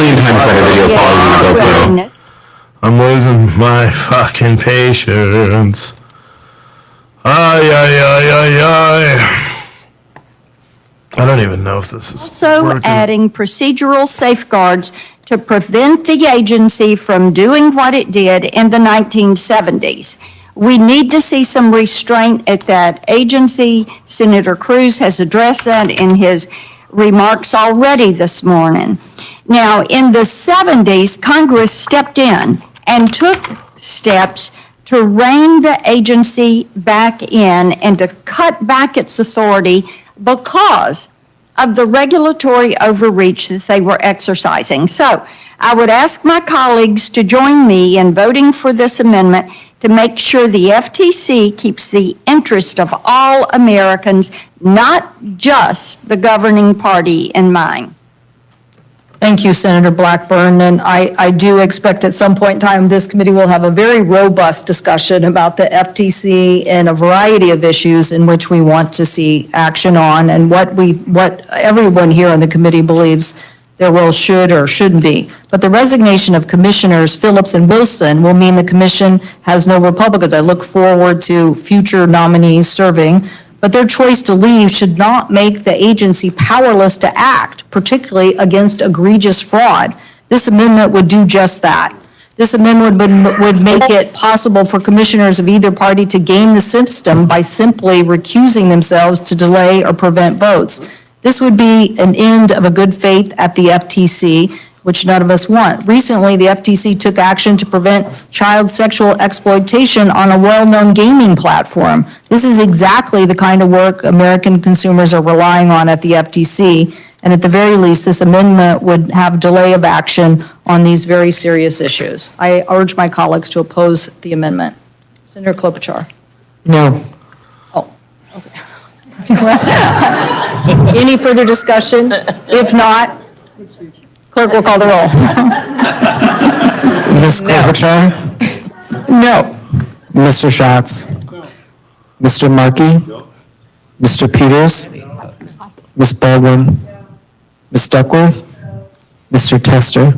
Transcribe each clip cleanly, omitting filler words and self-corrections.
million times better video quality than the GoPro. I'm losing my fucking patience. Ay, ay, ay, ay, ay. I don't even know if this is Also working. adding procedural safeguards to prevent the agency from doing what it did in the 1970s. We need to see some restraint at that agency. Senator Cruz has addressed that in his remarks already this morning. Now, in the 70s, Congress stepped in and took steps to rein the agency back in and to cut back its authority because of the regulatory overreach that they were exercising. So I would ask my colleagues to join me in voting for this amendment to make sure the FTC keeps the interest of all Americans, not just the governing party, in mind. Thank you, Senator Blackburn, and I do expect at some point in time, this committee will have a very robust discussion about the FTC and a variety of issues in which we want to see action on, and what everyone here on the committee believes their role should or shouldn't be. But the resignation of Commissioners Phillips and Wilson will mean the commission has no Republicans. I look forward to future nominees serving, but their choice to leave should not make the agency powerless to act, particularly against egregious fraud. This amendment would do just that. This amendment would make it possible for commissioners of either party to game the system by simply recusing themselves to delay or prevent votes. This would be an end of a good faith at the FTC, which none of us want. Recently, the FTC took action to prevent child sexual exploitation on a well-known gaming platform. This is exactly the kind of work American consumers are relying on at the FTC, and at the very least, this amendment would have delay of action on these very serious issues. I urge my colleagues to oppose the amendment. Senator Klobuchar. No. Oh, okay. Any further discussion? If not, clerk will call the roll. Ms. Klobuchar? No. Mr. Schatz? Mr. Markey? Mr. Peters? Ms. Baldwin? Ms. Duckworth? Mr. Tester?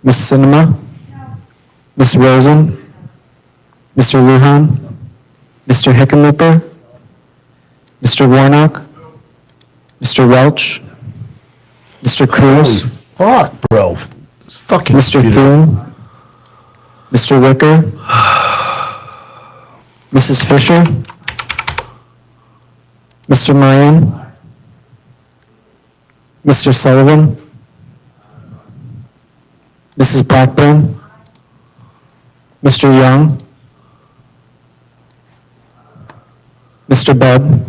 Ms. Sinema? Ms. Rosen? Mr. Lujan? Mr. Hickenlooper? Mr. Warnock? Mr. Welch? Mr. Cruz? Fuck, bro. This fucking Mr. computer. Thune? Mr. Wicker? Mrs. Fisher? Mr. Moran? Mr. Sullivan? Mrs. Blackburn? Mr. Young? Mr. Bubb?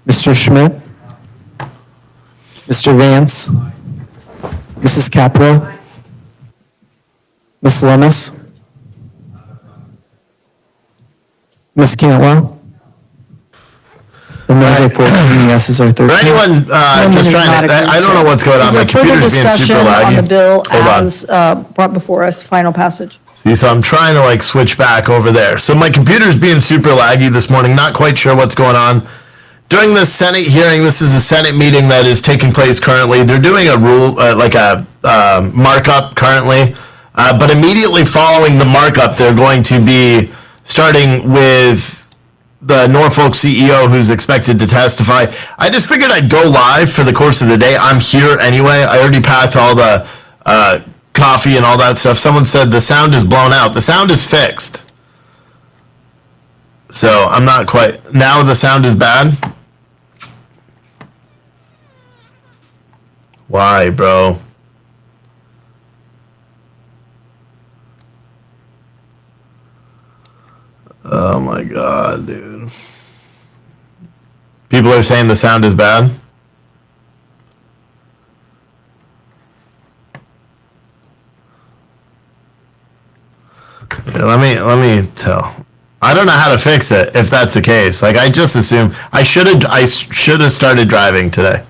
Mr. Schmidt? Mr. Vance? Mrs. Capro? Ms. Lemus? Ms. Cantwell? The noes are 14, the yeses are 13. For anyone just trying to, I don't know what's going on. My computer's being super laggy. On the bill Hold on. as brought before us, final passage. See, so I'm trying to like switch back over there. So my computer's being super laggy this morning. Not quite sure what's going on. During the Senate hearing, this is a Senate meeting that is taking place currently. They're doing a rule, like a markup currently. But immediately following the markup, they're going to be starting with the Norfolk CEO who's expected to testify. I just figured I'd go live for the course of the day. I'm here anyway. I already packed all the coffee and all that stuff. Someone said the sound is blown out. The sound is fixed. So I'm not quite, now the sound is bad. Why, bro? Oh my God, dude. People are saying the sound is bad. Yeah, let me tell. I don't know how to fix it if that's the case. Like I just assume I should have started driving today.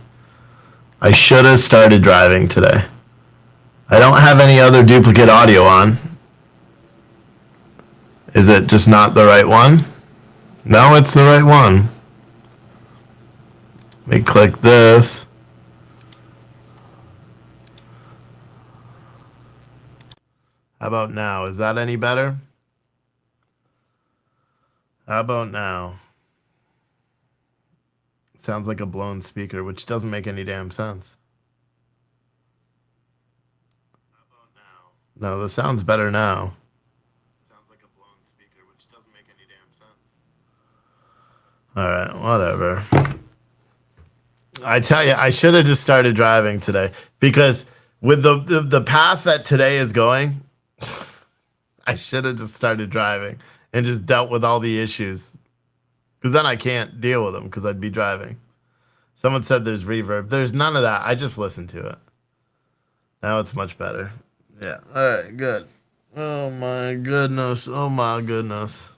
I should have started driving today. I don't have any other duplicate audio on. Is it just not the right one? No, it's the right one. Let me click this. How about now? Is that any better? How about now? Sounds like a blown speaker, which doesn't make any damn sense. No, this sounds better now. Sounds like a blown speaker, which doesn't make any damn sense. All right, whatever. I tell you, I should have just started driving today because with the path that today is going, I should have just started driving and just dealt with all the issues because then I can't deal with them because I'd be driving. Someone said there's reverb. There's none of that. I just listened to it. Now it's much better. Yeah. All right. Good. Oh my goodness. Oh my goodness.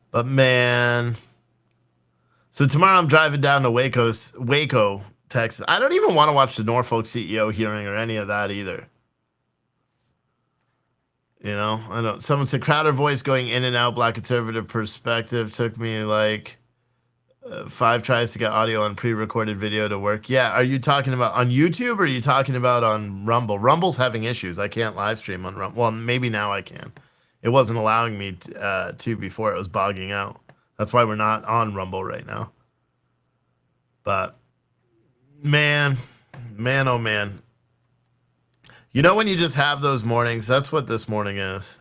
But man. So tomorrow I'm driving down to Waco, Texas. I don't even want to watch the Norfolk CEO hearing or any of that either. You know, I know someone said Crowder voice going in and out, black conservative perspective took me like 5 tries to get audio on pre-recorded video to work. Yeah, are you talking about on YouTube or are you talking about on Rumble? Rumble's having issues. I can't live stream on Rumble. Well, maybe now I can. It wasn't allowing me to before. It was bogging out. That's why we're not on Rumble right now. But man, oh man. You know when you just have those mornings? That's what this morning is.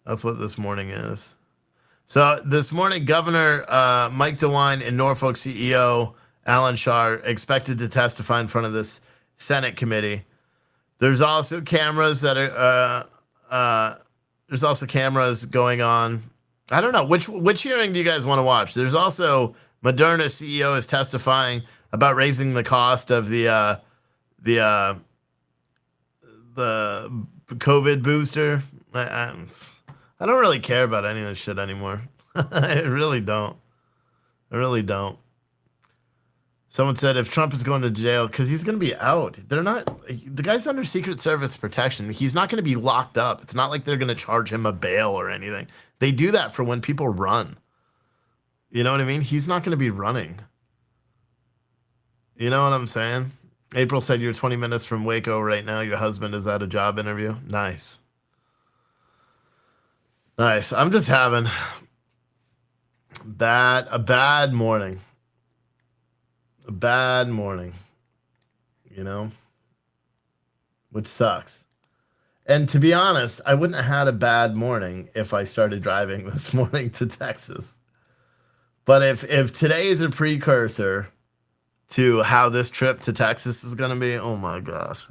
That's what this morning is. So this morning, Governor Mike DeWine and Norfolk CEO Alan Shaw expected to testify in front of this Senate committee. There's also cameras that are. There's also cameras going on. I don't know which hearing do you guys want to watch. There's also Moderna CEO is testifying about raising the cost of the COVID booster. I don't really care about any of this shit anymore. I really don't. Someone said if Trump is going to jail, because he's going to be out. They're not, the guy's under Secret Service protection. He's not going to be locked up. It's not like they're going to charge him a bail or anything. They do that for when people run. You know what I mean? He's not going to be running. You know what I'm saying? April said you're 20 minutes from Waco right now. Your husband is at a job interview. Nice. I'm just having a bad morning. A bad morning. You know? Which sucks. And to be honest, I wouldn't have had a bad morning if I started driving this morning to Texas. But if today is a precursor to how this trip to Texas is going to be, oh my gosh.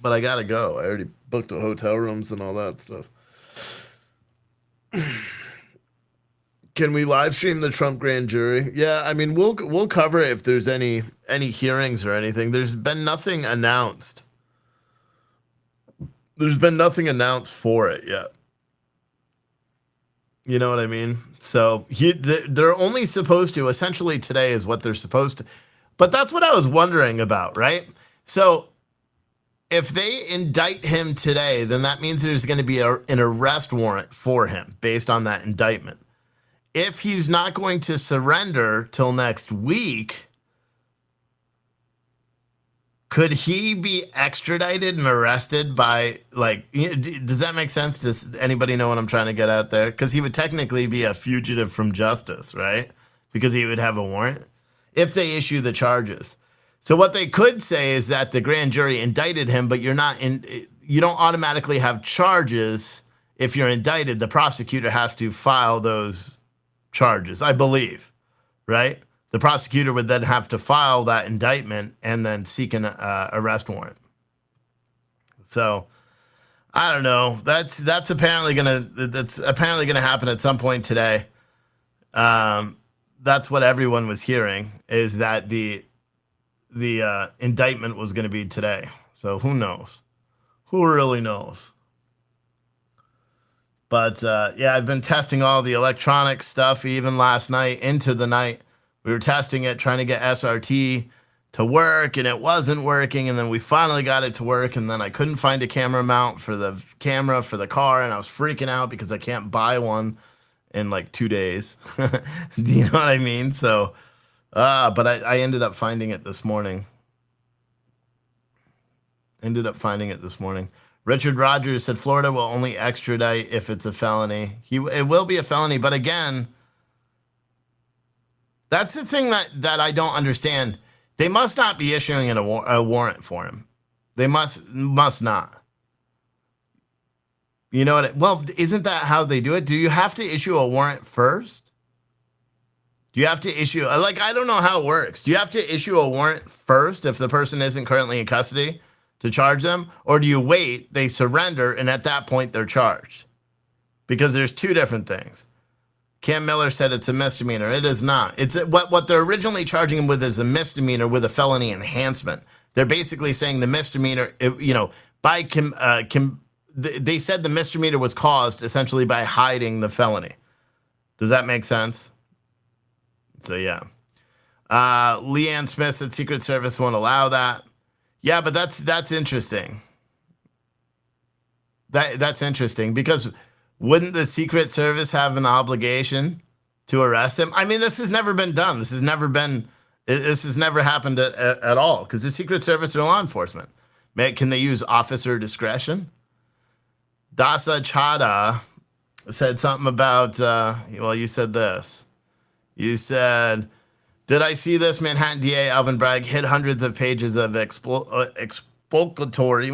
But I got to go. I already booked the hotel rooms and all that stuff. Can we live stream the Trump grand jury? Yeah, I mean, we'll cover it if there's any hearings or anything. There's been nothing announced. There's been nothing announced for it yet. You know what I mean? So they're only supposed to, essentially today is what they're supposed to. But that's what I was wondering about, right? So if they indict him today, then that means there's going to be an arrest warrant for him based on that indictment. If he's not going to surrender till next week, could he be extradited and arrested by, like, does that make sense? Does anybody know what I'm trying to get out there? Because he would technically be a fugitive from justice, right? Because he would have a warrant if they issue the charges. So what they could say is that the grand jury indicted him, but you don't automatically have charges if you're indicted. The prosecutor has to file those charges, I believe, right? The prosecutor would then have to file that indictment and then seek an arrest warrant. So I don't know. That's apparently gonna happen at some point today. That's what everyone was hearing, is that the indictment was going to be today. So who knows? Who really knows? But yeah, I've been testing all the electronic stuff even last night into the night. We were testing it, trying to get SRT to work, and it wasn't working. And then we finally got it to work, and then I couldn't find a camera mount for the camera for the car, and I was freaking out because I can't buy one in like 2 days. Do you know what I mean? So, but I ended up finding it this morning. Ended up finding it this morning. Richard Rogers said Florida will only extradite if it's a felony. It will be a felony, but again, that's the thing that I don't understand. They must not be issuing a warrant for him. They must not. You know what? Well, isn't that how they do it? Do you have to issue a warrant first? Do you have to issue, I don't know how it works. Do you have to issue a warrant first if the person isn't currently in custody to charge them? Or do you wait, they surrender, and at that point they're charged? Because there's two different things. Cam Miller said it's a misdemeanor. It is not. It's what they're originally charging him with is a misdemeanor with a felony enhancement. They're basically saying the misdemeanor, they said the misdemeanor was caused essentially by hiding the felony. Does that make sense? So, yeah. Leanne Smith said Secret Service won't allow that. Yeah, but that's interesting. That's interesting because wouldn't the Secret Service have an obligation to arrest him? I mean, this has never been done. This has never happened at all because the Secret Service are law enforcement. Can they use officer discretion? Dasa Chada said something about, you said this. You said, did I see this? Manhattan DA Alvin Bragg hid hundreds of pages of expulgatory,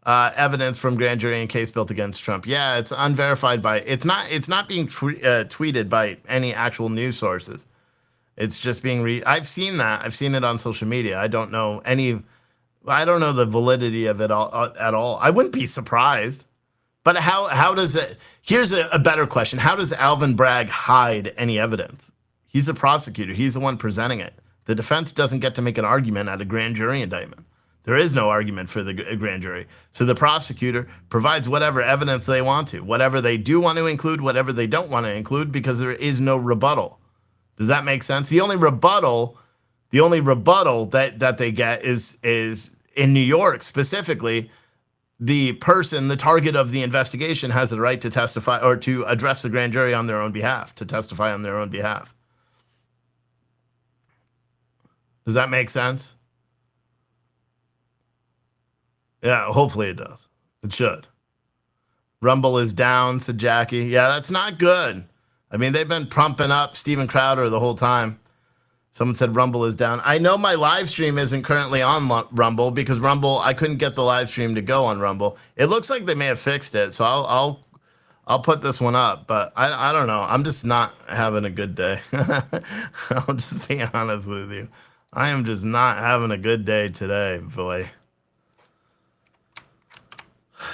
evidence from grand jury and case built against Trump. Yeah, it's unverified it's not being tweeted by any actual news sources. It's just being I've seen that. I've seen it on social media. I don't know the validity of it at all. I wouldn't be surprised. But how does it, here's a better question. How does Alvin Bragg hide any evidence? He's a prosecutor. He's the one presenting it. The defense doesn't get to make an argument at a grand jury indictment. There is no argument for the grand jury. So the prosecutor provides whatever evidence they want to, whatever they do want to include, whatever they don't want to include, because there is no rebuttal. Does that make sense? The only rebuttal that they get is in New York specifically, the target of the investigation has the right to testify or to address the grand jury on their own behalf, to testify on their own behalf. Does that make sense? Yeah, hopefully it does. It should. Rumble is down, said Jackie. Yeah, that's not good. I mean, they've been pumping up Steven Crowder the whole time. Someone said Rumble is down. I know my live stream isn't currently on Rumble because Rumble, I couldn't get the live stream to go on Rumble. It looks like they may have fixed it, so I'll put this one up. But I don't know. I'm just not having a good day. I'll just be honest with you. I am just not having a good day today, boy.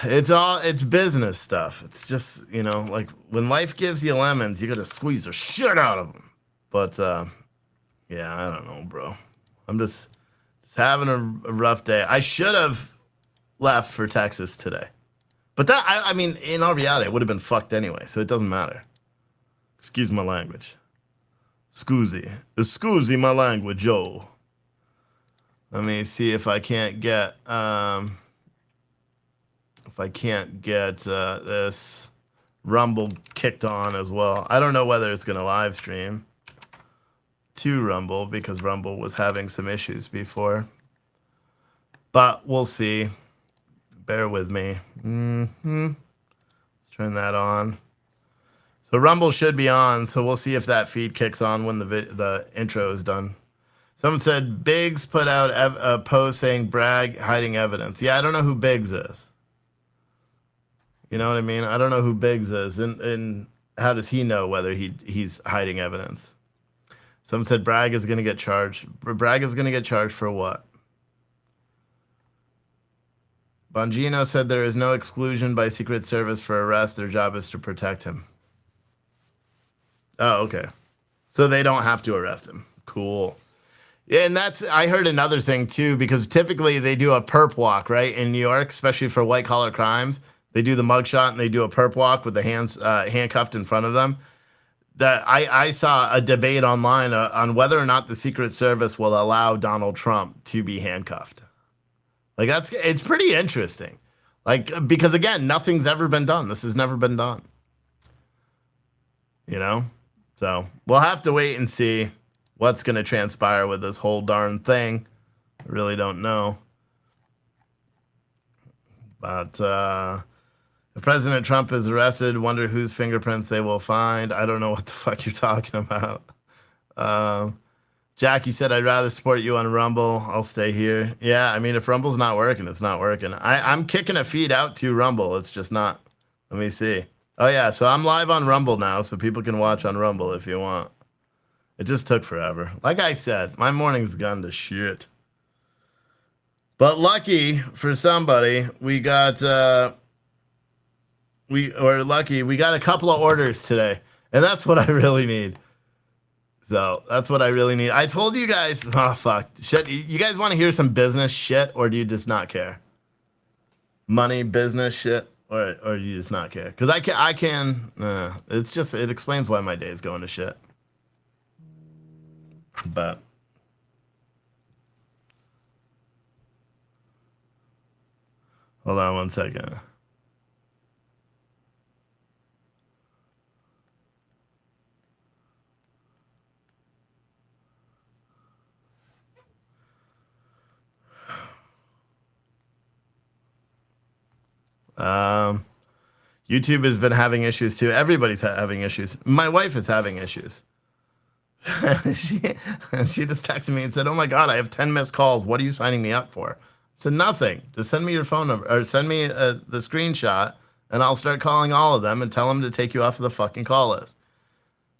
It's business stuff. It's just, like when life gives you lemons, you got to squeeze the shit out of them. But, yeah, I don't know, bro. I'm just having a rough day. I should have left for Texas today. But I mean, in all reality, it would have been fucked anyway, so it doesn't matter. Excuse my language. Scusi my language, yo. Let me see if I can't get this Rumble kicked on as well. I don't know whether it's going to live stream to Rumble because Rumble was having some issues before. But we'll see. Bear with me. Let's turn that on. So Rumble should be on, so we'll see if that feed kicks on when the intro is done. Someone said Biggs put out a post saying Bragg hiding evidence. Yeah, I don't know who Biggs is. You know what I mean? I don't know who Biggs is, and how does he know whether he's hiding evidence? Someone said Bragg is going to get charged. Bragg is going to get charged for what? Bongino said there is no exclusion by Secret Service for arrest. Their job is to protect him. Oh, okay. So they don't have to arrest him. Cool. Yeah, and I heard another thing too, because typically they do a perp walk, right? In New York, especially for white collar crimes. They do the mugshot and they do a perp walk with the hands handcuffed in front of them. That I saw a debate online on whether or not the Secret Service will allow Donald Trump to be handcuffed. Like it's pretty interesting. Like, because again, nothing's ever been done. This has never been done. So we'll have to wait and see what's going to transpire with this whole darn thing. I really don't know. But if President Trump is arrested, wonder whose fingerprints they will find. I don't know what the fuck you're talking about. Jackie said, I'd rather support you on Rumble. I'll stay here. Yeah, I mean, if Rumble's not working, it's not working. I'm kicking a feed out to Rumble. It's just not. Let me see. Oh, yeah, so I'm live on Rumble now, so people can watch on Rumble if you want. It just took forever. Like I said, my morning's gone to shit. But lucky for somebody, we got we got a couple of orders today, and that's what I really need. So that's what I really need. I told you guys, oh fuck, shit. You guys want to hear some business shit, or do you just not care? Money, business shit, or do you just not care? Because I can. It's just, it explains why my day is going to shit. But hold on one second. YouTube has been having issues too. Everybody's having issues. My wife is having issues. she just texted me and said, "Oh my God, I have 10 missed calls. What are you signing me up for?" I said, "Nothing. Just send me your phone number or send me the screenshot, and I'll start calling all of them and tell them to take you off of the fucking call list."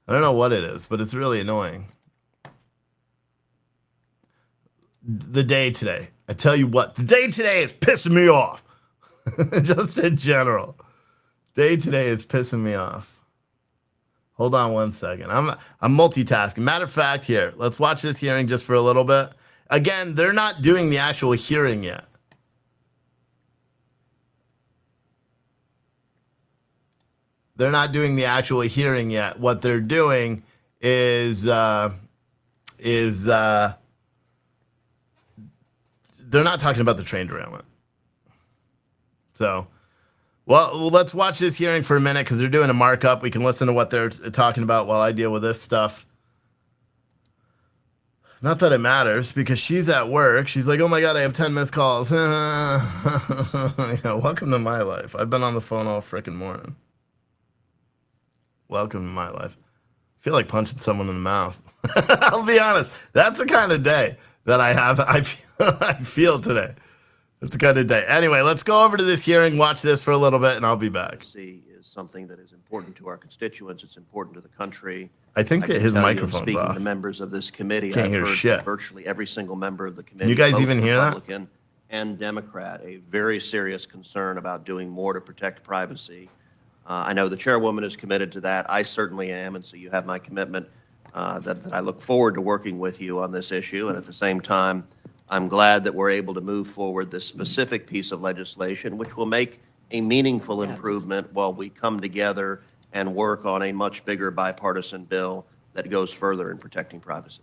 I don't know what it is, but it's really annoying. The day today, I tell you what, the day today is pissing me off. Just in general. Day today is pissing me off. Hold on one second. I'm multitasking. Matter of fact, here, let's watch this hearing just for a little bit. Again, they're not doing the actual hearing yet. They're not doing the actual hearing yet. What they're doing is they're not talking about the train derailment. So, well, let's watch this hearing for a minute because they're doing a markup. We can listen to what they're talking about while I deal with this stuff. Not that it matters because she's at work. She's like, "Oh my God, I have 10 missed calls." Yeah, welcome to my life. I've been on the phone all freaking morning. Welcome to my life. I feel like punching someone in the mouth. I'll be honest. That's the kind of day that I have. I feel today. It's the kind of day. Anyway, let's go over to this hearing, watch this for a little bit, and I'll be back. Is something that is important to our constituents. It's important to the country. I think that his microphone's speaking off. to members of this committee, Can't I've hear heard shit. from virtually every single member of the committee. You guys both even hear that? Republican and Democrat, a very serious concern about doing more to protect privacy. I know the chairwoman is committed to that. I certainly am, and so you have my commitment that I look forward to working with you on this issue. And at the same time, I'm glad that we're able to move forward this specific piece of legislation, which will make a meaningful improvement while we come together and work on a much bigger bipartisan bill that goes further in protecting privacy.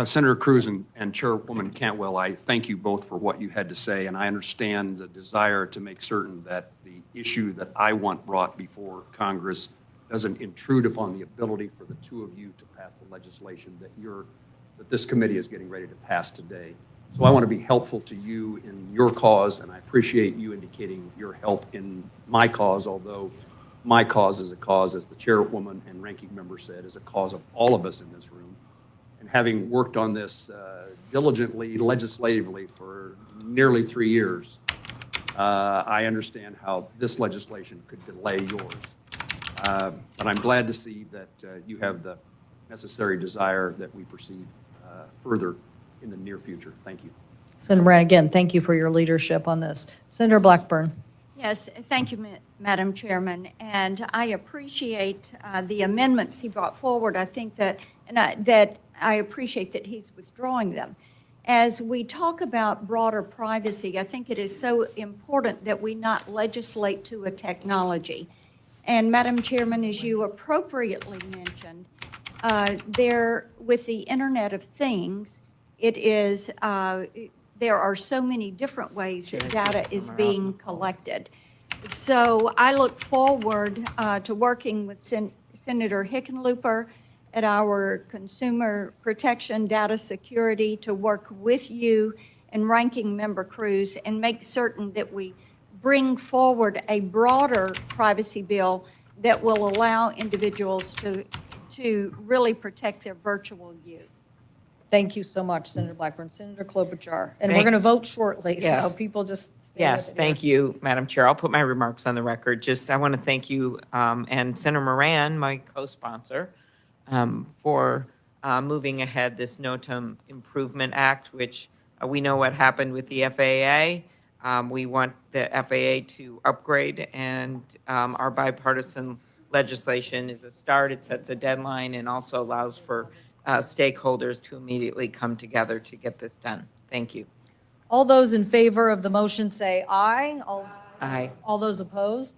Senator Cruz and Chairwoman Cantwell, I thank you both for what you had to say, and I understand the desire to make certain that the issue that I want brought before Congress doesn't intrude upon the ability for the two of you to pass the legislation that this committee is getting ready to pass today. So I want to be helpful to you in your cause, and I appreciate you indicating your help in my cause, although my cause is a cause, as the chairwoman and ranking member said, is a cause of all of us in this room. And having worked on this diligently, legislatively for nearly 3 years, I understand how this legislation could delay yours. But I'm glad to see that you have the necessary desire that we proceed further in the near future. Thank you. Senator Brand, again, thank you for your leadership on this. Senator Blackburn. Yes, thank you, Madam Chairman, and I appreciate the amendments he brought forward. I think that I appreciate that he's withdrawing them. As we talk about broader privacy, I think it is so important that we not legislate to a technology. And Madam Chairman, as you appropriately mentioned, with the Internet of Things, it is there are so many different ways that data is being collected. So I look forward to working with Senator Hickenlooper at our Consumer Protection Data Security to work with you and Ranking Member Cruz and make certain that we bring forward a broader privacy bill that will allow individuals to really protect their virtual youth. Thank you so much, Senator Blackburn. Senator Klobuchar. And we're Thank- going to vote shortly, so Yes. people just stay with Yes, it thank here. you, Madam Chair. I'll put my remarks on the record. Just, I want to thank you and Senator Moran, my co-sponsor, for moving ahead this NOTAM Improvement Act, which we know what happened with the FAA. We want the FAA to upgrade, and our bipartisan legislation is a start. It sets a deadline and also allows for stakeholders to immediately come together to get this done. Thank you. All those in favor of the motion say aye. Aye. All those opposed?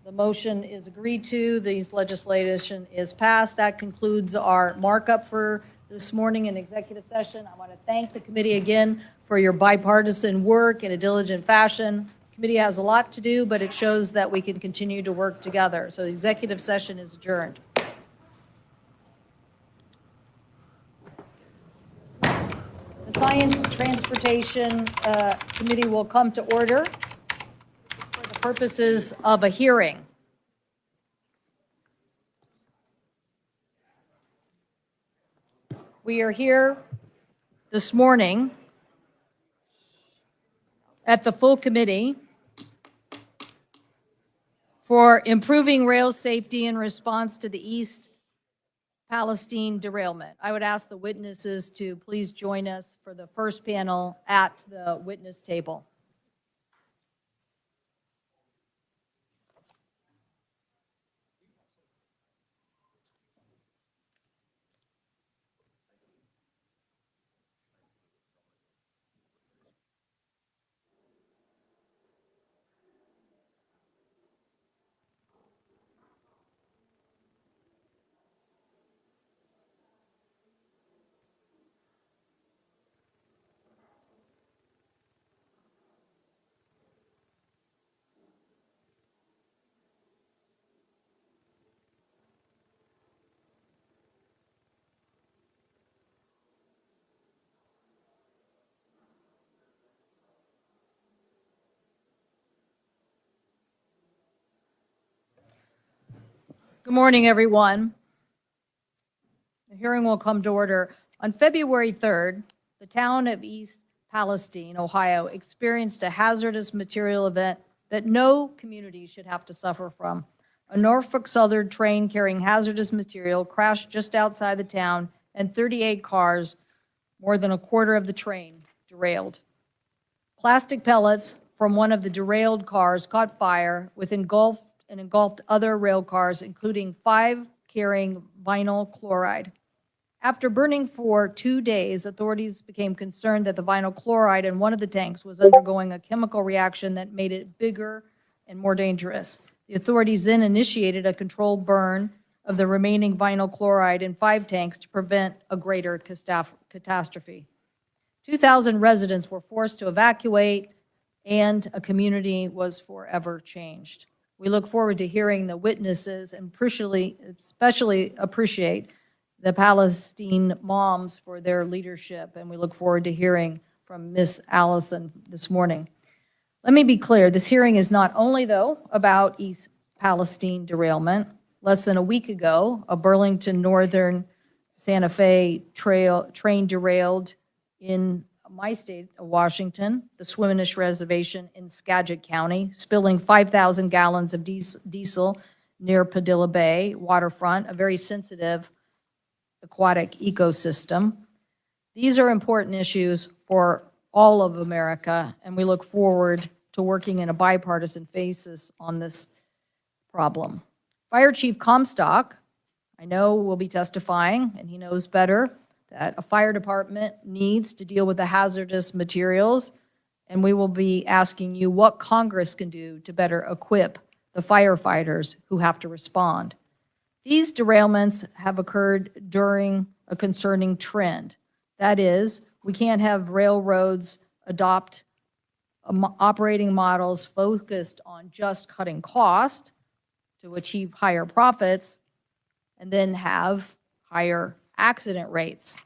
The motion is agreed to. This legislation is passed. That concludes our markup for this morning in executive session. I want to thank the committee again for your bipartisan work in a diligent fashion. The committee has a lot to do, but it shows that we can continue to work together. So the executive session is adjourned. The Science Transportation Committee will come to order for the purposes of a hearing. We are here this morning at the full committee for improving rail safety in response to the East Palestine derailment. I would ask the witnesses to please join us for the first panel at the witness table. Good morning, everyone. The hearing will come to order. On February 3rd, the town of East Palestine, Ohio, experienced a hazardous material event that no community should have to suffer from. A Norfolk Southern train carrying hazardous material crashed just outside the town, and 38 cars, more than a quarter of the train, derailed. Plastic pellets from one of the derailed cars caught fire with engulfed other rail cars, including 5 carrying vinyl chloride. After burning for 2 days, authorities became concerned that the vinyl chloride in one of the tanks was undergoing a chemical reaction that made it bigger and more dangerous. The authorities then initiated a controlled burn of the remaining vinyl chloride in 5 tanks to prevent a greater catastrophe. 2,000 residents were forced to evacuate, and a community was forever changed. We look forward to hearing the witnesses and especially appreciate the Palestine moms for their leadership, and we look forward to hearing from Ms. Allison this morning. Let me be clear, this hearing is not only, though, about East Palestine derailment. Less than a week ago, a Burlington Northern Santa Fe train derailed in my state of Washington, the Swinomish Reservation in Skagit County, spilling 5,000 gallons of diesel near Padilla Bay waterfront, a very sensitive aquatic ecosystem. These are important issues for all of America, and we look forward to working in a bipartisan basis on this problem. Fire Chief Comstock, I know, will be testifying, and he knows better that a fire department needs to deal with the hazardous materials, and we will be asking you what Congress can do to better equip the firefighters who have to respond. These derailments have occurred during a concerning trend. That is, we can't have railroads adopt operating models focused on just cutting cost to achieve higher profits and then have higher accident rates.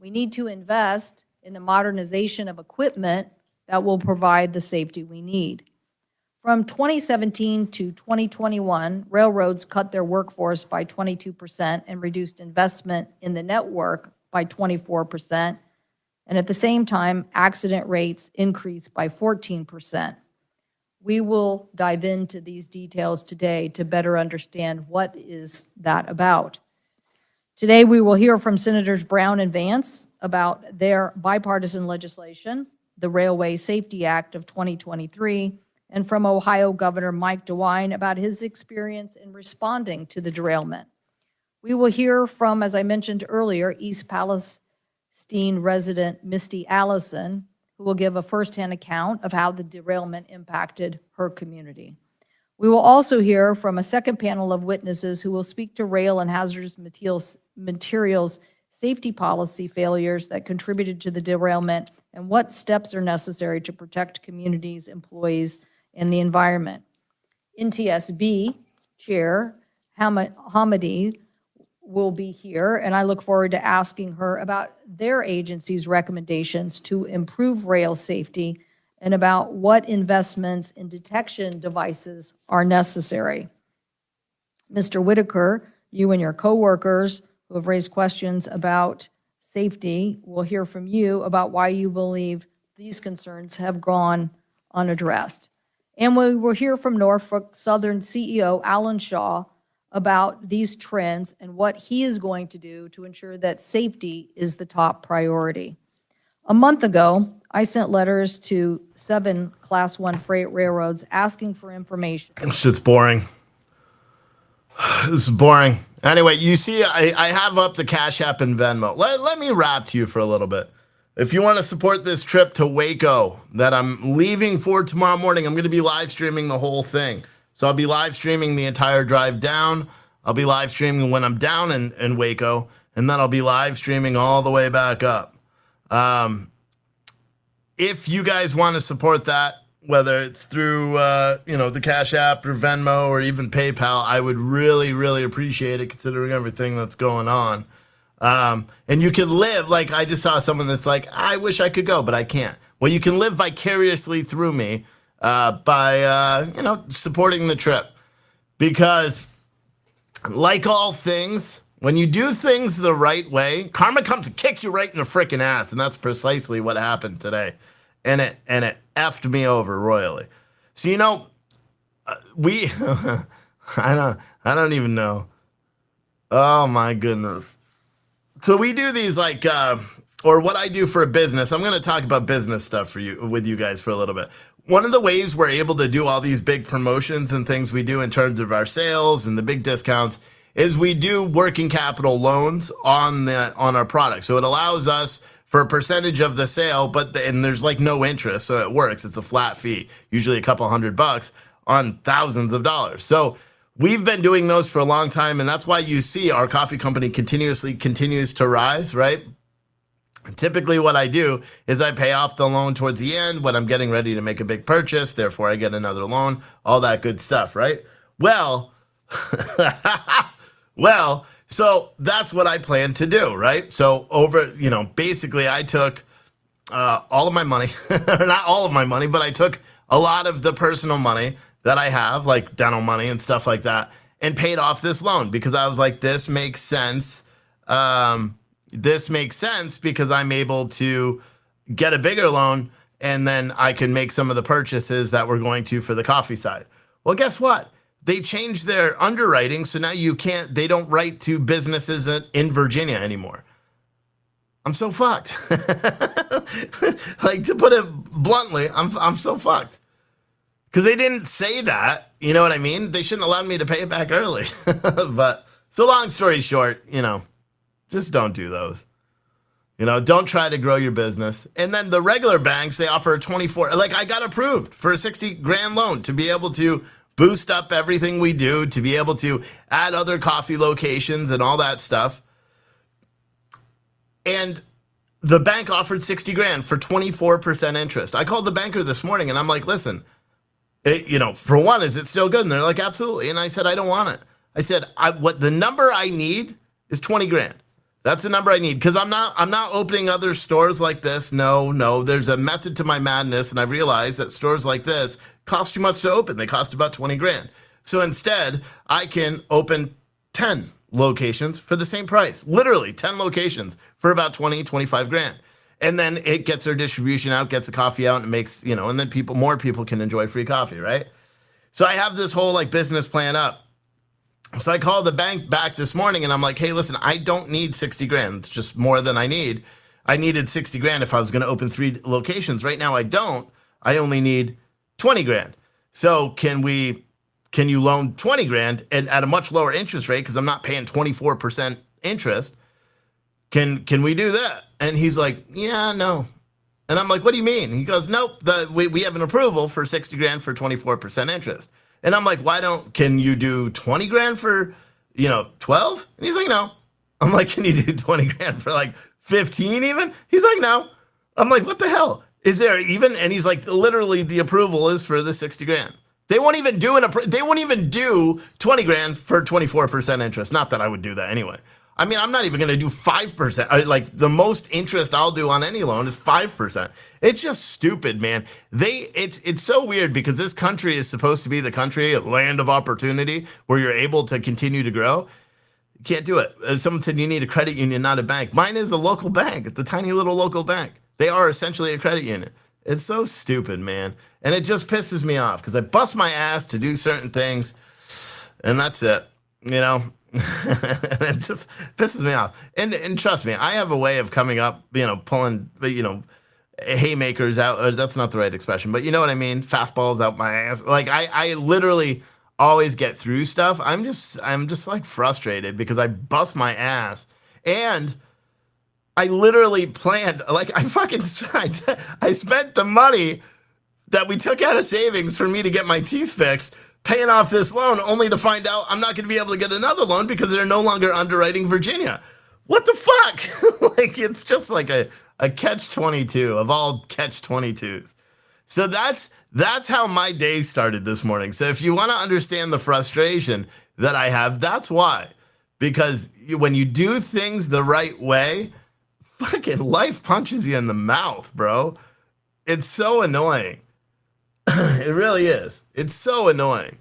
We need to invest in the modernization of equipment that will provide the safety we need. From 2017 to 2021, railroads cut their workforce by 22% and reduced investment in the network by 24%. And at the same time, accident rates increased by 14%. We will dive into these details today to better understand what is that about. Today, we will hear from Senators Brown and Vance about their bipartisan legislation, the Railway Safety Act of 2023, and from Ohio Governor Mike DeWine about his experience in responding to the derailment. We will hear from, as I mentioned earlier, East Palestine resident Misty Allison, who will give a firsthand account of how the derailment impacted her community. We will also hear from a second panel of witnesses who will speak to rail and hazardous materials safety policy failures that contributed to the derailment and what steps are necessary to protect communities, employees, and the environment. NTSB Chair Hamidi will be here, and I look forward to asking her about their agency's recommendations to improve rail safety and about what investments in detection devices are necessary. Mr. Whitaker, you and your coworkers who have raised questions about safety will hear from you about why you believe these concerns have gone unaddressed. And we will hear from Norfolk Southern CEO Alan Shaw about these trends and what he is going to do to ensure that safety is the top priority. A month ago, I sent letters to 7 Class I freight railroads asking for information. This shit's boring. This is boring. Anyway, you see, I have up the Cash App and Venmo. Let me rap to you for a little bit. If you want to support this trip to Waco that I'm leaving for tomorrow morning, I'm going to be live streaming the whole thing. So I'll be live streaming the entire drive down. I'll be live streaming when I'm down in Waco, and then I'll be live streaming all the way back up. If you guys want to support that, whether it's through the Cash App or Venmo or even PayPal, I would really, really appreciate it considering everything that's going on. And you can live, like I just saw someone that's like, I wish I could go, but I can't. Well, you can live vicariously through me by supporting the trip. Because like all things, when you do things the right way, karma comes and kicks you right in the freaking ass. And that's precisely what happened today. And it effed me over royally. So, we, I don't even know. Oh my goodness. So we do these or what I do for a business. I'm going to talk about business stuff with you guys for a little bit. One of the ways we're able to do all these big promotions and things we do in terms of our sales and the big discounts is we do working capital loans on our product. So it allows us for a percentage of the sale, and there's no interest, so it works. It's a flat fee, usually a couple $100 on thousands of dollars. So we've been doing those for a long time, and that's why you see our coffee company continues to rise, right? Typically what I do is I pay off the loan towards the end when I'm getting ready to make a big purchase. Therefore, I get another loan, all that good stuff, right? Well, so that's what I plan to do, right? So basically I took all of my money, or not all of my money, but I took a lot of the personal money that I have, like dental money and stuff like that, and paid off this loan because I was like, this makes sense. This makes sense because I'm able to get a bigger loan and then I can make some of the purchases that we're going to for the coffee side. Well, guess what? They changed their underwriting, so now they don't write to businesses in Virginia anymore. I'm so fucked. To put it bluntly, I'm so fucked. Because they didn't say that, you know what I mean? They shouldn't allow me to pay it back early. But so long story short, just don't do those. Don't try to grow your business. And then the regular banks, they offer a 24, I got approved for a $60,000 loan to be able to boost up everything we do, to be able to add other coffee locations and all that stuff. And the bank offered $60,000 for 24% interest. I called the banker this morning and I'm like, listen, for one, is it still good? And they're like, absolutely. And I said, I don't want it. I said, what the number I need is $20,000. That's the number I need, because I'm not opening other stores like this. No, there's a method to my madness, and I realized that stores like this cost too much to open. They cost about 20 grand. So instead, I can open 10 locations for the same price. Literally 10 locations for about 20, 25 grand. And then it gets their distribution out, gets the coffee out, and makes, and then more people can enjoy free coffee, right? So I have this whole business plan up. So I called the bank back this morning and I'm like, hey, listen, I don't need 60 grand. It's just more than I need. I needed 60 grand if I was going to open 3 locations. Right now I don't. I only need 20 grand. So can you loan 20 grand and at a much lower interest rate, because I'm not paying 24% interest? Can we do that? And he's like, yeah, no. And I'm like, what do you mean? He goes, nope, we have an approval for 60 grand for 24% interest. And I'm like, can you do 20 grand for, 12? And he's like, no. I'm like, can you do 20 grand for 15 even? He's like, no. I'm like, what the hell? Is there even? And he's like, literally the approval is for the 60 grand. They won't even do 20 grand for 24% interest. Not that I would do that anyway. I mean, I'm not even going to do 5%. The most interest I'll do on any loan is 5%. It's just stupid, man. It's so weird, because this country is supposed to be the country, a land of opportunity, where you're able to continue to grow. You can't do it. Someone said you need a credit union, not a bank. Mine is a local bank. It's a tiny little local bank. They are essentially a credit union. It's so stupid, man. And it just pisses me off, because I bust my ass to do certain things, and that's it, it just pisses me off. And trust me, I have a way of coming up, pulling, haymakers out. That's not the right expression, but you know what I mean? Fastballs out my ass. I literally always get through stuff. I'm just frustrated, because I bust my ass. And I literally planned, I spent the money that we took out of savings for me to get my teeth fixed, paying off this loan, only to find out I'm not going to be able to get another loan because they're no longer underwriting Virginia. What the fuck? It's just a catch-22 of all catch-22s. So that's how my day started this morning. So if you want to understand the frustration that I have, that's why. Because when you do things the right way, fucking life punches you in the mouth, bro. It's so annoying. It really is. It's so annoying.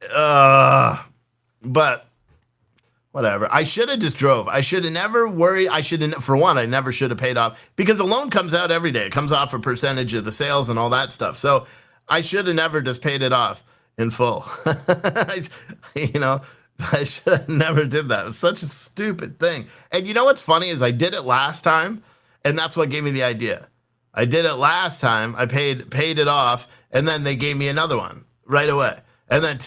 But whatever. I should have just drove. I should have never worried. For one, I never should have paid off, because the loan comes out every day. It comes off a percentage of the sales and all that stuff. So I should have never just paid it off in full. I should have never did that. It's such a stupid thing. And you know what's funny is I did it last time, and that's what gave me the idea. I did it last time. I paid it off, and then they gave me another one right away. And then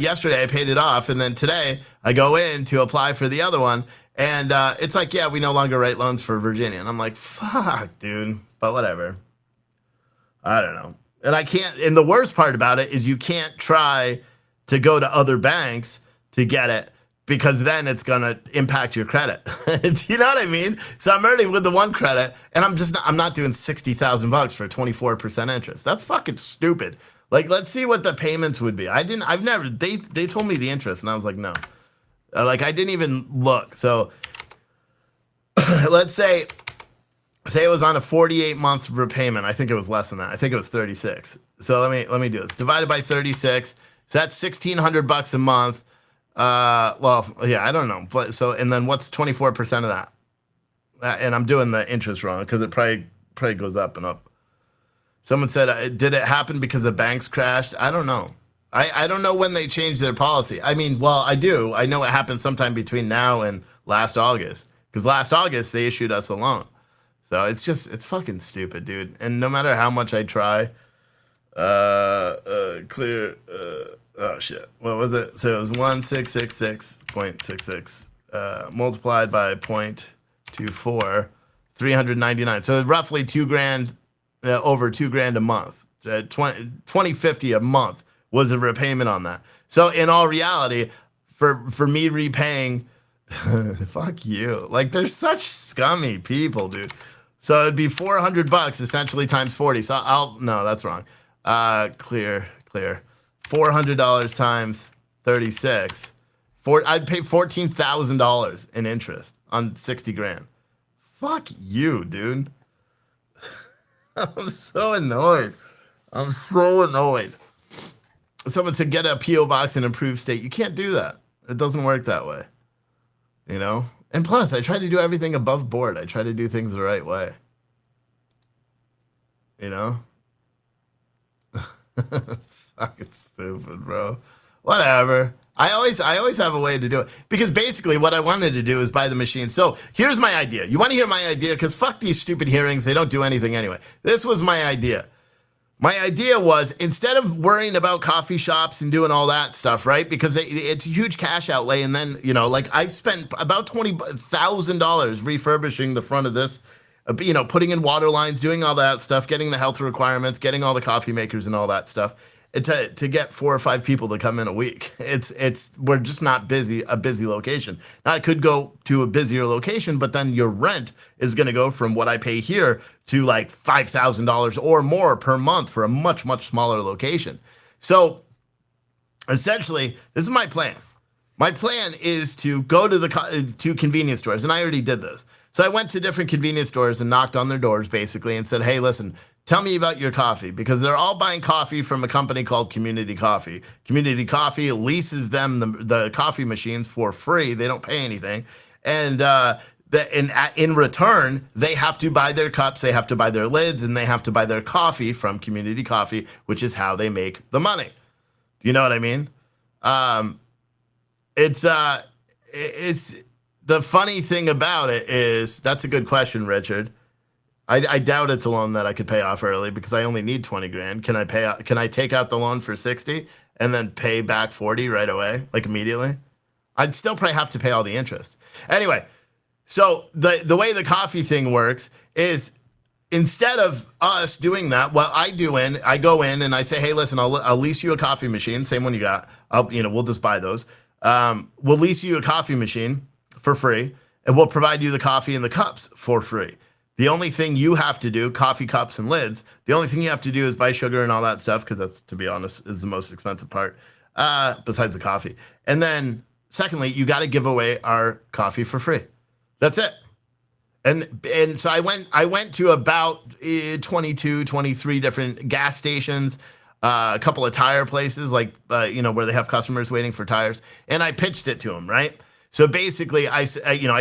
yesterday I paid it off, and then today I go in to apply for the other one, and it's like, yeah, we no longer write loans for Virginia. And I'm like, fuck, dude. But whatever. I don't know. And I can't. And the worst part about it is you can't try to go to other banks to get it, because then it's going to impact your credit. Do you know what I mean? So I'm already with the one credit, and I'm not doing $60,000 for 24% interest. That's fucking stupid. Let's see what the payments would be. They told me the interest, and I was like, no. I didn't even look. So let's say it was on a 48-month repayment. I think it was less than that. I think it was 36. So let me do this. Divided by 36. So that's $1,600 a month. I don't know. But and then what's 24% of that? And I'm doing the interest wrong, because it probably goes up and up. Someone said, did it happen because the banks crashed? I don't know. I don't know when they changed their policy. I mean, well, I do. I know it happened sometime between now and last August, because last August they issued us a loan. So it's fucking stupid, dude. And no matter how much I try, clear. Oh shit. What was it? So it was 1666.66 multiplied by 0.24, 399. So roughly $2,000, over $2,000 a month. 2050 a month was a repayment on that. So in all reality, for me repaying, fuck you. They're such scummy people, dude. So it'd be $400 essentially times 40. So no, that's wrong. Clear. $400 times 36 I'd pay $14,000 in interest on 60 grand. Fuck you, dude. I'm so annoyed. I'm so annoyed. Someone said get a P.O. box in improved state. You can't do that. It doesn't work that way. You know? And plus, I try to do everything above board. I try to do things the right way. You know? It's fucking stupid, bro. Whatever. I always have a way to do it. Because basically what I wanted to do is buy the machine. So here's my idea. You want to hear my idea? Because fuck these stupid hearings. They don't do anything anyway. This was my idea. My idea was, instead of worrying about coffee shops and doing all that stuff, right? Because it's a huge cash outlay. And then, you know, like I spent about $20,000 refurbishing the front of this, you know, putting in water lines, doing all that stuff, getting the health requirements, getting all the coffee makers and all that stuff. To get 4 or 5 people to come in a week. We're just not a busy location. Now I could go to a busier location, but then your rent is going to go from what I pay here to like $5,000 or more per month for a much, much smaller location. So essentially, this is my plan. My plan is to go to convenience stores, and I already did this. So I went to different convenience stores and knocked on their doors basically and said, hey, listen, tell me about your coffee, because they're all buying coffee from a company called Community Coffee. Community Coffee leases them the coffee machines for free. They don't pay anything. And in return, they have to buy their cups, they have to buy their lids, and they have to buy their coffee from Community Coffee, which is how they make the money. Do you know what I mean? It's the funny thing about it is, that's a good question, Richard. I doubt it's a loan that I could pay off early because I only need 20 grand. Can I take out the loan for 60 and then pay back 40 right away, like immediately? I'd still probably have to pay all the interest. Anyway, so the way the coffee thing works is, instead of us doing that, what I go in and I say, hey, listen, I'll lease you a coffee machine, same one you got. We'll just buy those. We'll lease you a coffee machine for free, and we'll provide you the coffee and the cups for free. The only thing you have to do, coffee cups and lids, the only thing you have to do is buy sugar and all that stuff, because that's, to be honest, is the most expensive part, besides the coffee. And then, secondly, you got to give away our coffee for free. That's it. And so I went to about 22, 23 different gas stations, a couple of tire places, like, where they have customers waiting for tires, and I pitched it to them, right? So basically, I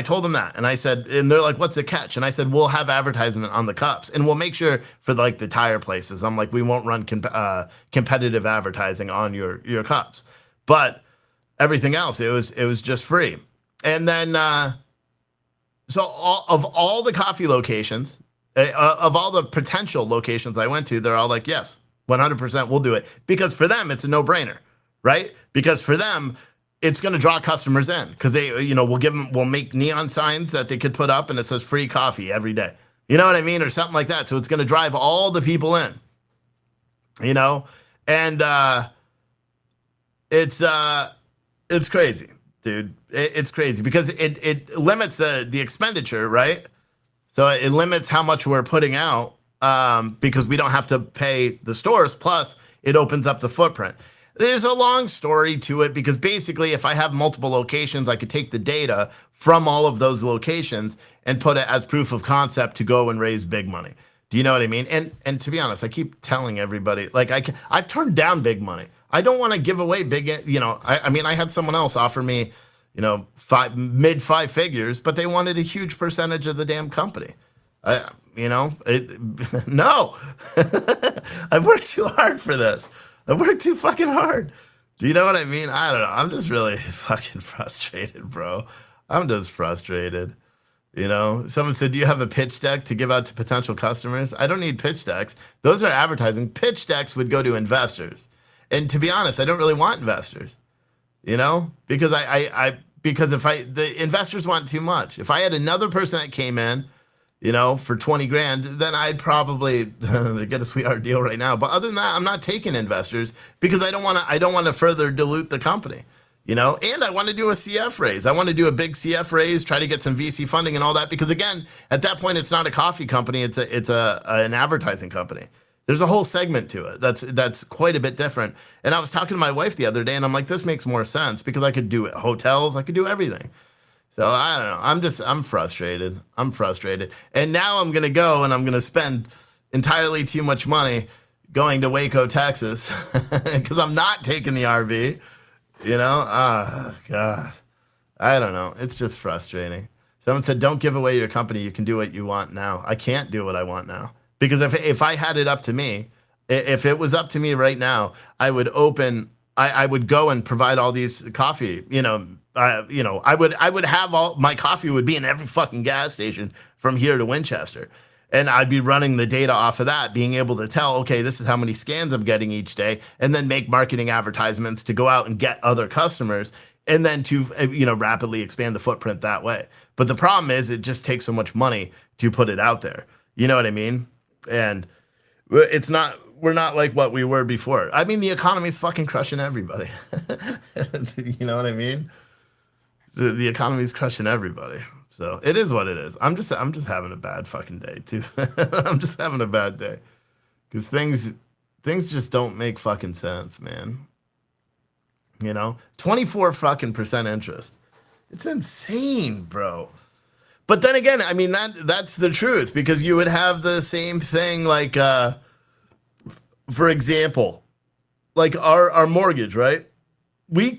told them that, and I said, and they're like, what's the catch? And I said, we'll have advertisement on the cups, and we'll make sure for like the tire places. I'm like, we won't run competitive advertising on your cups, but everything else, it was just free. And then, so all the coffee locations, of all the potential locations I went to, they're all like, yes, 100% we'll do it, because for them it's a no-brainer, right? Because for them, it's going to draw customers in, because we'll make neon signs that they could put up and it says free coffee every day. You know what I mean? Or something like that. So it's going to drive all the people in, and it's crazy, dude. It's crazy because it limits the expenditure, right? So it limits how much we're putting out, because we don't have to pay the stores. Plus it opens up the footprint. There's a long story to it, because basically if I have multiple locations, I could take the data from all of those locations and put it as proof of concept to go and raise big money. Do you know what I mean? And to be honest, I keep telling everybody, like, I've turned down big money. I don't want to give away big, I had someone else offer me, mid 5 figures, but they wanted a huge percentage of the damn company. No, I've worked too hard for this. I worked too fucking hard. Do you know what I mean? I don't know. I'm just really fucking frustrated, bro. I'm just frustrated. Someone said, do you have a pitch deck to give out to potential customers? I don't need pitch decks. Those are advertising. Pitch decks would go to investors. And to be honest, I don't really want investors, because because the investors want too much. If I had another person that came in, for 20 grand, then I'd probably get a sweetheart deal right now. But other than that, I'm not taking investors, because I don't want to further dilute the company, and I want to do a CF raise. I want to do a big CF raise, try to get some VC funding and all that, because again, at that point, it's not a coffee company. It's an advertising company. There's a whole segment to it that's quite a bit different. And I was talking to my wife the other day, and I'm like, this makes more sense because I could do it. Hotels, I could do everything. So I don't know. I'm frustrated. I'm frustrated. And now I'm going to go and I'm going to spend entirely too much money going to Waco, Texas, because I'm not taking the RV. You know? God. I don't know. It's just frustrating. Someone said, don't give away your company. You can do what you want now. I can't do what I want now. Because if I had it up to me, if it was up to me right now, I would I would go and provide all these coffee, I would have all my coffee would be in every fucking gas station from here to Winchester. And I'd be running the data off of that, being able to tell, okay, this is how many scans I'm getting each day, and then make marketing advertisements to go out and get other customers, and then to, rapidly expand the footprint that way. But the problem is it just takes so much money to put it out there. You know what I mean? And we're not like what we were before. I mean, the economy's fucking crushing everybody. You know what I mean? The economy's crushing everybody. So it is what it is. I'm just having a bad fucking day too. I'm just having a bad day because things just don't make fucking sense, man. 24 fucking % interest. It's insane, bro. But then again, I mean that's the truth because you would have the same thing like, for example, like our mortgage, right? We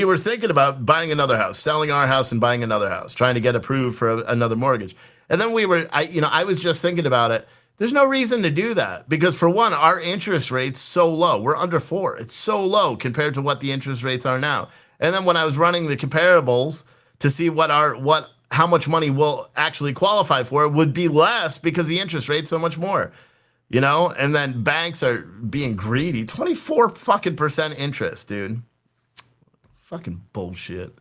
were thinking about buying another house, selling our house and buying another house, trying to get approved for another mortgage. And then I was just thinking about it. There's no reason to do that because for one, our interest rate's so low. We're under 4. It's so low compared to what the interest rates are now. And then when I was running the comparables to see how much money we'll actually qualify for, it would be less because the interest rate's so much more. And then banks are being greedy. 24 fucking % interest, dude. Fucking bullshit.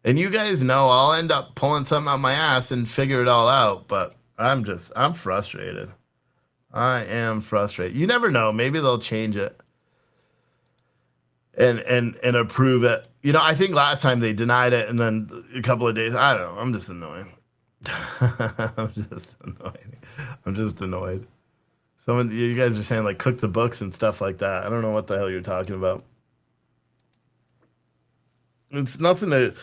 And you guys know I'll end up pulling something out my ass and figure it all out, but I'm frustrated. I am frustrated. You never know. Maybe they'll change it and approve it. I think last time they denied it and then a couple of days, I don't know. I'm just annoyed. I'm just annoyed. You guys are saying like cook the books and stuff like that. I don't know what the hell you're talking about. It's nothing to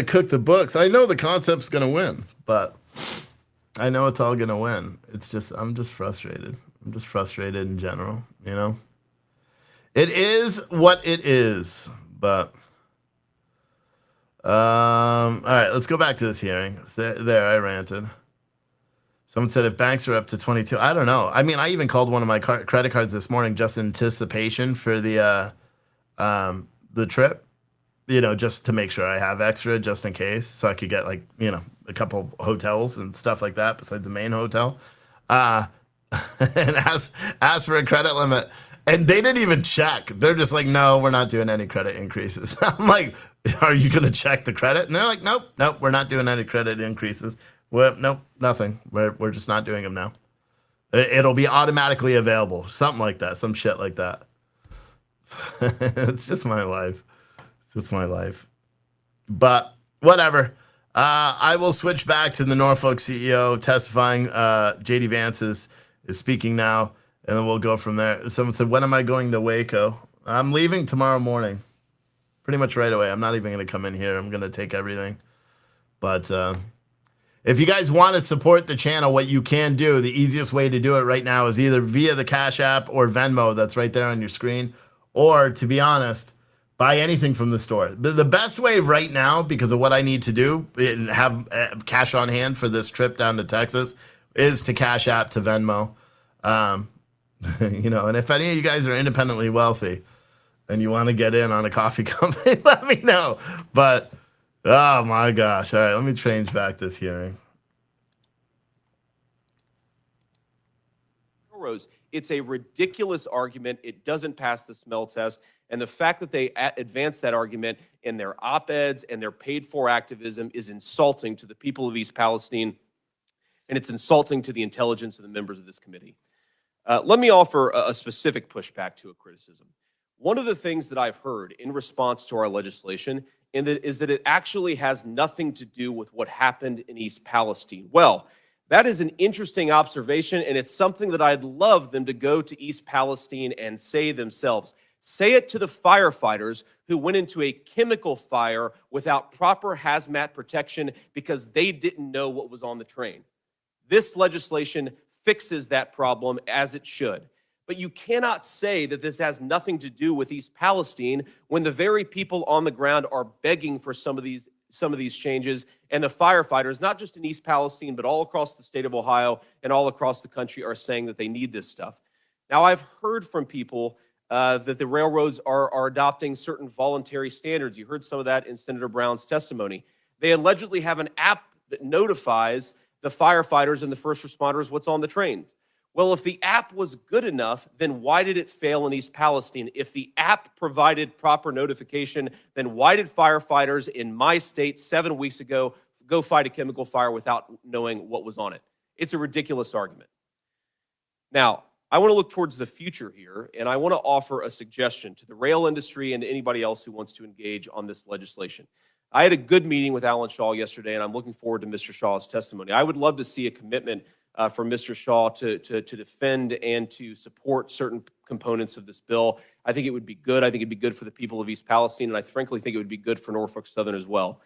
cook the books. I know the concept's gonna win, but I know it's all gonna win. I'm just frustrated. I'm just frustrated in general. It is what it is. But all right, let's go back to this hearing. There, I ranted. Someone said if banks are up to 22, I don't know. I mean, I even called one of my credit cards this morning just in anticipation for the trip, just to make sure I have extra just in case, so I could get a couple of hotels and stuff like that besides the main hotel, and ask for a credit limit. And they didn't even check. They're just like, no, we're not doing any credit increases. I'm like, are you going to check the credit? And they're like, nope, we're not doing any credit increases. Well, nope, nothing. We're just not doing them now. It'll be automatically available. Something like that. Some shit like that. It's just my life. It's just my life. But whatever. I will switch back to the Norfolk CEO testifying. JD Vance is speaking now, and then we'll go from there. Someone said, when am I going to Waco? I'm leaving tomorrow morning. Pretty much right away. I'm not even going to come in here. I'm going to take everything. But if you guys want to support the channel, what you can do, the easiest way to do it right now is either via the Cash App or Venmo that's right there on your screen. Or, to be honest, buy anything from the store. The best way right now, because of what I need to do and have cash on hand for this trip down to Texas, is to Cash App to Venmo. And if any of you guys are independently wealthy and you want to get in on a coffee company, let me know. But oh my gosh. All right, let me change back this hearing. It's a ridiculous argument. It doesn't pass the smell test. And the fact that they advance that argument in their op-eds and their paid-for activism is insulting to the people of East Palestine, and it's insulting to the intelligence of the members of this committee. Let me offer a specific pushback to a criticism. One of the things that I've heard in response to our legislation is that it actually has nothing to do with what happened in East Palestine. Well, That is an interesting observation, and it's something that I'd love them to go to East Palestine and say themselves. Say it to the firefighters who went into a chemical fire without proper hazmat protection because they didn't know what was on the train. This legislation fixes that problem as it should. But you cannot say that this has nothing to do with East Palestine when the very people on the ground are begging for some of these changes, and the firefighters, not just in East Palestine, but all across the state of Ohio and all across the country, are saying that they need this stuff. Now, I've heard from people that the railroads are adopting certain voluntary standards. You heard some of that in Senator Brown's testimony. They allegedly have an app that notifies the firefighters and the first responders what's on the trains. Well, if the app was good enough, then why did it fail in East Palestine? If the app provided proper notification, then why did firefighters in my state 7 weeks ago go fight a chemical fire without knowing what was on it? It's a ridiculous argument. Now, I want to look towards the future here, and I want to offer a suggestion to the rail industry and to anybody else who wants to engage on this legislation. I had a good meeting with Alan Shaw yesterday, and I'm looking forward to Mr. Shaw's testimony. I would love to see a commitment from Mr. Shaw to defend and to support certain components of this bill. I think it would be good. I think it'd be good for the people of East Palestine, and I frankly think it would be good for Norfolk Southern as well.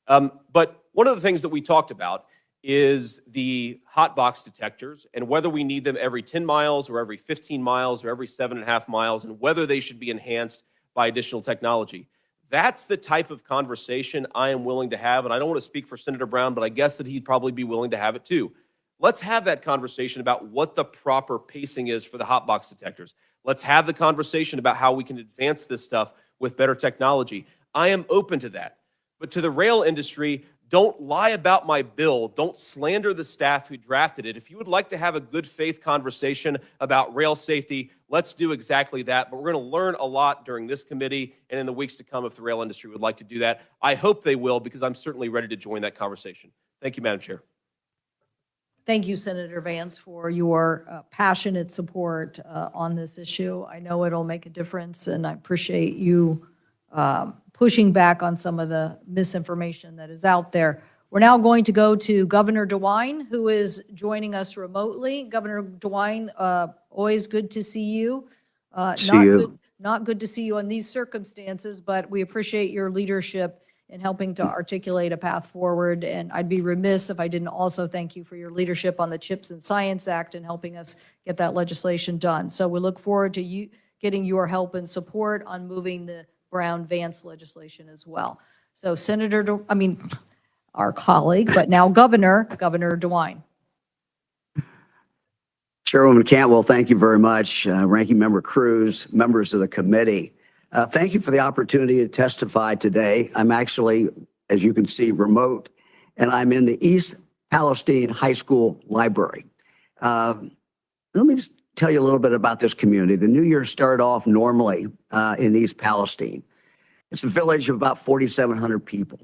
But one of the things that we talked about is the hot box detectors and whether we need them every 10 miles or every 15 miles or every 7.5 miles, and whether they should be enhanced by additional technology. That's the type of conversation I am willing to have, and I don't want to speak for Senator Brown, but I guess that he'd probably be willing to have it too. Let's have that conversation about what the proper pacing is for the hot box detectors. Let's have the conversation about how we can advance this stuff with better technology. I am open to that. But to the rail industry, don't lie about my bill. Don't slander the staff who drafted it. If you would like to have a good faith conversation about rail safety, let's do exactly that. But we're going to learn a lot during this committee and in the weeks to come if the rail industry would like to do that. I hope they will, because I'm certainly ready to join that conversation. Thank you, Madam Chair. Thank you, Senator Vance, for your passionate support on this issue. I know it'll make a difference, and I appreciate you pushing back on some of the misinformation that is out there. We're now going to go to Governor DeWine, who is joining us remotely. Governor DeWine, always good to see you. Not good to see you in these circumstances, but we appreciate your leadership in helping to articulate a path forward. And I'd be remiss if I didn't also thank you for your leadership on the CHIPS and Science Act and helping us get that legislation done. So we look forward to you getting your help and support on moving the Brown-Vance legislation as well. So our colleague, but now Governor DeWine. Chairwoman Cantwell, thank you very much. Ranking Member Cruz, members of the committee. Thank you for the opportunity to testify today. I'm actually, as you can see, remote, and I'm in the East Palestine High School Library. Let me just tell you a little bit about this community. The new year started off normally in East Palestine. It's a village of about 4,700 people.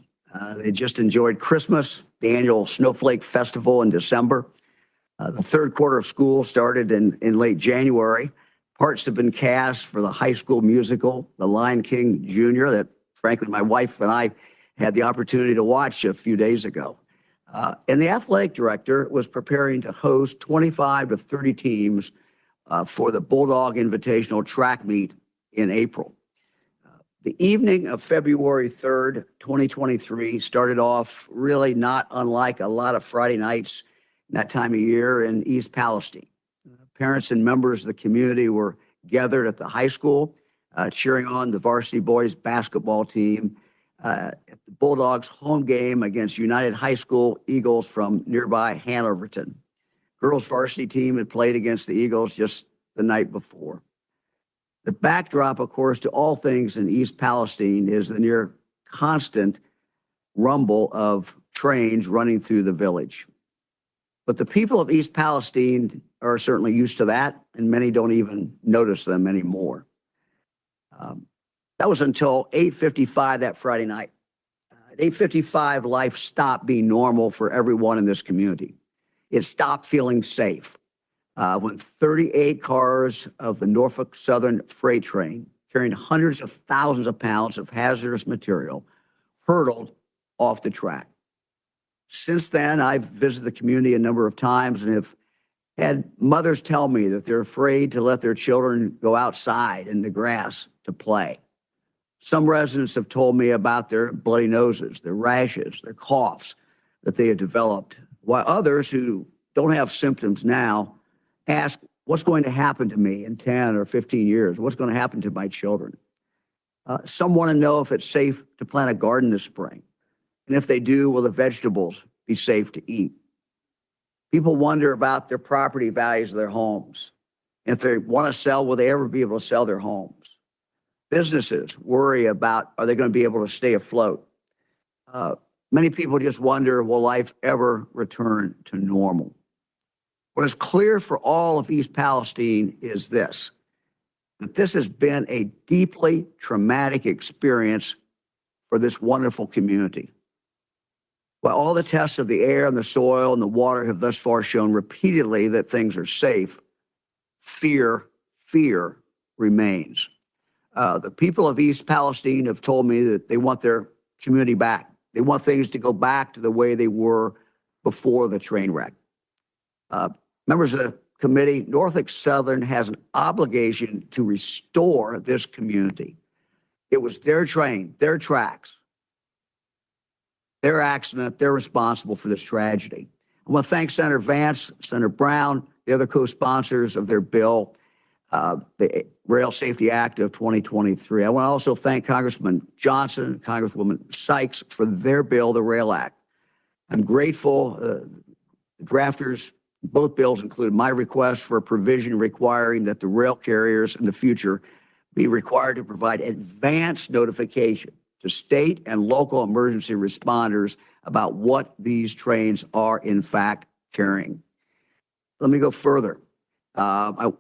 They just enjoyed Christmas, the annual Snowflake Festival in December. The third quarter of school started in late January. Parts have been cast for the high school musical, The Lion King Jr., that frankly my wife and I had the opportunity to watch a few days ago. And the athletic director was preparing to host 25 to 30 teams for the Bulldog Invitational track meet in April. The evening of February 3rd, 2023 started off really not unlike a lot of Friday nights that time of year in East Palestine. Parents and members of the community were gathered at the high school, cheering on the varsity boys basketball team at the Bulldogs home game against United High School Eagles from nearby Hanoverton. Girls varsity team had played against the Eagles just the night before. The backdrop, of course, to all things in East Palestine is the near constant rumble of trains running through the village. But the people of East Palestine are certainly used to that, and many don't even notice them anymore. That was until 8:55 that Friday night. At 8:55, life stopped being normal for everyone in this community. It stopped feeling safe when 38 cars of the Norfolk Southern freight train, carrying hundreds of thousands of pounds of hazardous material, hurtled off the track. Since then, I've visited the community a number of times and have had mothers tell me that they're afraid to let their children go outside in the grass to play. Some residents have told me about their bloody noses, their rashes, their coughs that they have developed, while others who don't have symptoms now ask, what's going to happen to me in 10 or 15 years? What's going to happen to my children? Some want to know if it's safe to plant a garden this spring. And if they do, will the vegetables be safe to eat? People wonder about their property values of their homes. And if they want to sell, will they ever be able to sell their homes? Businesses worry about, are they going to be able to stay afloat? Many people just wonder, will life ever return to normal? What is clear for all of East Palestine is this, that this has been a deeply traumatic experience for this wonderful community. While all the tests of the air and the soil and the water have thus far shown repeatedly that things are safe, fear remains. The people of East Palestine have told me that they want their community back. They want things to go back to the way they were before the train wreck. Members of the committee, Norfolk Southern has an obligation to restore this community. It was their train, their tracks, their accident. They're responsible for this tragedy. I want to thank Senator Vance, Senator Brown, the other co-sponsors of their bill, the Rail Safety Act of 2023. I want to also thank Congressman Johnson and Congresswoman Sykes for their bill, the Rail Act. I'm grateful. The drafters, both bills included my request for a provision requiring that the rail carriers in the future be required to provide advance notification to state and local emergency responders about what these trains are in fact carrying. Let me go further. I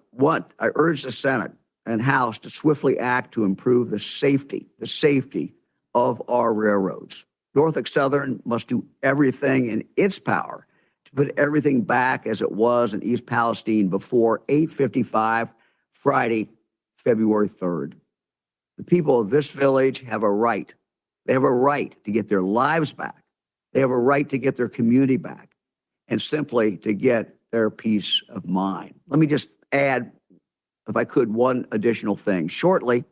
urge the Senate and House to swiftly act to improve the safety of our railroads. Norfolk Southern must do everything in its power to put everything back as it was in East Palestine before 8:55 Friday, February 3rd. The people of this village have a right. They have a right to get their lives back. They have a right to get their community back and simply to get their peace of mind. Let me just add, if I could, one additional thing. Shortly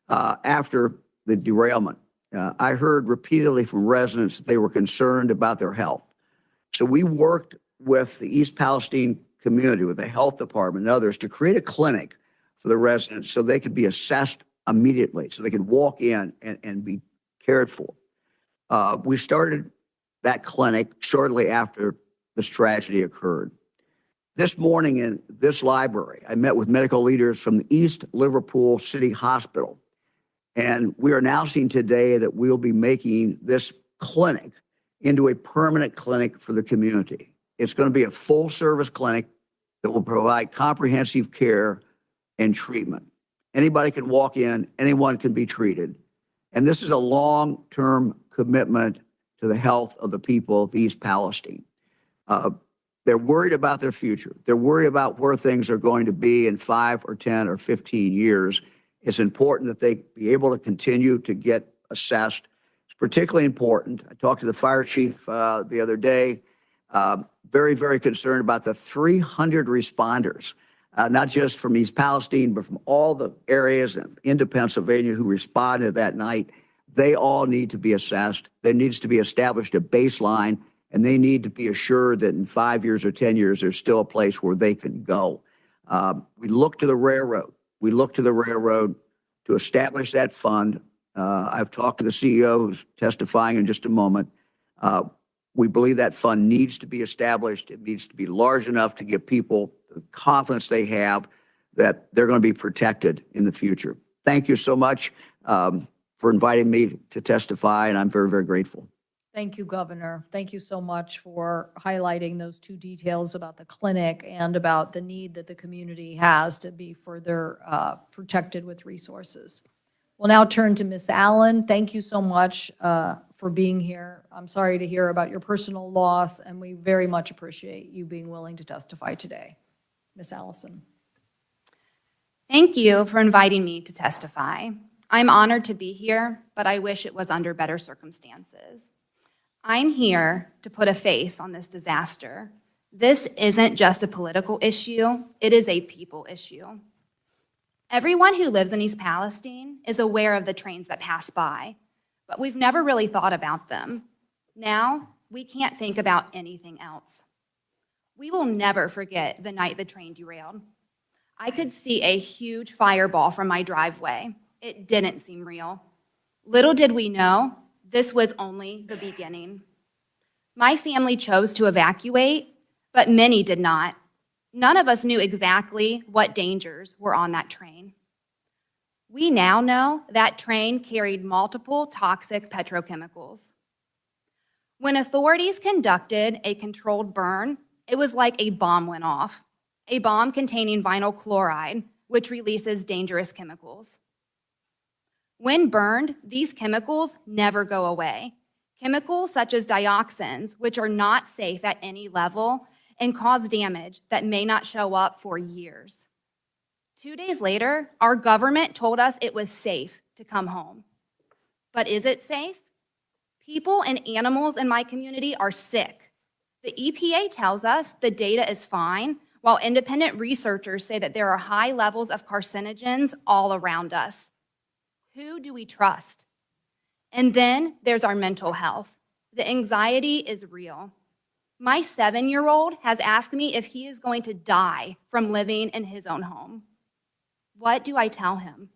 after the derailment, I heard repeatedly from residents that they were concerned about their health. So we worked with the East Palestine community, with the health department and others, to create a clinic for the residents so they could be assessed immediately, so they could walk in and be cared for. We started that clinic shortly after this tragedy occurred. This morning in this library, I met with medical leaders from the East Liverpool City Hospital. And we are announcing today that we'll be making this clinic into a permanent clinic for the community. It's going to be a full service clinic that will provide comprehensive care and treatment. Anybody can walk in, anyone can be treated. And this is a long-term commitment to the health of the people of East Palestine. They're worried about their future. They're worried about where things are going to be in 5 or 10 or 15 years. It's important that they be able to continue to get assessed. It's particularly important. I talked to the fire chief the other day, very, very concerned about the 300 responders, not just from East Palestine, but from all the areas into Pennsylvania who responded that night. They all need to be assessed. There needs to be established a baseline, and they need to be assured that in 5 years or 10 years, there's still a place where they can go. We look to the railroad. We look to the railroad to establish that fund. I've talked to the CEO who's testifying in just a moment. We believe that fund needs to be established. It needs to be large enough to give people the confidence they have that they're going to be protected in the future. Thank you so much for inviting me to testify, and I'm very, very grateful. Thank you, Governor. Thank you so much for highlighting those two details about the clinic and about the need that the community has to be further protected with resources. We'll now turn to Ms. Allen. Thank you so much for being here. I'm sorry to hear about your personal loss, and we very much appreciate you being willing to testify today. Ms. Allison. Thank you for inviting me to testify. I'm honored to be here, but I wish it was under better circumstances. I'm here to put a face on this disaster. This isn't just a political issue, it is a people issue. Everyone who lives in East Palestine is aware of the trains that pass by, but we've never really thought about them. Now, we can't think about anything else. We will never forget the night the train derailed. I could see a huge fireball from my driveway. It didn't seem real. Little did we know, this was only the beginning. My family chose to evacuate, but many did not. None of us knew exactly what dangers were on that train. We now know that train carried multiple toxic petrochemicals. When authorities conducted a controlled burn, it was like a bomb went off, a bomb containing vinyl chloride, which releases dangerous chemicals. When burned, these chemicals never go away. Chemicals such as dioxins, which are not safe at any level and cause damage that may not show up for years. 2 days later, our government told us it was safe to come home. But is it safe? People and animals in my community are sick. The EPA tells us the data is fine, while independent researchers say that there are high levels of carcinogens all around us. Who do we trust? And then there's our mental health. The anxiety is real. My 7-year-old has asked me if he is going to die from living in his own home. What do I tell him?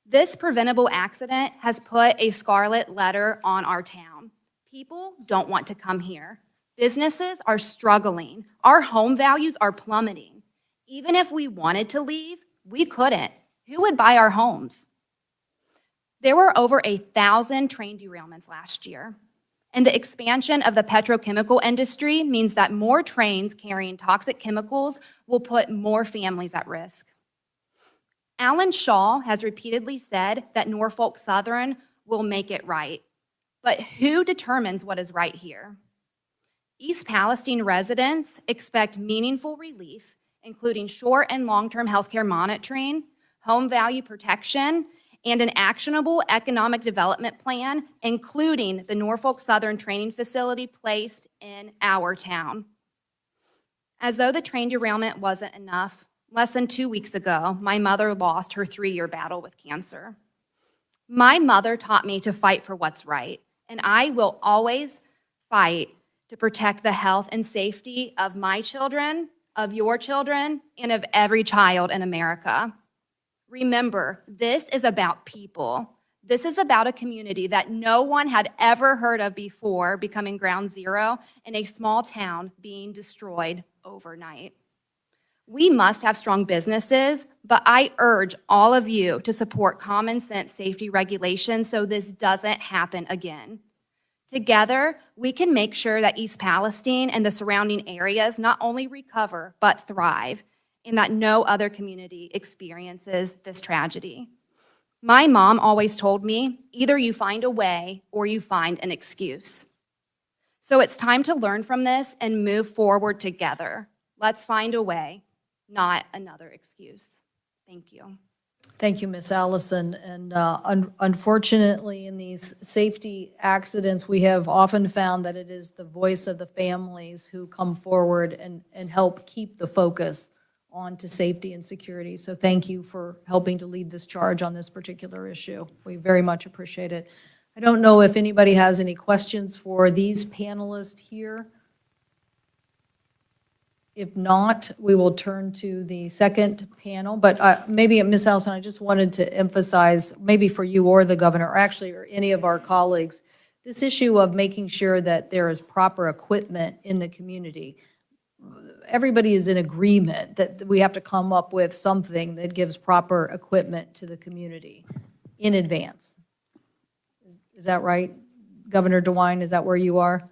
This preventable accident has put a scarlet letter on our town. People don't want to come here. Businesses are struggling. Our home values are plummeting. Even if we wanted to leave, we couldn't. Who would buy our homes? There were over 1,000 train derailments last year, and the expansion of the petrochemical industry means that more trains carrying toxic chemicals will put more families at risk. Alan Shaw has repeatedly said that Norfolk Southern will make it right. But who determines what is right here? East Palestine residents expect meaningful relief, including short and long-term healthcare monitoring, home value protection, and an actionable economic development plan, including the Norfolk Southern training facility placed in our town. As though the train derailment wasn't enough, less than 2 weeks ago, my mother lost her 3-year battle with cancer. My mother taught me to fight for what's right, and I will always fight to protect the health and safety of my children, of your children, and of every child in America. Remember, this is about people. This is about a community that no one had ever heard of before becoming ground zero in a small town being destroyed overnight. We must have strong businesses, but I urge all of you to support common sense safety regulations so this doesn't happen again. Together, we can make sure that East Palestine and the surrounding areas not only recover, but thrive, and that no other community experiences this tragedy. My mom always told me, either you find a way or you find an excuse. So it's time to learn from this and move forward together. Let's find a way, not another excuse. Thank you. Thank you, Ms. Allison. And unfortunately, in these safety accidents, we have often found that it is the voice of the families who come forward and help keep the focus on to safety and security. So thank you for helping to lead this charge on this particular issue. We very much appreciate it. I don't know if anybody has any questions for these panelists here. If not, we will turn to the second panel. But maybe, Ms. Allison, I just wanted to emphasize, maybe for you or the governor, or actually or any of our colleagues, this issue of making sure that there is proper equipment in the community. Everybody is in agreement that we have to come up with something that gives proper equipment to the community in advance. Is that right? Governor DeWine, is that where you are?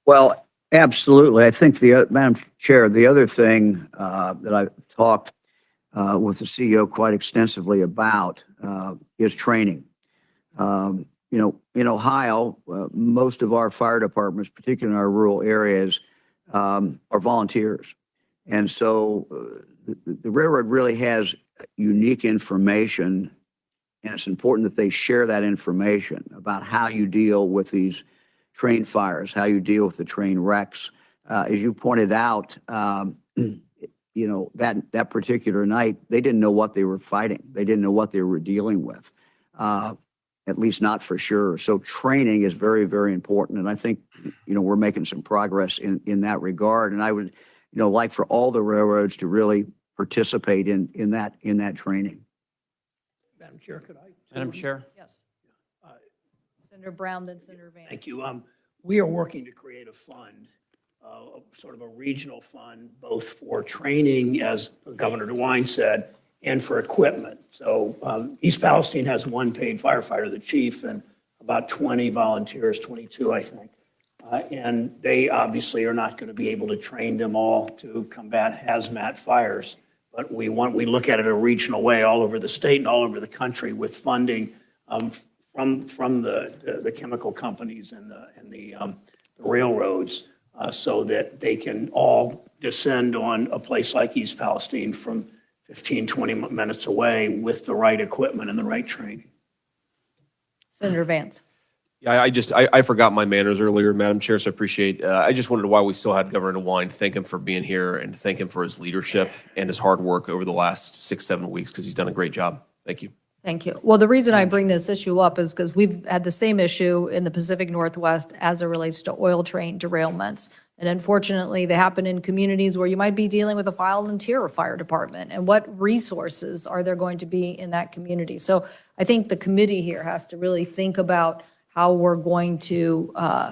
Well, absolutely. I think Madam Chair, the other thing that I've talked with the CEO quite extensively about is training. In Ohio, most of our fire departments, particularly in our rural areas, are volunteers. And so the railroad really has unique information And it's important that they share that information about how you deal with these train fires, how you deal with the train wrecks. As you pointed out, you know, that particular night, they didn't know what they were fighting. They didn't know what they were dealing with, at least not for sure. So training is very, very important. And I think, you know, we're making some progress in that regard. And I would, you know, like for all the railroads to really participate in that training. Madam Chair, could I? Madam Chair? Yes. Senator Brown, then Senator Vance. Thank you. We are working to create a fund, sort of a regional fund, both for training, as Governor DeWine said, and for equipment. So East Palestine has one paid firefighter, the chief, and about 20 volunteers, 22, I think. And they obviously are not going to be able to train them all to combat hazmat fires. But we look at it a regional way all over the state and all over the country with funding from the chemical companies and the railroads, so that they can all descend on a place like East Palestine from 15, 20 minutes away with the right equipment and the right training. Senator Vance. Yeah, I forgot my manners earlier, Madam Chair, so I appreciate, I just wondered why we still had Governor DeWine, thank him for being here and thank him for his leadership and his hard work over the last 6-7 weeks, because he's done a great job. Thank you. Thank you. Well, the reason I bring this issue up is because we've had the same issue in the Pacific Northwest as it relates to oil train derailments. And unfortunately, they happen in communities where you might be dealing with a volunteer fire department. And what resources are there going to be in that community? So I think the committee here has to really think about how we're going to,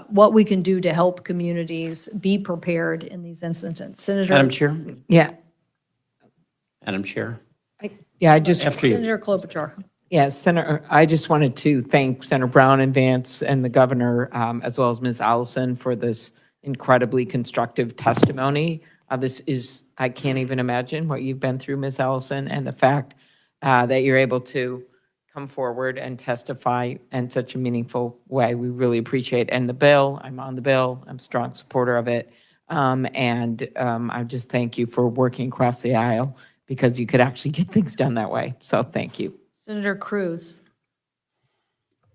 what we can do to help communities be prepared in these instances. Senator. Madam Chair? Yeah. Madam Chair? Yeah, I just. After you. Senator Klobuchar. Yes, Senator, I just wanted to thank Senator Brown and Vance and the governor, as well as Ms. Allison, for this incredibly constructive testimony. This is, I can't even imagine what you've been through, Ms. Allison, and the fact that you're able to come forward and testify in such a meaningful way. We really appreciate it. And the bill, I'm on the bill, I'm a strong supporter of it. I just thank you for working across the aisle, because you could actually get things done that way. So thank you. Senator Cruz.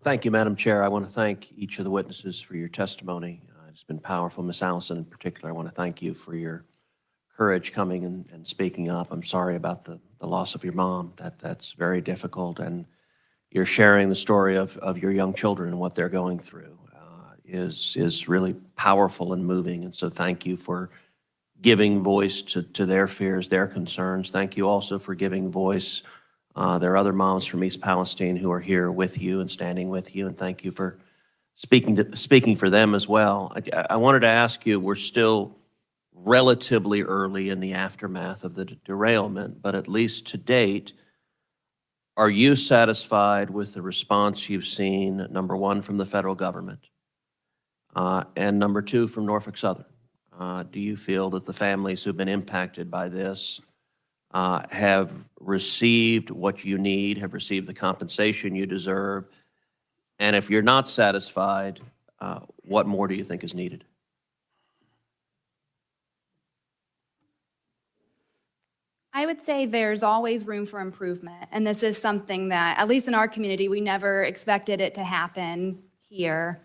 Thank you, Madam Chair. I want to thank each of the witnesses for your testimony. It's been powerful. Ms. Allison in particular, I want to thank you for your courage coming and speaking up. I'm sorry about the loss of your mom. That's very difficult. And you're sharing the story of your young children and what they're going through is really powerful and moving. And so thank you for giving voice to their fears, their concerns. Thank you also for giving voice. There are other moms from East Palestine who are here with you and standing with you, and thank you for speaking for them as well. I wanted to ask you, we're still relatively early in the aftermath of the derailment, but at least to date, are you satisfied with the response you've seen, number one, from the federal government, and number two, from Norfolk Southern? Do you feel that the families who've been impacted by this have received what you need, have received the compensation you deserve? And if you're not satisfied, what more do you think is needed? I would say there's always room for improvement. And this is something that, at least in our community, we never expected it to happen here.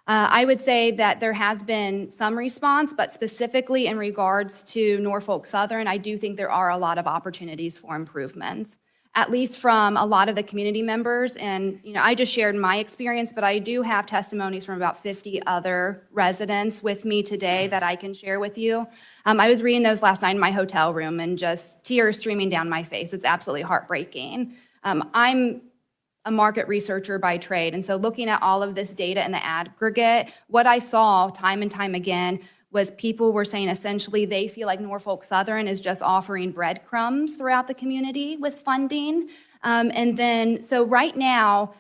I would say that there has been some response, but specifically in regards to Norfolk Southern, I do think there are a lot of opportunities for improvements, at least from a lot of the community members. And, you know, I just shared my experience, but I do have testimonies from about 50 other residents with me today that I can share with you. I was reading those last night in my hotel room and just tears streaming down my face. It's absolutely heartbreaking. I'm a market researcher by trade. And so looking at all of this data in the aggregate, what I saw time and time again was people were saying essentially they feel like Norfolk Southern is just offering breadcrumbs throughout the community with funding. So right now,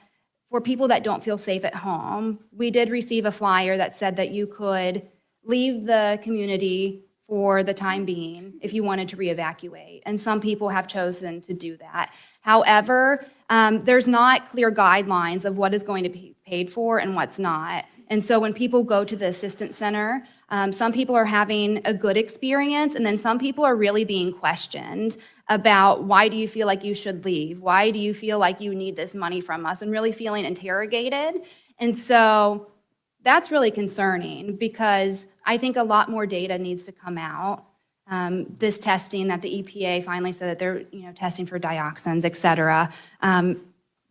for people that don't feel safe at home, we did receive a flyer that said that you could leave the community for the time being if you wanted to reevacuate. And some people have chosen to do that. However, there's not clear guidelines of what is going to be paid for and what's not. And so when people go to the assistance center, Some people are having a good experience, and then some people are really being questioned about why do you feel like you should leave? Why do you feel like you need this money from us? And really feeling interrogated. And so that's really concerning because I think a lot more data needs to come out. This testing that the EPA finally said that they're, testing for dioxins, et cetera.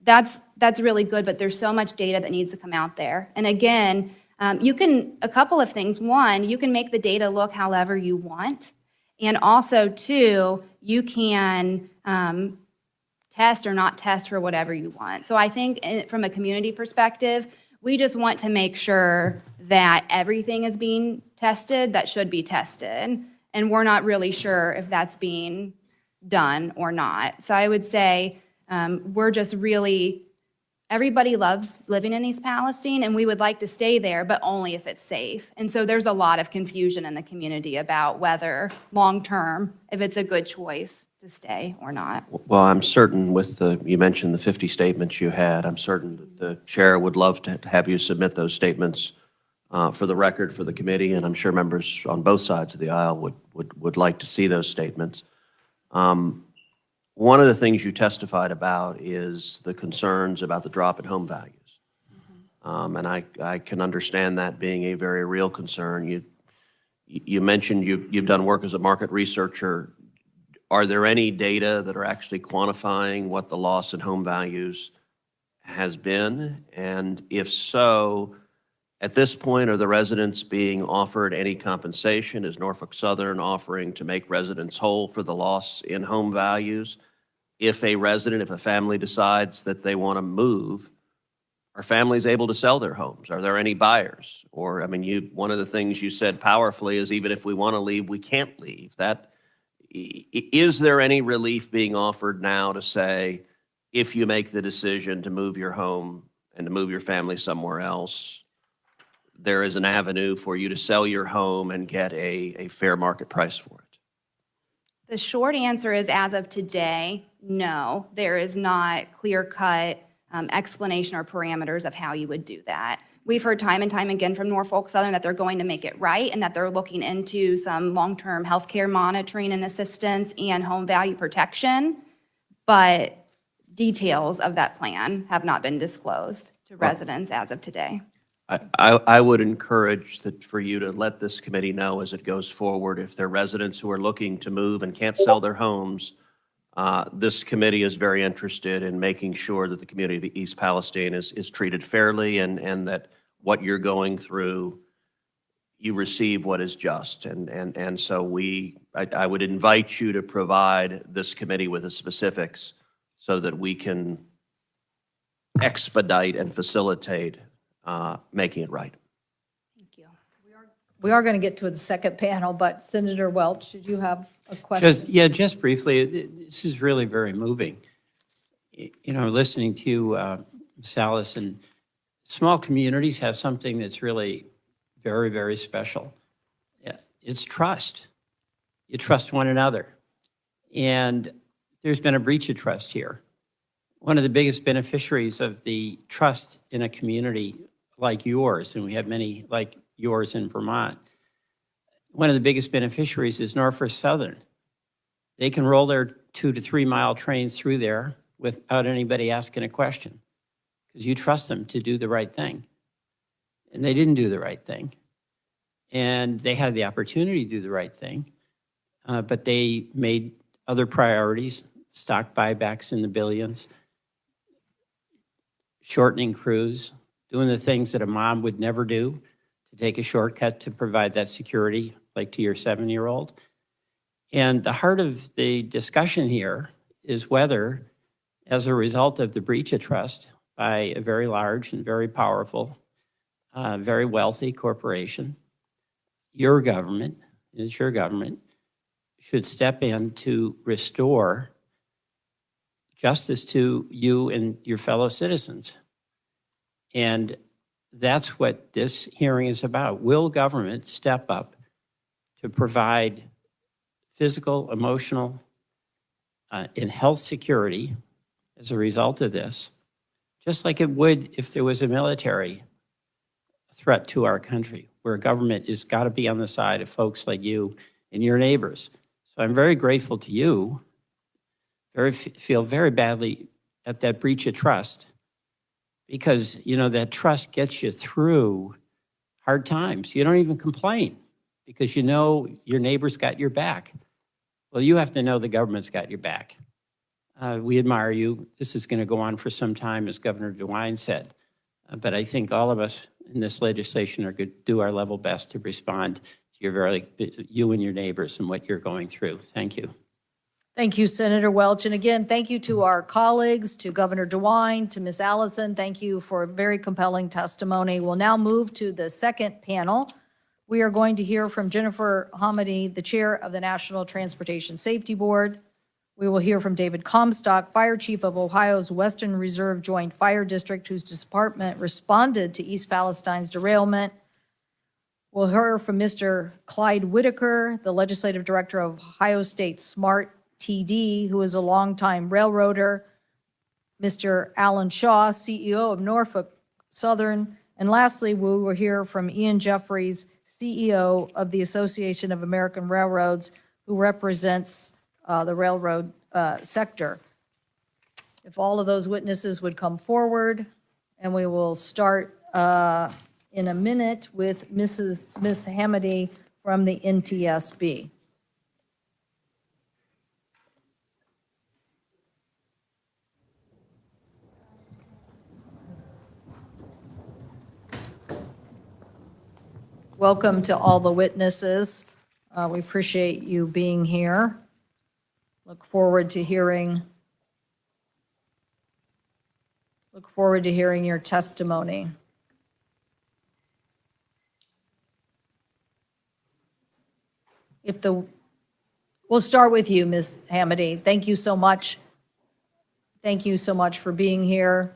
That's really good, but there's so much data that needs to come out there. And again, a couple of things. One, you can make the data look however you want. And also, two, you can test or not test for whatever you want. So I think from a community perspective, we just want to make sure that everything is being tested that should be tested. And we're not really sure if that's being done or not. So I would say we're just really, everybody loves living in East Palestine, and we would like to stay there, but only if it's safe. And so there's a lot of confusion in the community about whether long-term, if it's a good choice to stay or not. Well, I'm certain you mentioned the 50 statements you had. I'm certain that the chair would love to have you submit those statements for the record for the committee, and I'm sure members on both sides of the aisle would like to see those statements. One of the things you testified about is the concerns about the drop in home values. And I can understand that being a very real concern. You mentioned you've done work as a market researcher. Are there any data that are actually quantifying what the loss in home values has been? And if so, at this point, are the residents being offered any compensation? Is Norfolk Southern offering to make residents whole for the loss in home values? If a family decides that they want to move, are families able to sell their homes? Are there any buyers? Or, one of the things you said powerfully is even if we want to leave, we can't leave. Is there any relief being offered now to say, if you make the decision to move your home and to move your family somewhere else, there is an avenue for you to sell your home and get a fair market price for it? The short answer is, as of today, no. There is not clear-cut explanation or parameters of how you would do that. We've heard time and time again from Norfolk Southern that they're going to make it right and that they're looking into some long-term healthcare monitoring and assistance and home value protection, but details of that plan have not been disclosed to residents as of today. I would encourage for you to let this committee know as it goes forward, if there are residents who are looking to move and can't sell their homes, this committee is very interested in making sure that the community of East Palestine is treated fairly and that what you're going through, you receive what is just. And so I would invite you to provide this committee with the specifics so that we can expedite and facilitate making it right. Thank you. We are going to get to the second panel, but Senator Welch, did you have a question? Just briefly, this is really very moving. Listening to Salas, and small communities have something that's really very, very special. It's trust. You trust one another. And there's been a breach of trust here. One of the biggest beneficiaries of the trust in a community like yours, and we have many like yours in Vermont, one of the biggest beneficiaries is Norfolk Southern. They can roll their 2 to 3 mile trains through there without anybody asking a question because you trust them to do the right thing. And they didn't do the right thing. And they had the opportunity to do the right thing, but they made other priorities, stock buybacks in the billions, shortening crews, doing the things that a mom would never do to take a shortcut to provide that security, like to your 7-year-old. And the heart of the discussion here is whether, as a result of the breach of trust by a very large and very powerful, very wealthy corporation, your government, it's your government, should step in to restore justice to you and your fellow citizens. And that's what this hearing is about. Will government step up to provide physical, emotional, and health security as a result of this, just like it would if there was a military threat to our country, where government has got to be on the side of folks like you and your neighbors. So I'm very grateful to you, feel very badly at that breach of trust, because, you know, that trust gets you through hard times. You don't even complain because you know your neighbor's got your back. Well, you have to know the government's got your back. We admire you. This is going to go on for some time, as Governor DeWine said. But I think all of us in this legislation are going to do our level best to respond to you and your neighbors and what you're going through. Thank you. Thank you, Senator Welch. And again, thank you to our colleagues, to Governor DeWine, to Ms. Allison. Thank you for a very compelling testimony. We'll now move to the second panel. We are going to hear from Jennifer Hamady, the Chair of the National Transportation Safety Board. We will hear from David Comstock, Fire Chief of Ohio's Western Reserve Joint Fire District, whose department responded to East Palestine's derailment. We'll hear from Mr. Clyde Whitaker, the Legislative Director of Ohio State SMART TD, who is a longtime railroader, Mr. Alan Shaw, CEO of Norfolk Southern, and lastly, we will hear from Ian Jeffries, CEO of the Association of American Railroads, who represents the railroad sector. If all of those witnesses would come forward, and we will start in a minute with Ms. Hamady from the NTSB. Welcome to all the witnesses. We appreciate you being here. Look forward to hearing your testimony. We'll start with you, Ms. Hamady. Thank you so much. Thank you so much for being here.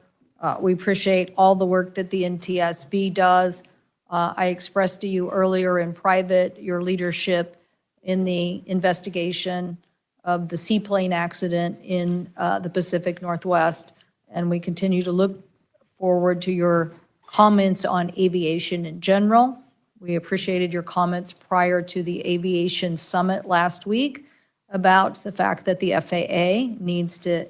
We appreciate all the work that the NTSB does. I expressed to you earlier in private your leadership in the investigation of the seaplane accident in the Pacific Northwest, and we continue to look forward to your comments on aviation in general. We appreciated your comments prior to the Aviation Summit last week about the fact that the FAA needs to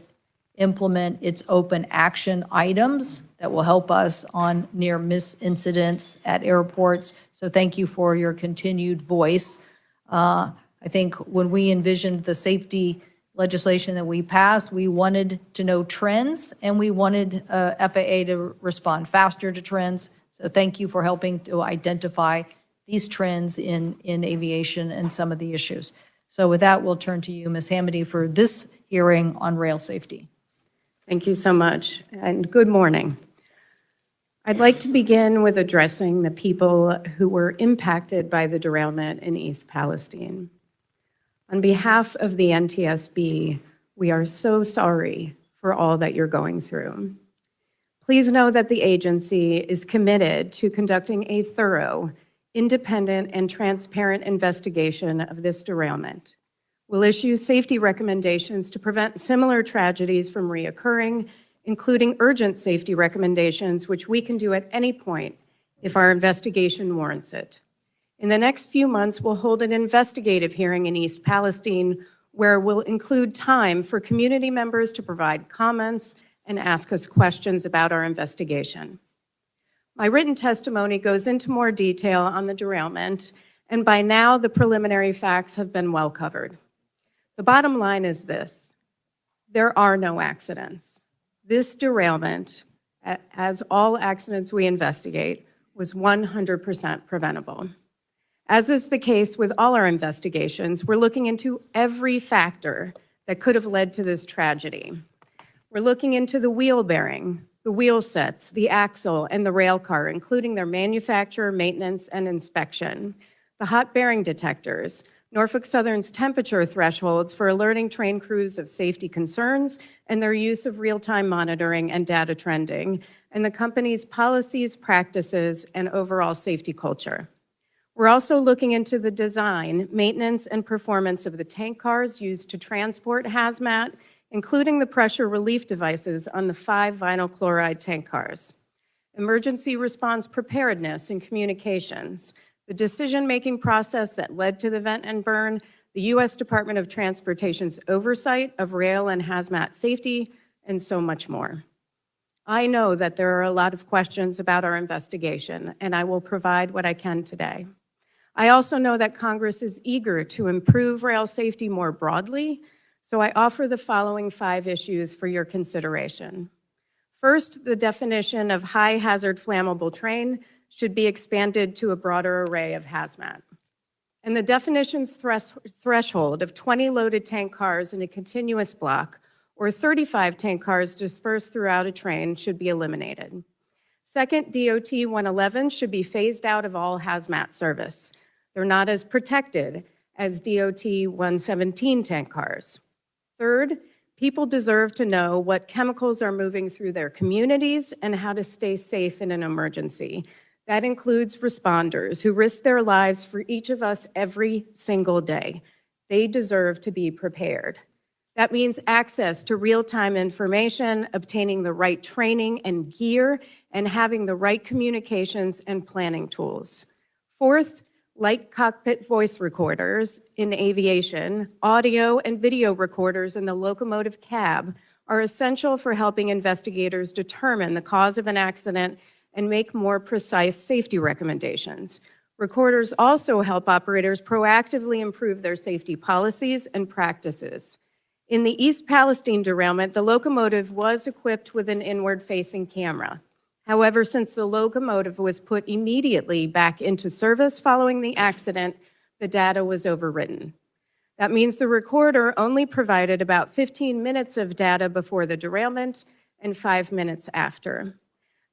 implement its open action items that will help us on near miss incidents at airports. So thank you for your continued voice. I think when we envisioned the safety legislation that we passed, we wanted to know trends, and we wanted FAA to respond faster to trends. So thank you for helping to identify these trends in aviation and some of the issues. So with that, we'll turn to you, Ms. Hamady, for this hearing on rail safety. Thank you so much, and good morning. I'd like to begin with addressing the people who were impacted by the derailment in East Palestine. On behalf of the NTSB, we are so sorry for all that you're going through. Please know that the agency is committed to conducting a thorough, independent, and transparent investigation of this derailment. We'll issue safety recommendations to prevent similar tragedies from reoccurring, including urgent safety recommendations, which we can do at any point if our investigation warrants it. In the next few months, we'll hold an investigative hearing in East Palestine where we'll include time for community members to provide comments and ask us questions about our investigation. My written testimony goes into more detail on the derailment, and by now the preliminary facts have been well covered. The bottom line is this: there are no accidents. This derailment, as all accidents we investigate, was 100% preventable. As is the case with all our investigations, we're looking into every factor that could have led to this tragedy. We're looking into the wheel bearing, the wheel sets, the axle, and the rail car, including their manufacture, maintenance, and inspection, the hot bearing detectors, Norfolk Southern's temperature thresholds for alerting train crews of safety concerns, and their use of real-time monitoring and data trending, and the company's policies, practices, and overall safety culture. We're also looking into the design, maintenance, and performance of the tank cars used to transport hazmat, including the pressure relief devices on the 5 vinyl chloride tank cars. emergency response preparedness and communications, the decision-making process that led to the vent and burn, the U.S. Department of Transportation's oversight of rail and hazmat safety, and so much more. I know that there are a lot of questions about our investigation, and I will provide what I can today. I also know that Congress is eager to improve rail safety more broadly, so I offer the following 5 issues for your consideration. First, the definition of high-hazard flammable train should be expanded to a broader array of hazmat. And the definition's threshold of 20 loaded tank cars in a continuous block or 35 tank cars dispersed throughout a train should be eliminated. Second, DOT 111 should be phased out of all hazmat service. They're not as protected as DOT 117 tank cars. Third, people deserve to know what chemicals are moving through their communities and how to stay safe in an emergency. That includes responders who risk their lives for each of us every single day. They deserve to be prepared. That means access to real-time information, obtaining the right training and gear, and having the right communications and planning tools. Fourth, like cockpit voice recorders in aviation, audio and video recorders in the locomotive cab are essential for helping investigators determine the cause of an accident and make more precise safety recommendations. Recorders also help operators proactively improve their safety policies and practices. In the East Palestine derailment, the locomotive was equipped with an inward-facing camera. However, since the locomotive was put immediately back into service following the accident, the data was overwritten. That means the recorder only provided about 15 minutes of data before the derailment and 5 minutes after.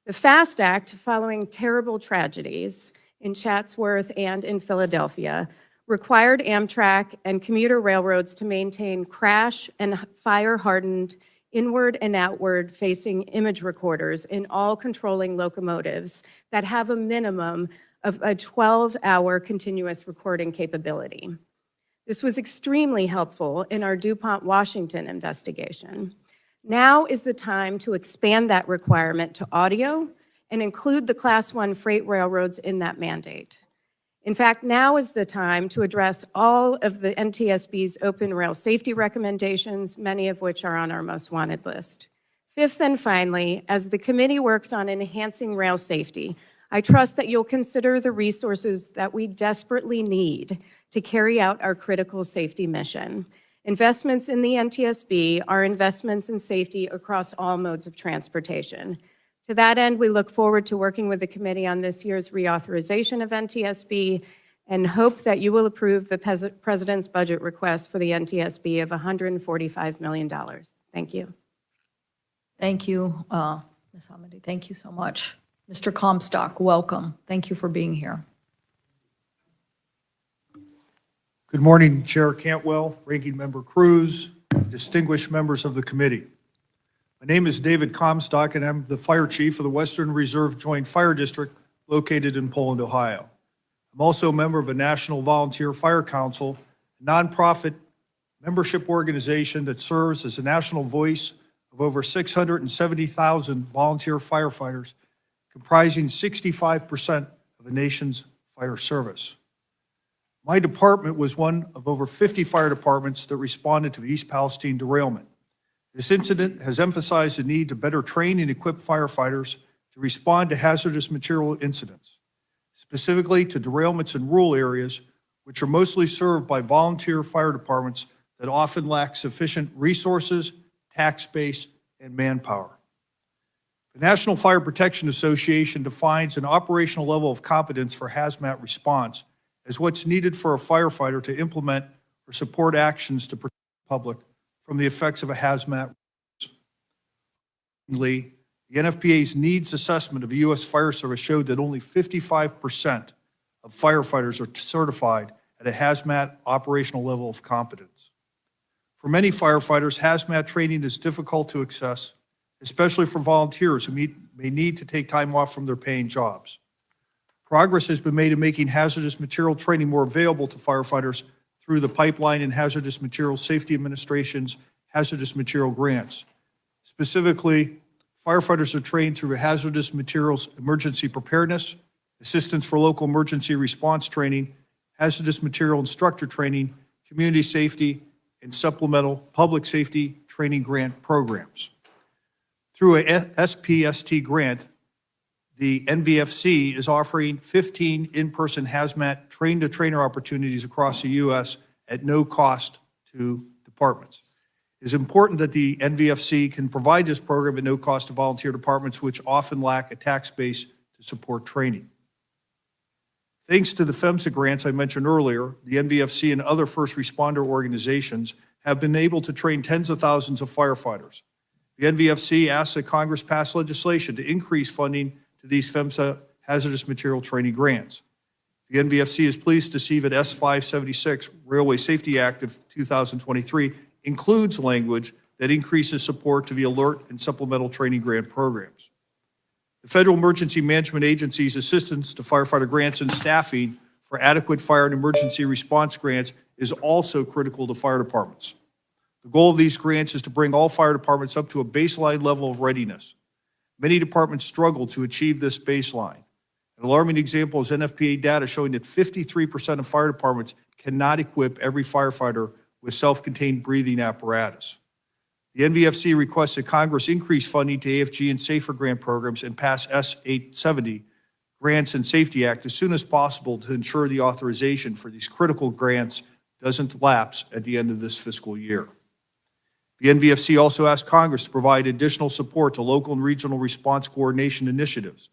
The FAST Act, following terrible tragedies in Chatsworth and in Philadelphia, required Amtrak and commuter railroads to maintain crash and fire-hardened inward and outward facing image recorders in all controlling locomotives that have a minimum of a 12-hour continuous recording capability. This was extremely helpful in our DuPont, Washington investigation. Now is the time to expand that requirement to audio and include the Class 1 freight railroads in that mandate. In fact, now is the time to address all of the NTSB's open rail safety recommendations, many of which are on our most wanted list. Fifth and finally, as the committee works on enhancing rail safety, I trust that you'll consider the resources that we desperately need to carry out our critical safety mission. Investments in the NTSB are investments in safety across all modes of transportation. To that end, we look forward to working with the committee on this year's reauthorization of NTSB and hope that you will approve the President's budget request for the NTSB of $145 million. Thank you. Thank you, Ms. Hamady. Thank you so much. Mr. Comstock, welcome. Thank you for being here. Good morning, Chair Cantwell, Ranking Member Cruz, distinguished members of the committee. My name is David Comstock, and I'm the Fire Chief of the Western Reserve Joint Fire District located in Poland, Ohio. I'm also a member of a National Volunteer Fire Council, a nonprofit membership organization that serves as a national voice of over 670,000 volunteer firefighters, comprising 65% of the nation's fire service. My department was one of over 50 fire departments that responded to the East Palestine derailment. This incident has emphasized the need to better train and equip firefighters to respond to hazardous material incidents, specifically to derailments in rural areas, which are mostly served by volunteer fire departments that often lack sufficient resources, tax base, and manpower. The National Fire Protection Association defines an operational level of competence for hazmat response as what's needed for a firefighter to implement or support actions to protect the public from the effects of a hazmat. The NFPA's needs assessment of the U.S. Fire Service showed that only 55% of firefighters are certified at a hazmat operational level of competence. For many firefighters, hazmat training is difficult to access, especially for volunteers who may need to take time off from their paying jobs. Progress has been made in making hazardous material training more available to firefighters through the Pipeline and Hazardous Materials Safety Administration's hazardous material grants. Specifically, Firefighters are trained through hazardous materials emergency preparedness, assistance for local emergency response training, hazardous material instructor training, community safety, and supplemental public safety training grant programs. Through a SPST grant, the NVFC is offering 15 in-person hazmat train-to-trainer opportunities across the U.S. at no cost to departments. It is important that the NVFC can provide this program at no cost to volunteer departments, which often lack a tax base to support training. Thanks to the PHMSA grants I mentioned earlier, the NVFC and other first responder organizations have been able to train tens of thousands of firefighters. The NVFC asks that Congress pass legislation to increase funding to these PHMSA hazardous material training grants. The NVFC is pleased to see that S576, Railway Safety Act of 2023, includes language that increases support to the alert and supplemental training grant programs. The Federal Emergency Management Agency's assistance to firefighter grants and staffing for adequate fire and emergency response grants is also critical to fire departments. The goal of these grants is to bring all fire departments up to a baseline level of readiness. Many departments struggle to achieve this baseline. An alarming example is NFPA data showing that 53% of fire departments cannot equip every firefighter with self-contained breathing apparatus. The NVFC requests that Congress increase funding to AFG and SAFER grant programs and pass S870, Grants and Safety Act, as soon as possible to ensure the authorization for these critical grants doesn't lapse at the end of this fiscal year. The NVFC also asked Congress to provide additional support to local and regional response coordination initiatives.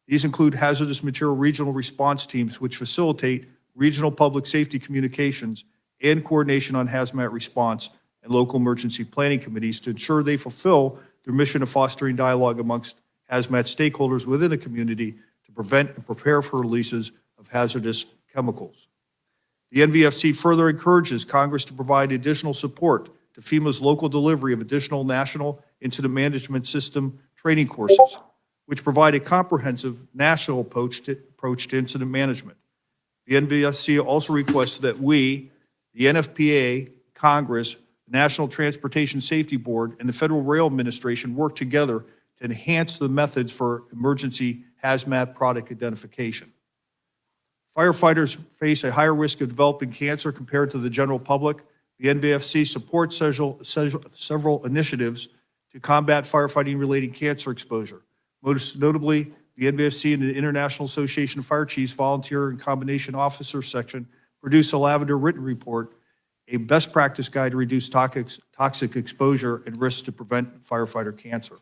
These include hazardous material regional response teams, which facilitate regional public safety communications and coordination on hazmat response, and local emergency planning committees to ensure they fulfill their mission of fostering dialogue amongst hazmat stakeholders within a community to prevent and prepare for releases of hazardous chemicals. The NVFC further encourages Congress to provide additional support to FEMA's local delivery of additional National Incident Management System training courses, which provide a comprehensive national approach to incident management. The NVFC also requests that we, the NFPA, Congress, the National Transportation Safety Board, and the Federal Rail Administration work together to enhance the methods for emergency hazmat product identification. Firefighters face a higher risk of developing cancer compared to the general public. The NVFC supports several initiatives to combat firefighting-related cancer exposure. Most notably, the NVFC and the International Association of Fire Chiefs Volunteer and Combination Officers section produced a Lavender written report, a best practice guide to reduce toxic exposure and risks to prevent firefighter cancer.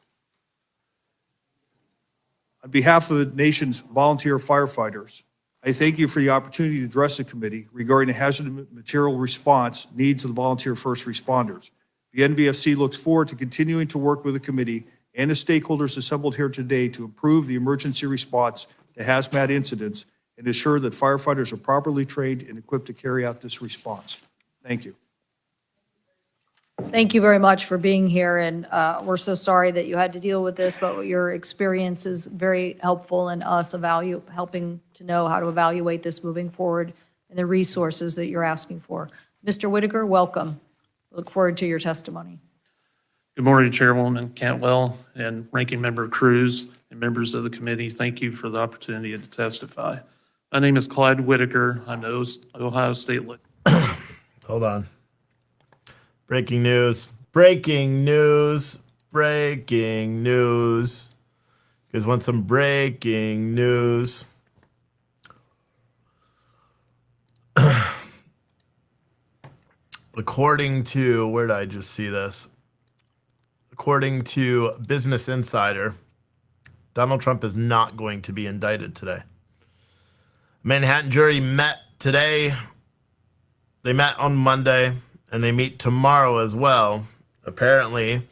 On behalf of the nation's volunteer firefighters, I thank you for the opportunity to address the committee regarding the hazardous material response needs of the volunteer first responders. The NVFC looks forward to continuing to work with the committee and the stakeholders assembled here today to improve the emergency response to hazmat incidents and ensure that firefighters are properly trained and equipped to carry out this response. Thank you. Thank you very much for being here, and we're so sorry that you had to deal with this, but your experience is very helpful in us helping to know how to evaluate this moving forward and the resources that you're asking for. Mr. Whitaker, welcome. Look forward to your testimony. Good morning, Chairwoman Cantwell and Ranking Member Cruz and members of the committee. Thank you for the opportunity to testify. My name is Clyde Whitaker. I'm the Ohio State. Hold on. Breaking news. Breaking news. Breaking news. You guys want some breaking news? According to, where did I just see this? According to Business Insider, Donald Trump is not going to be indicted today. Manhattan jury met today. They met on Monday, and they meet tomorrow as well, apparently,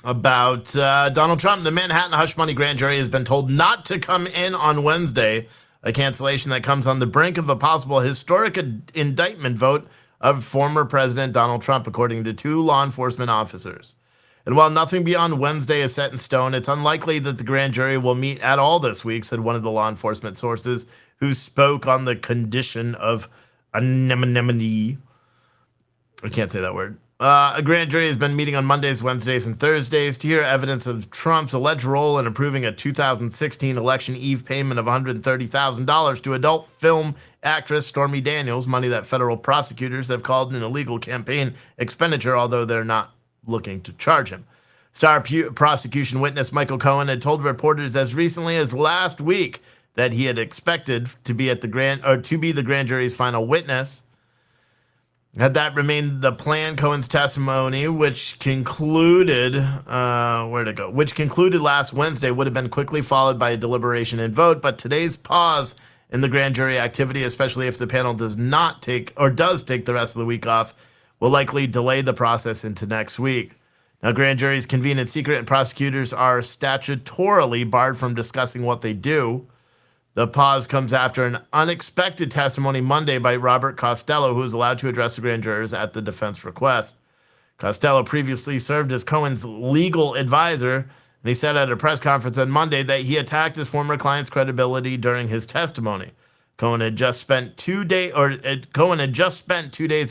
about Donald Trump. The Manhattan hush money grand jury has been told not to come in on Wednesday, a cancellation that comes on the brink of a possible historic indictment vote of former President Donald Trump, according to two law enforcement officers. And while nothing beyond Wednesday is set in stone, it's unlikely that the grand jury will meet at all this week, said one of the law enforcement sources who spoke on the condition of anonymity. I can't say that word. A grand jury has been meeting on Mondays, Wednesdays, and Thursdays to hear evidence of Trump's alleged role in approving a 2016 election eve payment of $130,000 to adult film actress Stormy Daniels, money that federal prosecutors have called an illegal campaign expenditure, although they're not looking to charge him. Prosecution witness Michael Cohen had told reporters as recently as last week that he had expected to be the grand jury's final witness. Had that remained the plan, Cohen's testimony, which concluded last Wednesday, would have been quickly followed by a deliberation and vote. But today's pause in the grand jury activity, especially if the panel does take the rest of the week off, will likely delay the process into next week. Now, grand juries convene in secret, and prosecutors are statutorily barred from discussing what they do. The pause comes after an unexpected testimony Monday by Robert Costello, who was allowed to address the grand jurors at the defense request. Costello previously served as Cohen's legal advisor, and he said at a press conference on Monday that he attacked his former client's credibility during his testimony. Cohen had just spent 2 days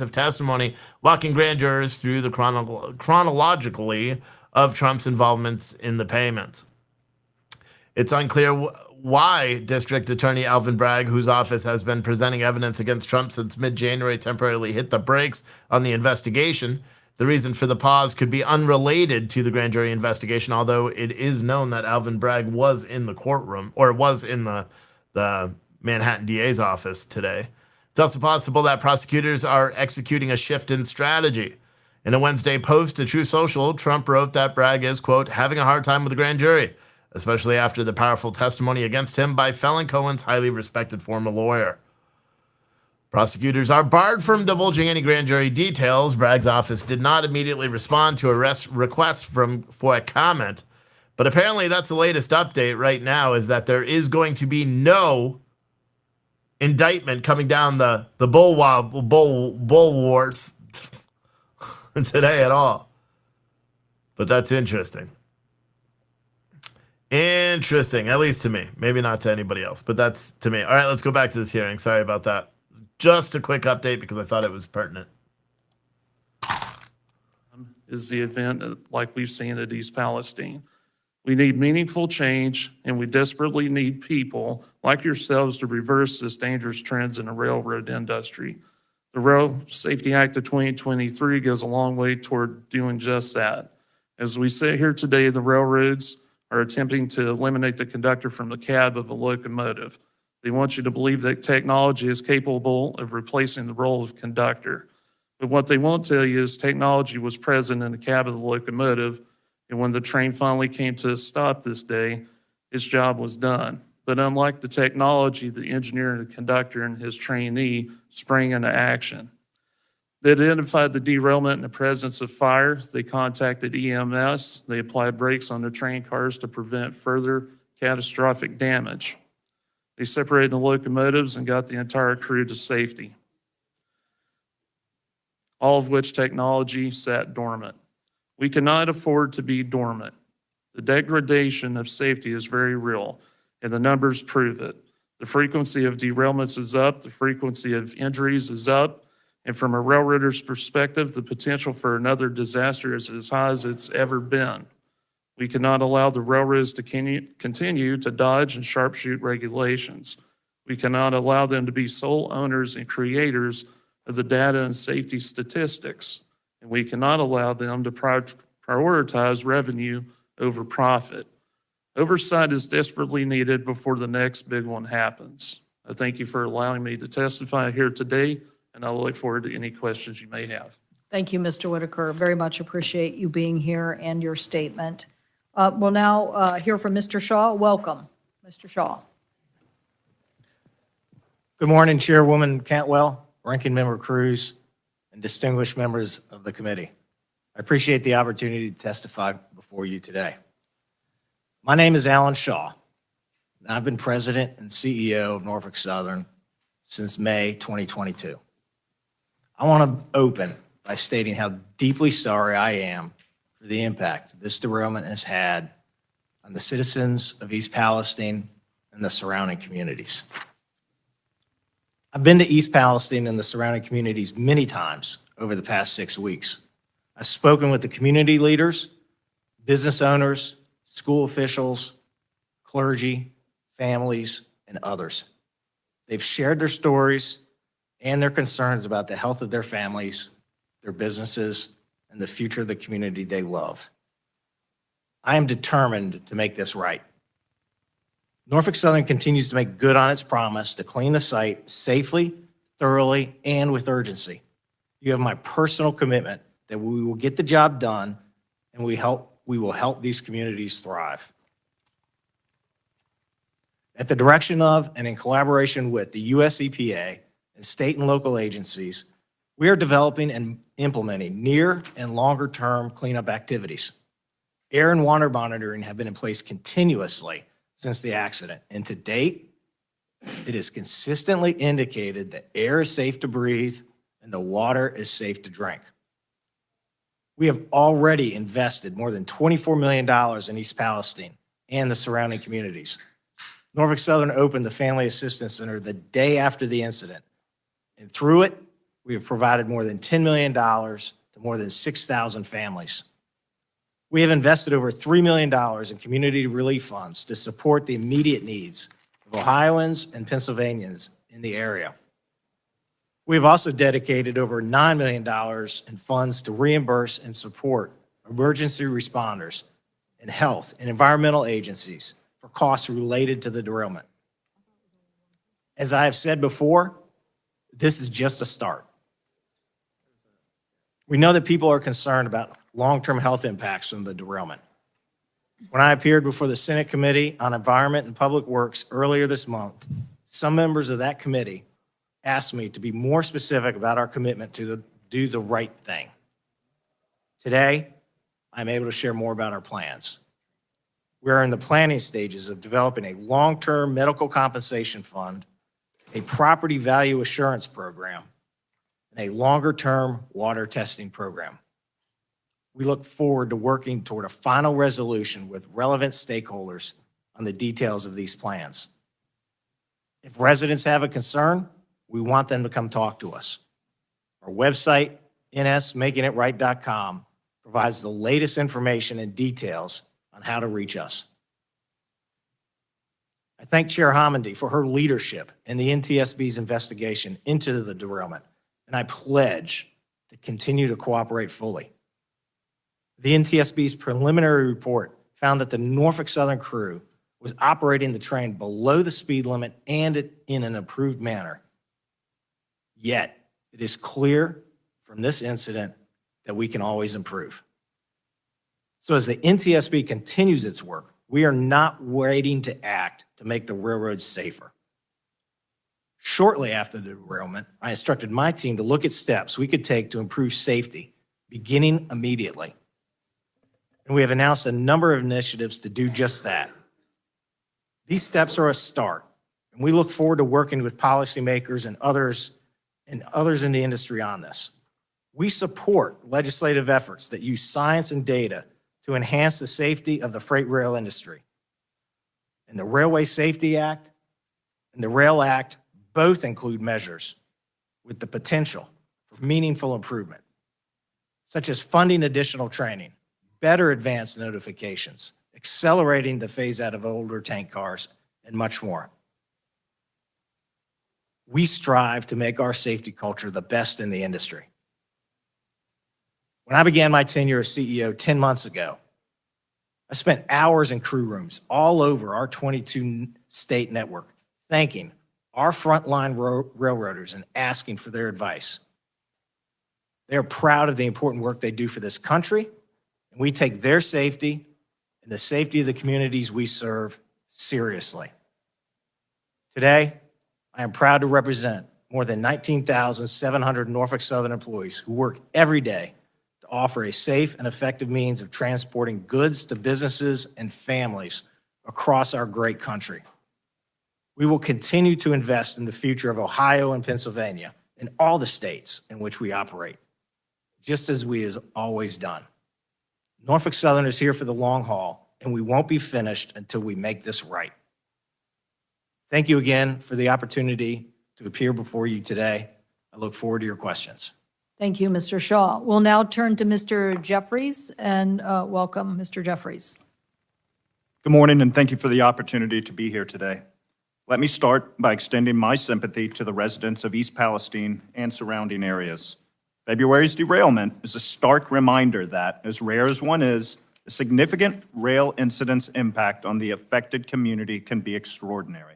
of testimony walking grand jurors through the chronologically of Trump's involvements in the payments. It's unclear why District Attorney Alvin Bragg, whose office has been presenting evidence against Trump since mid-January, temporarily hit the brakes on the investigation. The reason for the pause could be unrelated to the grand jury investigation, although it is known that Alvin Bragg was in the courtroom, or was in the Manhattan DA's office today. It's also possible that prosecutors are executing a shift in strategy. In a Wednesday post to True Social, Trump wrote that Bragg is, quote, having a hard time with the grand jury, especially after the powerful testimony against him by Felon Cohen's highly respected former lawyer. Prosecutors are barred from divulging any grand jury details. Bragg's office did not immediately respond to a request for a comment, but apparently that's the latest update right now, is that there is going to be no indictment coming down the Bullworth today at all. But that's interesting. Interesting, at least to me. Maybe not to anybody else, but that's to me. All right, let's go back to this hearing. Sorry about that. Just a quick update because I thought it was pertinent. Is the event like we've seen at East Palestine. We need meaningful change, and we desperately need people like yourselves to reverse this dangerous trends in the railroad industry. The Rail Safety Act of 2023 goes a long way toward doing just that. As we sit here today, the railroads are attempting to eliminate the conductor from the cab of a locomotive. They want you to believe that technology is capable of replacing the role of conductor. But what they won't tell you is technology was present in the cab of the locomotive, and when the train finally came to a stop this day, its job was done. But unlike the technology, the engineer and the conductor and his trainee sprang into action. They identified the derailment in the presence of fire. They contacted EMS. They applied brakes on the train cars to prevent further catastrophic damage. They separated the locomotives and got the entire crew to safety, all of which technology sat dormant. We cannot afford to be dormant. The degradation of safety is very real, and the numbers prove it. The frequency of derailments is up, the frequency of injuries is up, and from a railroader's perspective, the potential for another disaster is as high as it's ever been. We cannot allow the railroads to continue to dodge and sharpshoot regulations. We cannot allow them to be sole owners and creators of the data and safety statistics. And we cannot allow them to prioritize revenue over profit. Oversight is desperately needed before the next big one happens. I thank you for allowing me to testify here today, and I look forward to any questions you may have. Thank you, Mr. Whitaker. Very much appreciate you being here and your statement. We'll now hear from Mr. Shaw. Welcome, Mr. Shaw. Good morning, Chairwoman Cantwell, Ranking Member Cruz, and distinguished members of the committee. I appreciate the opportunity to testify before you today. My name is Alan Shaw, and I've been President and CEO of Norfolk Southern since May 2022. I want to open by stating how deeply sorry I am for the impact this derailment has had on the citizens of East Palestine and the surrounding communities. I've been to East Palestine and the surrounding communities many times over the past 6 weeks. I've spoken with the community leaders, business owners, school officials, clergy, families, and others. They've shared their stories and their concerns about the health of their families, their businesses, and the future of the community they love. I am determined to make this right. Norfolk Southern continues to make good on its promise to clean the site safely, thoroughly, and with urgency. You have my personal commitment that we will get the job done and we will help these communities thrive. At the direction of and in collaboration with the US EPA and state and local agencies, we are developing and implementing near and longer term cleanup activities. Air and water monitoring have been in place continuously since the accident, and to date, it is consistently indicated that air is safe to breathe and the water is safe to drink. We have already invested more than $24 million in East Palestine and the surrounding communities. Norfolk Southern opened the Family Assistance Center the day after the incident, and through it, we have provided more than $10 million to more than 6,000 families. We have invested over $3 million in community relief funds to support the immediate needs of Ohioans and Pennsylvanians in the area. We have also dedicated over $9 million in funds to reimburse and support emergency responders and health and environmental agencies for costs related to the derailment. As I have said before, this is just a start. We know that people are concerned about long-term health impacts from the derailment. When I appeared before the Senate Committee on Environment and Public Works earlier this month, some members of that committee asked me to be more specific about our commitment to do the right thing. Today, I'm able to share more about our plans. We are in the planning stages of developing a long-term medical compensation fund, a property value assurance program, and a longer-term water testing program. We look forward to working toward a final resolution with relevant stakeholders on the details of these plans. If residents have a concern, we want them to come talk to us. Our website, nsmakingitright.com, provides the latest information and details on how to reach us. I thank Chair Homendy for her leadership in the NTSB's investigation into the derailment, and I pledge to continue to cooperate fully. The NTSB's preliminary report found that the Norfolk Southern crew was operating the train below the speed limit and in an approved manner. Yet, it is clear from this incident that we can always improve. So as the NTSB continues its work, we are not waiting to act to make the railroads safer. Shortly after the derailment, I instructed my team to look at steps we could take to improve safety, beginning immediately. And we have announced a number of initiatives to do just that. These steps are a start, and we look forward to working with policymakers and others in the industry on this. We support legislative efforts that use science and data to enhance the safety of the freight rail industry. And the Railway Safety Act and the Rail Act both include measures with the potential for meaningful improvement, such as funding additional training, better advance notifications, accelerating the phase out of older tank cars, and much more. We strive to make our safety culture the best in the industry. When I began my tenure as CEO 10 months ago, I spent hours in crew rooms all over our 22-state network, thanking our frontline railroaders and asking for their advice. They are proud of the important work they do for this country, and we take their safety and the safety of the communities we serve seriously. Today, I am proud to represent more than 19,700 Norfolk Southern employees who work every day to offer a safe and effective means of transporting goods to businesses and families across our great country. We will continue to invest in the future of Ohio and Pennsylvania and all the states in which we operate, just as we have always done. Norfolk Southern is here for the long haul, and we won't be finished until we make this right. Thank you again for the opportunity to appear before you today. I look forward to your questions. Thank you, Mr. Shaw. We'll now turn to Mr. Jeffries and welcome Mr. Jeffries. Good morning, and thank you for the opportunity to be here today. Let me start by extending my sympathy to the residents of East Palestine and surrounding areas. February's derailment is a stark reminder that, as rare as one is, a significant rail incident's impact on the affected community can be extraordinary.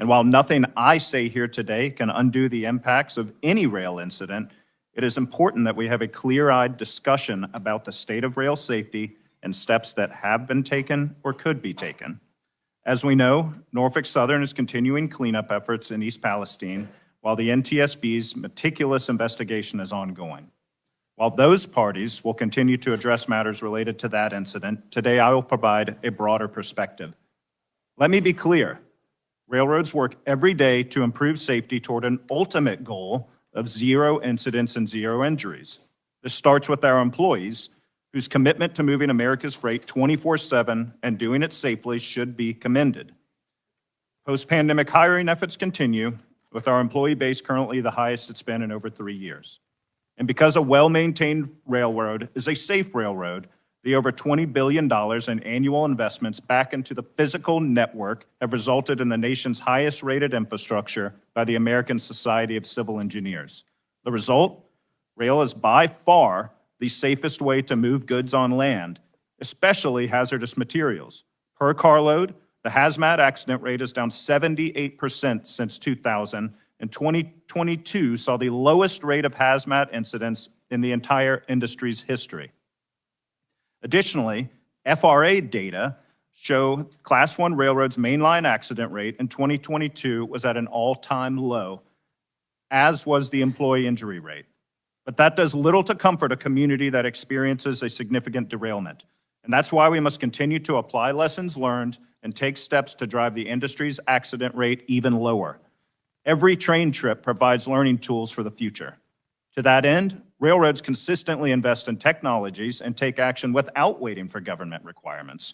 And while nothing I say here today can undo the impacts of any rail incident, it is important that we have a clear-eyed discussion about the state of rail safety and steps that have been taken or could be taken. As we know, Norfolk Southern is continuing cleanup efforts in East Palestine, while the NTSB's meticulous investigation is ongoing. While those parties will continue to address matters related to that incident, today I will provide a broader perspective. Let me be clear. Railroads work every day to improve safety toward an ultimate goal of zero incidents and zero injuries. This starts with our employees, whose commitment to moving America's freight 24/7 and doing it safely should be commended. Post-pandemic hiring efforts continue, with our employee base currently the highest it's been in over 3 years. And because a well-maintained railroad is a safe railroad, the over $20 billion in annual investments back into the physical network have resulted in the nation's highest rated infrastructure by the American Society of Civil Engineers. The result? Rail is by far the safest way to move goods on land, especially hazardous materials. Per carload, the hazmat accident rate is down 78% since 2000, and 2022 saw the lowest rate of hazmat incidents in the entire industry's history. Additionally, FRA data show Class 1 railroads' mainline accident rate in 2022 was at an all-time low, as was the employee injury rate. But that does little to comfort a community that experiences a significant derailment. And that's why we must continue to apply lessons learned and take steps to drive the industry's accident rate even lower. Every train trip provides learning tools for the future. To that end, railroads consistently invest in technologies and take action without waiting for government requirements.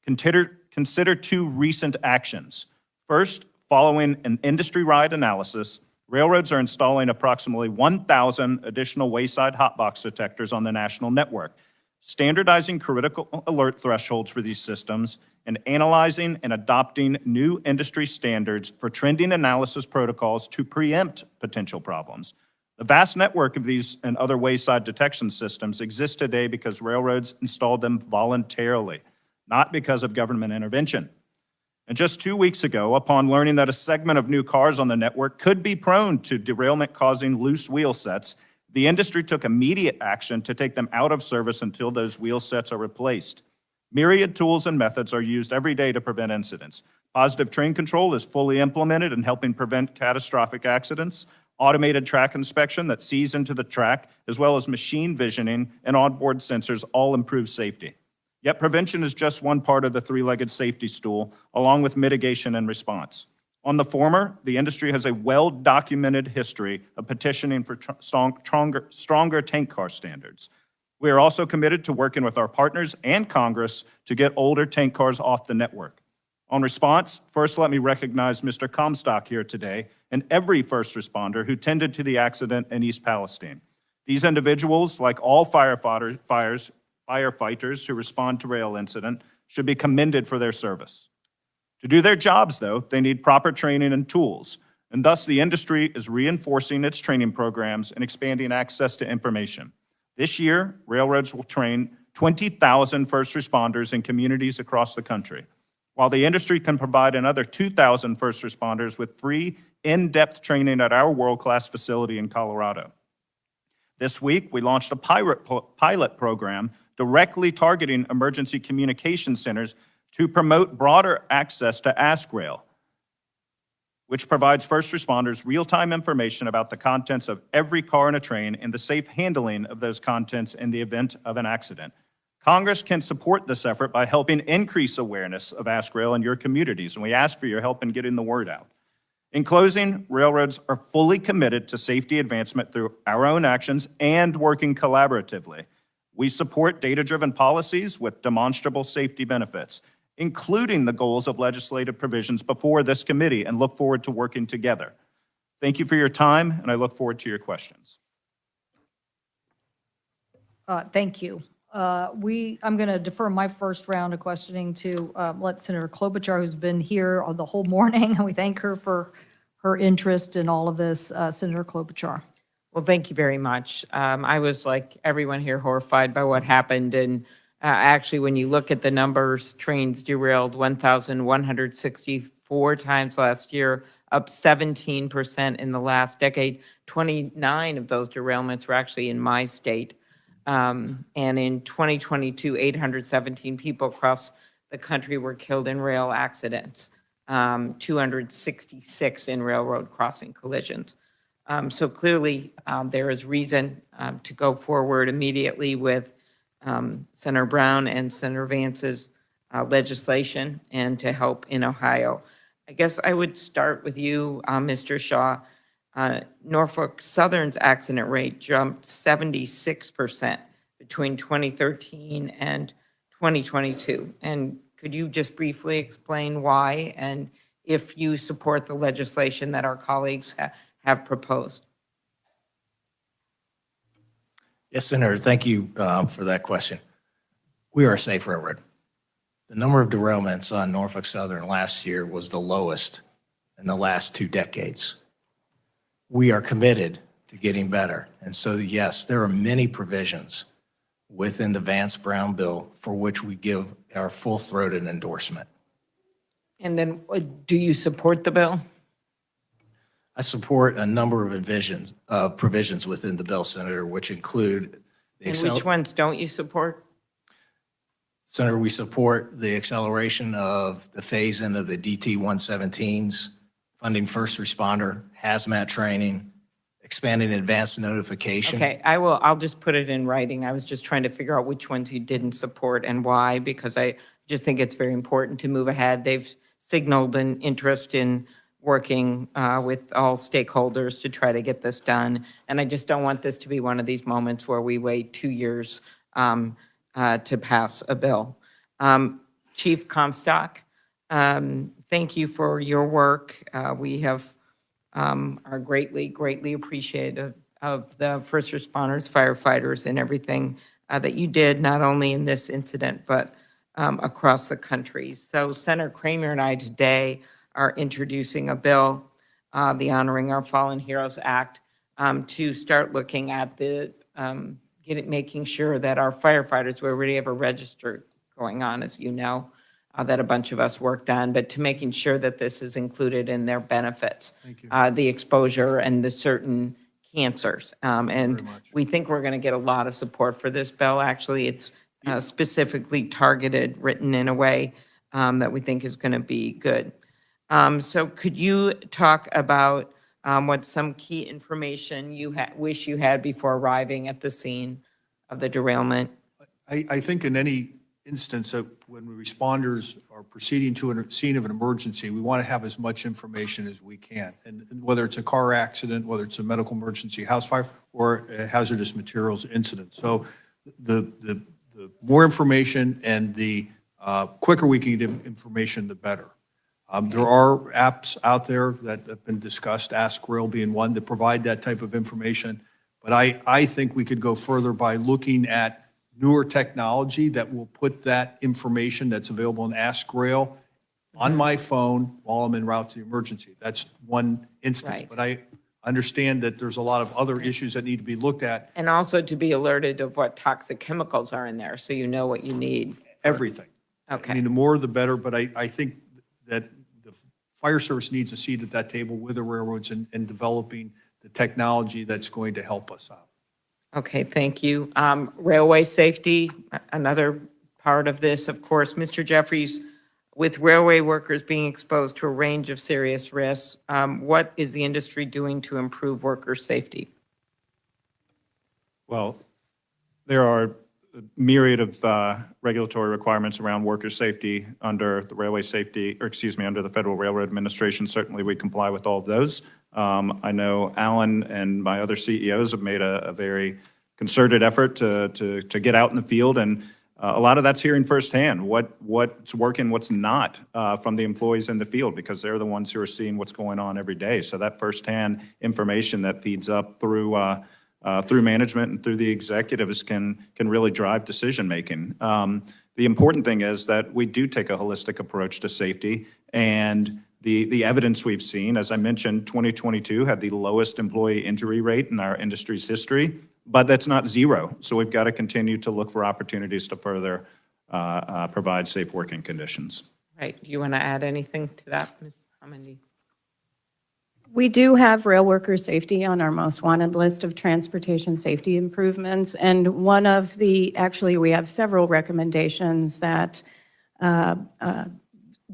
Consider two recent actions. First, following an industry-wide analysis, railroads are installing approximately 1,000 additional wayside hotbox detectors on the national network, standardizing critical alert thresholds for these systems, and analyzing and adopting new industry standards for trending analysis protocols to preempt potential problems. The vast network of these and other wayside detection systems exists today because railroads installed them voluntarily, not because of government intervention. And just 2 weeks ago, upon learning that a segment of new cars on the network could be prone to derailment causing loose wheel sets, the industry took immediate action to take them out of service until those wheel sets are replaced. Myriad tools and methods are used every day to prevent incidents. Positive train control is fully implemented in helping prevent catastrophic accidents. Automated track inspection that sees into the track, as well as machine visioning and onboard sensors all improve safety. Yet prevention is just one part of the three-legged safety stool, along with mitigation and response. On the former, the industry has a well-documented history of petitioning for stronger tank car standards. We are also committed to working with our partners and Congress to get older tank cars off the network. On response, first let me recognize Mr. Comstock here today and every first responder who tended to the accident in East Palestine. These individuals, like all firefighters who respond to rail incident, should be commended for their service. To do their jobs, though, they need proper training and tools, and thus the industry is reinforcing its training programs and expanding access to information. This year, railroads will train 20,000 first responders in communities across the country, while the industry can provide another 2,000 first responders with free, in-depth training at our world-class facility in Colorado. This week, we launched a pilot program directly targeting emergency communication centers to promote broader access to AskRail, which provides first responders real-time information about the contents of every car in a train and the safe handling of those contents in the event of an accident. Congress can support this effort by helping increase awareness of AskRail in your communities, and we ask for your help in getting the word out. In closing, railroads are fully committed to safety advancement through our own actions and working collaboratively. We support data-driven policies with demonstrable safety benefits, including the goals of legislative provisions before this committee, and look forward to working together. Thank you for your time, and I look forward to your questions. Thank you. I'm going to defer my first round of questioning to let Senator Klobuchar, who's been here the whole morning, and we thank her for her interest in all of this. Senator Klobuchar. Well, thank you very much. I was, like everyone here, horrified by what happened. And actually, when you look at the numbers, trains derailed 1,164 times last year, up 17% in the last decade. 29 of those derailments were actually in my state. And in 2022, 817 people across the country were killed in rail accidents, 266 in railroad crossing collisions. So clearly, there is reason to go forward immediately with Senator Brown and Senator Vance's legislation and to help in Ohio. I guess I would start with you, Mr. Shaw. Norfolk Southern's accident rate jumped 76% between 2013 and 2022. And could you just briefly explain why and if you support the legislation that our colleagues have proposed? Yes, Senator, thank you for that question. We are a safe railroad. The number of derailments on Norfolk Southern last year was the lowest in the last 2 decades. We are committed to getting better. And so, yes, there are many provisions within the Vance Brown bill for which we give our full-throated endorsement. And then do you support the bill? I support a number of provisions within the bill, Senator, which include And which ones don't you support? Senator, we support the acceleration of the phase-in of the DT-117s, funding first responder, hazmat training, expanding advanced notification. Okay, I'll just put it in writing. I was just trying to figure out which ones you didn't support and why, because I just think it's very important to move ahead. They've signaled an interest in working with all stakeholders to try to get this done. And I just don't want this to be one of these moments where we wait 2 years to pass a bill. Chief Comstock, thank you for your work. We are greatly appreciative of the first responders, firefighters, and everything that you did, not only in this incident, but across the country. So Senator Kramer and I today are introducing a bill, the Honoring Our Fallen Heroes Act, to start looking at making sure that our firefighters, we already have a register going on, as you know, that a bunch of us worked on, but to making sure that this is included in their benefits, the exposure and the certain cancers. And we think we're going to get a lot of support for this bill. Actually, it's specifically targeted, written in a way that we think is going to be good. So could you talk about what some key information you wish you had before arriving at the scene of the derailment? I think in any instance that when responders are proceeding to a scene of an emergency, we want to have as much information as we can. And whether it's a car accident, whether it's a medical emergency, house fire, or a hazardous materials incident. So the more information and the quicker we can get information, the better. There are apps out there that have been discussed, Ask Rail being one, that provide that type of information. But I think we could go further by looking at newer technology that will put that information that's available in Ask Rail on my phone while I'm en route to the emergency. That's one instance. Right. But I understand that there's a lot of other issues that need to be looked at. And also to be alerted of what toxic chemicals are in there, so you know what you need. Everything. Okay. I mean, the more the better, but I think that the fire service needs a seat at that table with the railroads in developing the technology that's going to help us out. Okay, thank you. Railway safety, another part of this, of course. Mr. Jeffries, with railway workers being exposed to a range of serious risks, what is the industry doing to improve worker safety? Well, there are a myriad of regulatory requirements around worker safety under the under the Federal Railroad Administration. Certainly, we comply with all of those. I know Alan and my other CEOs have made a very concerted effort to get out in the field, and a lot of that's hearing firsthand what's working, what's not from the employees in the field, because they're the ones who are seeing what's going on every day. So that firsthand information that feeds up through through management and through the executives can really drive decision-making. The important thing is that we do take a holistic approach to safety, and the evidence we've seen, as I mentioned, 2022 had the lowest employee injury rate in our industry's history, but that's not zero. So we've got to continue to look for opportunities to further provide safe working conditions. Right. Do you want to add anything to that, Ms. Hamandi? We do have rail worker safety on our most wanted list of transportation safety improvements. And one of actually, we have several recommendations that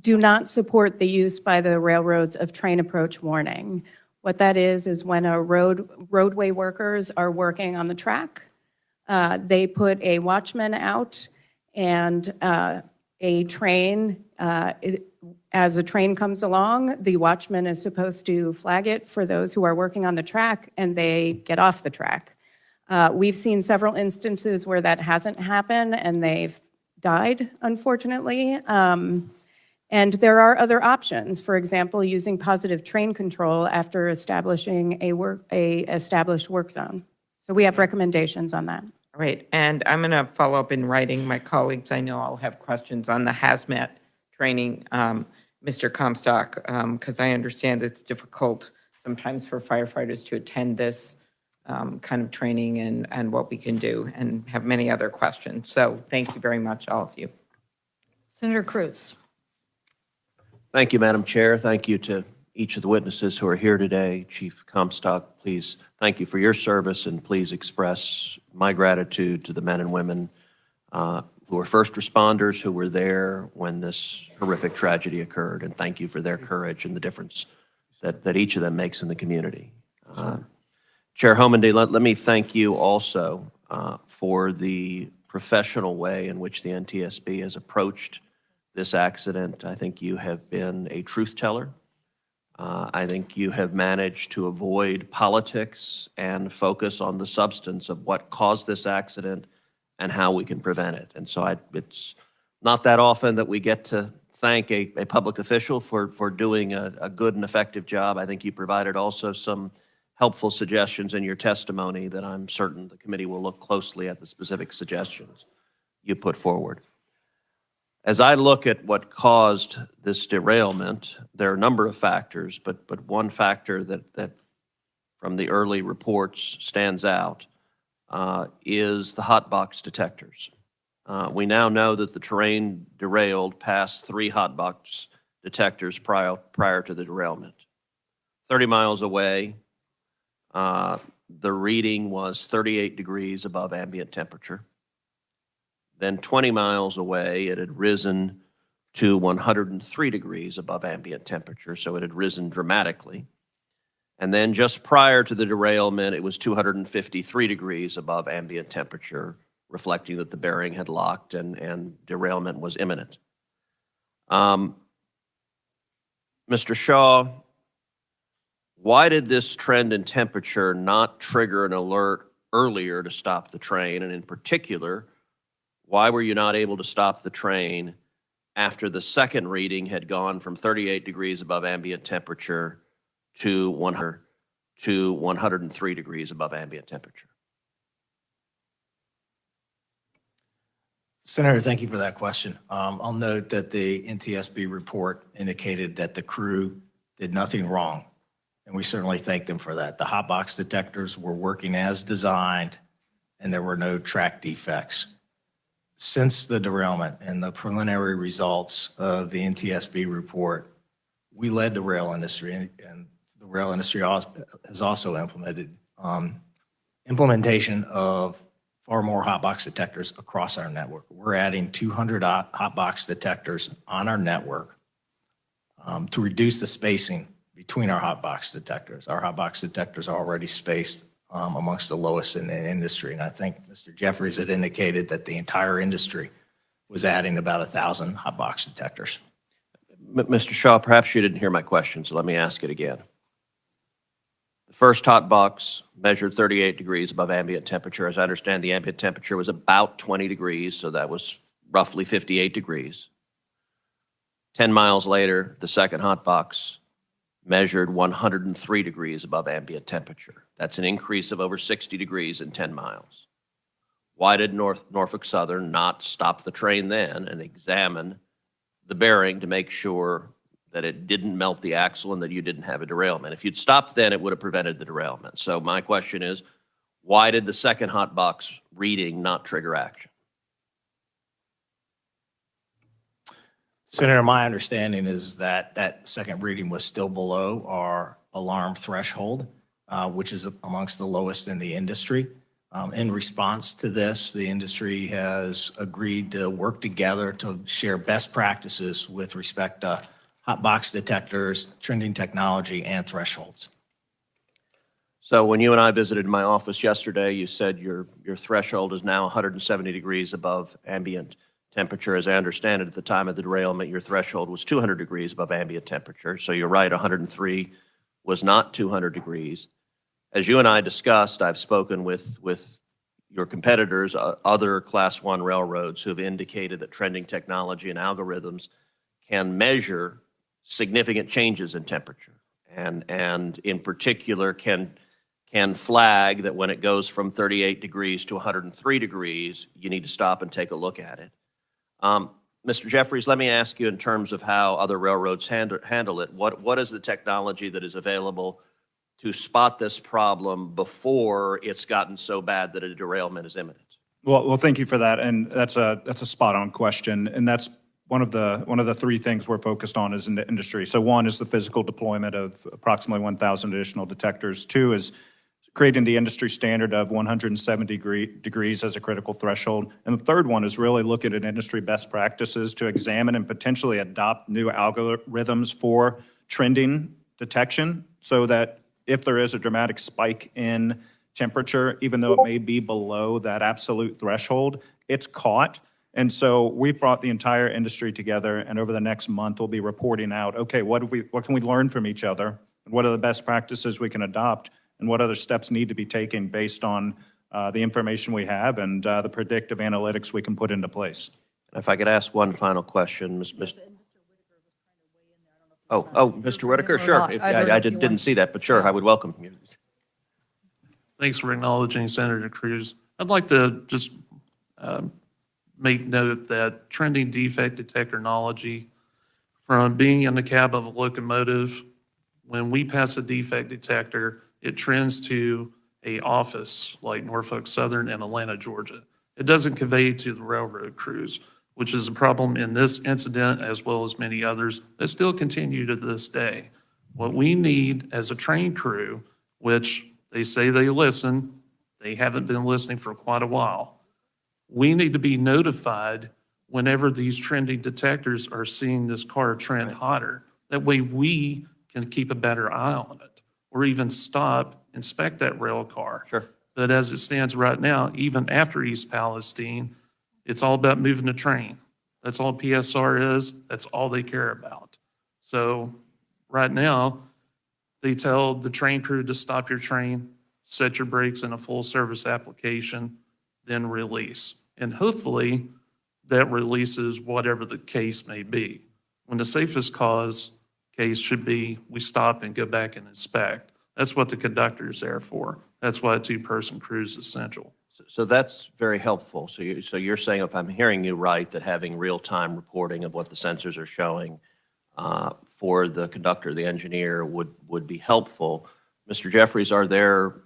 do not support the use by the railroads of train approach warning. What that is when roadway workers are working on the track, they put a watchman out, and a train, as a train comes along, the watchman is supposed to flag it for those who are working on the track, and they get off the track. We've seen several instances where that hasn't happened, and they've died, unfortunately. And there are other options, for example, using positive train control after establishing a established work zone. So we have recommendations on that. All right, and I'm going to follow up in writing. My colleagues, I know I'll have questions on the hazmat training, Mr. Comstock, because I understand it's difficult sometimes for firefighters to attend this kind of training and what we can do, and have many other questions. So thank you very much, all of you. Senator Cruz. Thank you, Madam Chair. Thank you to each of the witnesses who are here today. Chief Comstock, please, thank you for your service, and please express my gratitude to the men and women who were first responders who were there when this horrific tragedy occurred, and thank you for their courage and the difference that each of them makes in the community. Chair Homendy, let me thank you also for the professional way in which the NTSB has approached this accident. I think you have been a truth teller. I think you have managed to avoid politics and focus on the substance of what caused this accident and how we can prevent it. And so it's not that often that we get to thank a public official for doing a good and effective job. I think you provided also some helpful suggestions in your testimony that I'm certain the committee will look closely at the specific suggestions you put forward. As I look at what caused this derailment, there are a number of factors, but one factor that from the early reports stands out is the hot box detectors. We now know that the train derailed past 3 hot box detectors prior to the derailment. 30 miles away, the reading was 38 degrees above ambient temperature. Then 20 miles away, it had risen to 103 degrees above ambient temperature, so it had risen dramatically. And then just prior to the derailment, it was 253 degrees above ambient temperature, reflecting that the bearing had locked and derailment was imminent. Mr. Shaw, why did this trend in temperature not trigger an alert earlier to stop the train? And in particular, why were you not able to stop the train after the second reading had gone from 38 degrees above ambient temperature to 103 degrees above ambient temperature? Senator, thank you for that question. I'll note that the NTSB report indicated that the crew did nothing wrong, and we certainly thank them for that. The hot box detectors were working as designed, and there were no track defects. Since the derailment and the preliminary results of the NTSB report, we led the rail industry, and the rail industry has also implemented implementation of far more hot box detectors across our network. We're adding 200 hot box detectors on our network to reduce the spacing between our hot box detectors. Our hot box detectors are already spaced amongst the lowest in the industry. And I think Mr. Jeffries had indicated that the entire industry was adding about 1,000 hot box detectors. Mr. Shaw, perhaps you didn't hear my question, so let me ask it again. The first hot box measured 38 degrees above ambient temperature. As I understand, the ambient temperature was about 20 degrees, so that was roughly 58 degrees. 10 miles later, the second hot box measured 103 degrees above ambient temperature. That's an increase of over 60 degrees in 10 miles. Why did Norfolk Southern not stop the train then and examine the bearing to make sure that it didn't melt the axle and that you didn't have a derailment? If you'd stopped then, it would have prevented the derailment. So my question is, why did the second hot box reading not trigger action? Senator, my understanding is that that second reading was still below our alarm threshold, which is amongst the lowest in the industry. In response to this, the industry has agreed to work together to share best practices with respect to hot box detectors, trending technology, and thresholds. So when you and I visited my office yesterday, you said your threshold is now 170 degrees above ambient temperature. As I understand it, at the time of the derailment, your threshold was 200 degrees above ambient temperature. So you're right, 103 was not 200 degrees. As you and I discussed, I've spoken with your competitors, other Class 1 railroads who have indicated that trending technology and algorithms can measure significant changes in temperature, and in particular can flag that when it goes from 38 degrees to 103 degrees, you need to stop and take a look at it. Mr. Jeffries, let me ask you in terms of how other railroads handle it. What is the technology that is available to spot this problem before it's gotten so bad that a derailment is imminent? Well, thank you for that, and that's a spot-on question, and that's one of the three things we're focused on as in the industry. So one is the physical deployment of approximately 1,000 additional detectors. Two is creating the industry standard of 170 degrees as a critical threshold. And the third one is really looking at industry best practices to examine and potentially adopt new algorithms for trending detection so that if there is a dramatic spike in temperature, even though it may be below that absolute threshold, it's caught. And so we've brought the entire industry together, and over the next month, we'll be reporting out, okay, what can we learn from each other? And what are the best practices we can adopt? And what other steps need to be taken based on the information we have and the predictive analytics we can put into place? If I could ask one final question, Mr. Whitaker, sure. I didn't see that, but sure, I would welcome you. Thanks for acknowledging Senator Cruz. I'd like to just make note that trending defect detector technology, from being in the cab of a locomotive, when we pass a defect detector, it trends to a office like Norfolk Southern in Atlanta, Georgia. It doesn't convey to the railroad crews, which is a problem in this incident as well as many others that still continue to this day. What we need as a train crew, which they say they listen, they haven't been listening for quite a while. We need to be notified whenever these trending detectors are seeing this car trend hotter. That way we can keep a better eye on it, or even stop, inspect that rail car. Sure. But as it stands right now, even after East Palestine, it's all about moving the train. That's all PSR is. That's all they care about. So right now, they tell the train crew to stop your train, set your brakes in a full service application, then release. And hopefully that releases whatever the case may be. When the safest cause case should be, we stop and go back and inspect. That's what the conductor is there for. That's why a two-person crew is essential. So that's very helpful. So you're saying, if I'm hearing you right, that having real-time reporting of what the sensors are showing for the conductor, the engineer, would be helpful. Mr. Jeffries, are there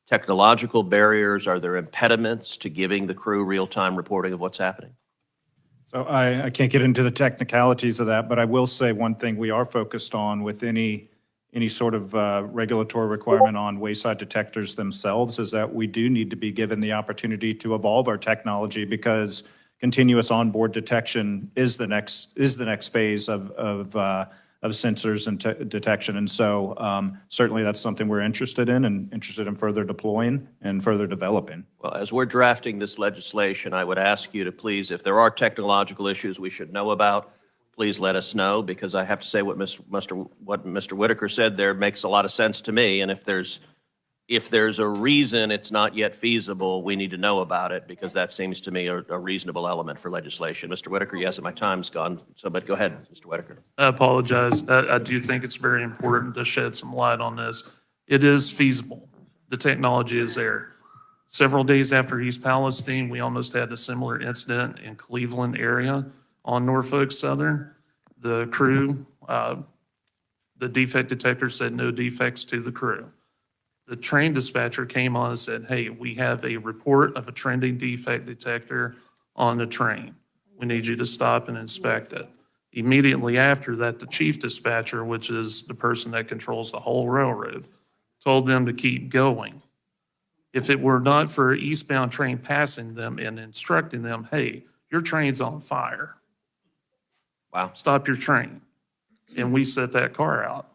technological barriers? Are there impediments to giving the crew real-time reporting of what's happening? So I can't get into the technicalities of that, but I will say one thing we are focused on with any sort of regulatory requirement on wayside detectors themselves is that we do need to be given the opportunity to evolve our technology, because continuous onboard detection is the next phase of sensors and detection. And so certainly that's something we're interested in and interested in further deploying and further developing. Well, as we're drafting this legislation, I would ask you to please, if there are technological issues we should know about, please let us know, because I have to say what Mr. Whitaker said there makes a lot of sense to me. And if there's if there's a reason it's not yet feasible, we need to know about it, because that seems to me a reasonable element for legislation. Mr. Whitaker, yes, my time's gone, so, but go ahead, Mr. Whitaker. I apologize. I do think it's very important to shed some light on this. It is feasible. The technology is there. Several days after East Palestine, we almost had a similar incident in Cleveland area on Norfolk Southern. The crew, the defect detector said no defects to the crew. The train dispatcher came on and said, hey, we have a report of a trending defect detector on the train. We need you to stop and inspect it. Immediately after that, the chief dispatcher, which is the person that controls the whole railroad, told them to keep going. If it were not for an eastbound train passing them and instructing them, hey, your train's on fire. Wow. Stop your train. And we set that car out.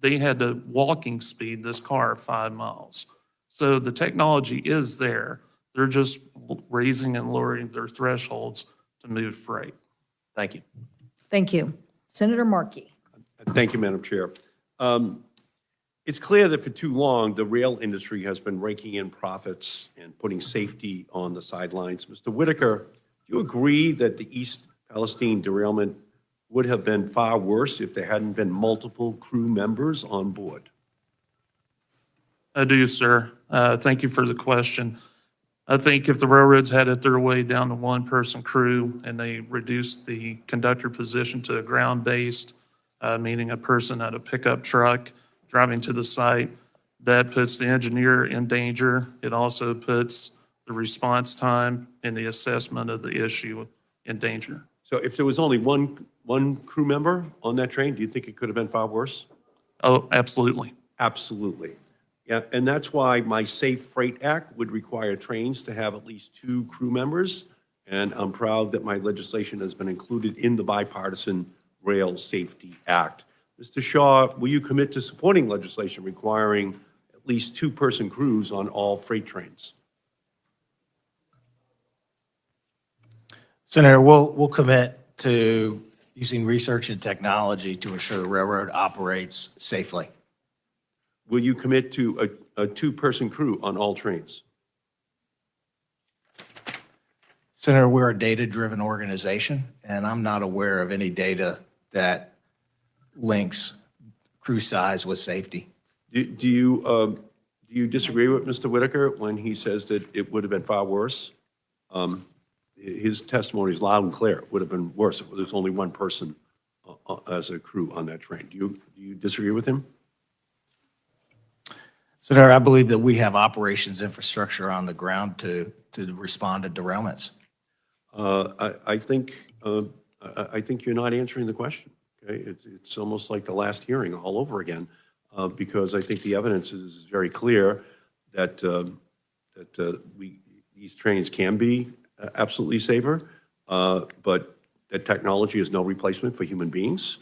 They had to walking speed this car 5 miles. So the technology is there. They're just raising and lowering their thresholds to move freight. Thank you. Thank you. Senator Markey. Thank you, Madam Chair. It's clear that for too long, the rail industry has been raking in profits and putting safety on the sidelines. Mr. Whitaker, do you agree that the East Palestine derailment would have been far worse if there hadn't been multiple crew members on board? I do, sir. Thank you for the question. I think if the railroads had it their way down to one-person crew and they reduced the conductor position to a ground-based, meaning a person at a pickup truck driving to the site, that puts the engineer in danger. It also puts the response time and the assessment of the issue in danger. So if there was only one crew member on that train, do you think it could have been far worse? Oh, absolutely. Absolutely. Yeah, and that's why my Safe Freight Act would require trains to have at least 2 crew members. And I'm proud that my legislation has been included in the Bipartisan Rail Safety Act. Mr. Shaw, will you commit to supporting legislation requiring at least 2-person crews on all freight trains? Senator, we'll commit to using research and technology to ensure the railroad operates safely. Will you commit to a 2-person crew on all trains? Senator, we're a data-driven organization, and I'm not aware of any data that links crew size with safety. Do you disagree with Mr. Whitaker when he says that it would have been far worse? His testimony is loud and clear. It would have been worse if there's only one person as a crew on that train. Do you disagree with him? Senator, I believe that we have operations infrastructure on the ground to respond to derailments. I think you're not answering the question. Okay, it's almost like the last hearing all over again, because I think the evidence is very clear that these trains can be absolutely safer, but that technology is no replacement for human beings.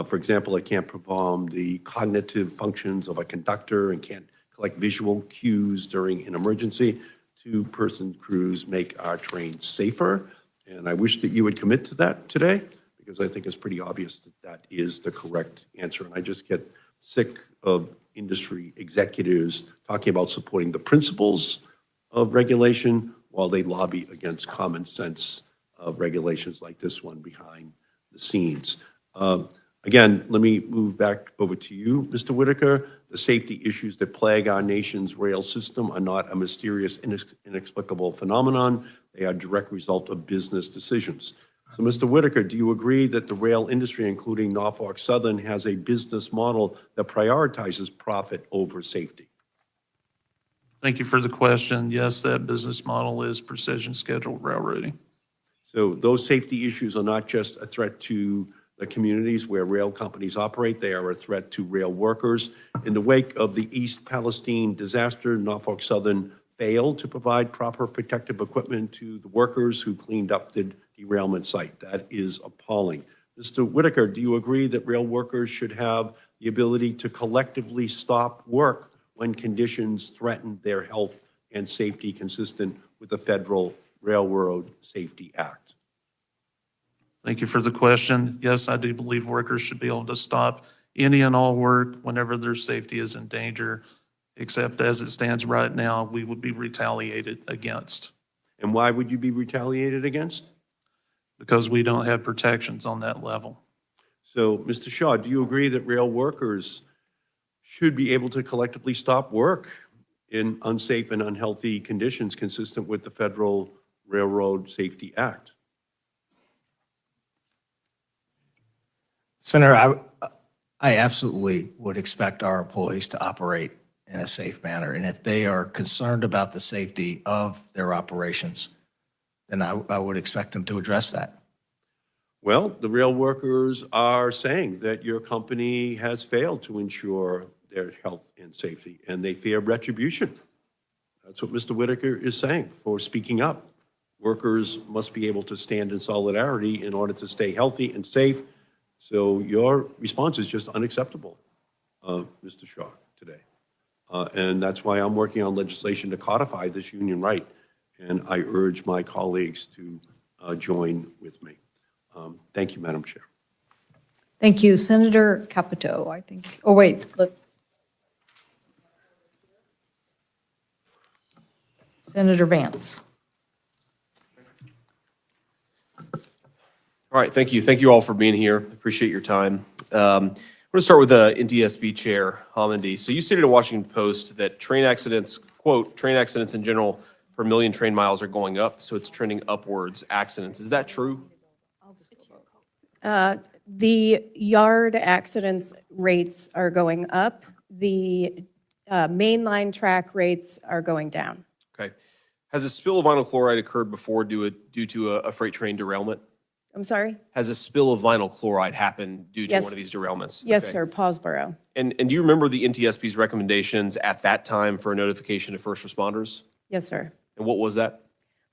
For example, it can't perform the cognitive functions of a conductor and can't collect visual cues during an emergency. 2-person crews make our trains safer, and I wish that you would commit to that today, because I think it's pretty obvious that that is the correct answer. And I just get sick of industry executives talking about supporting the principles of regulation while they lobby against common sense regulations like this one behind the scenes. Again, let me move back over to you, Mr. Whitaker. The safety issues that plague our nation's rail system are not a mysterious, inexplicable phenomenon. They are a direct result of business decisions. So, Mr. Whitaker, do you agree that the rail industry, including Norfolk Southern, has a business model that prioritizes profit over safety? Thank you for the question. Yes, that business model is precision scheduled railroading. So those safety issues are not just a threat to the communities where rail companies operate, they are a threat to rail workers. In the wake of the East Palestine disaster, Norfolk Southern failed to provide proper protective equipment to the workers who cleaned up the derailment site. That is appalling. Mr. Whitaker, do you agree that rail workers should have the ability to collectively stop work when conditions threaten their health and safety consistent with the Federal Railroad Safety Act? Thank you for the question. Yes, I do believe workers should be able to stop any and all work whenever their safety is in danger. except as it stands right now, we would be retaliated against And why would you be retaliated against? because we don't have protections on that level. So, Mr. Shaw, do you agree that rail workers should be able to collectively stop work in unsafe and unhealthy conditions consistent with the Federal Railroad Safety Act? Senator, I absolutely would expect our employees to operate in a safe manner. And if they are concerned about the safety of their operations, then I would expect them to address that. Well, the rail workers are saying that your company has failed to ensure their health and safety, and they fear retribution. That's what Mr. Whitaker is saying for speaking up. Workers must be able to stand in solidarity in order to stay healthy and safe. So your response is just unacceptable, Mr. Shaw, today. And that's why I'm working on legislation to codify this union right. And I urge my colleagues to join with me. Thank you, Madam Chair. Thank you. Senator Capito, I think. Oh, wait. Senator Vance. All right, thank you. Thank you all for being here. Appreciate your time. I'm going to start with the NTSB Chair, Hamandi. So you stated in Washington Post that train accidents, quote, train accidents in general per million train miles are going up, so it's trending upwards, accidents. Is that true? The yard accidents rates are going up. The mainline track rates are going down. Okay. Has a spill of vinyl chloride occurred before due to a freight train derailment? I'm sorry? Has a spill of vinyl chloride happened due to Yes. one of these derailments? Yes, Okay. sir, Paulsboro. And do you remember the NTSB's recommendations at that time for a notification to first responders? Yes, sir. And what was that?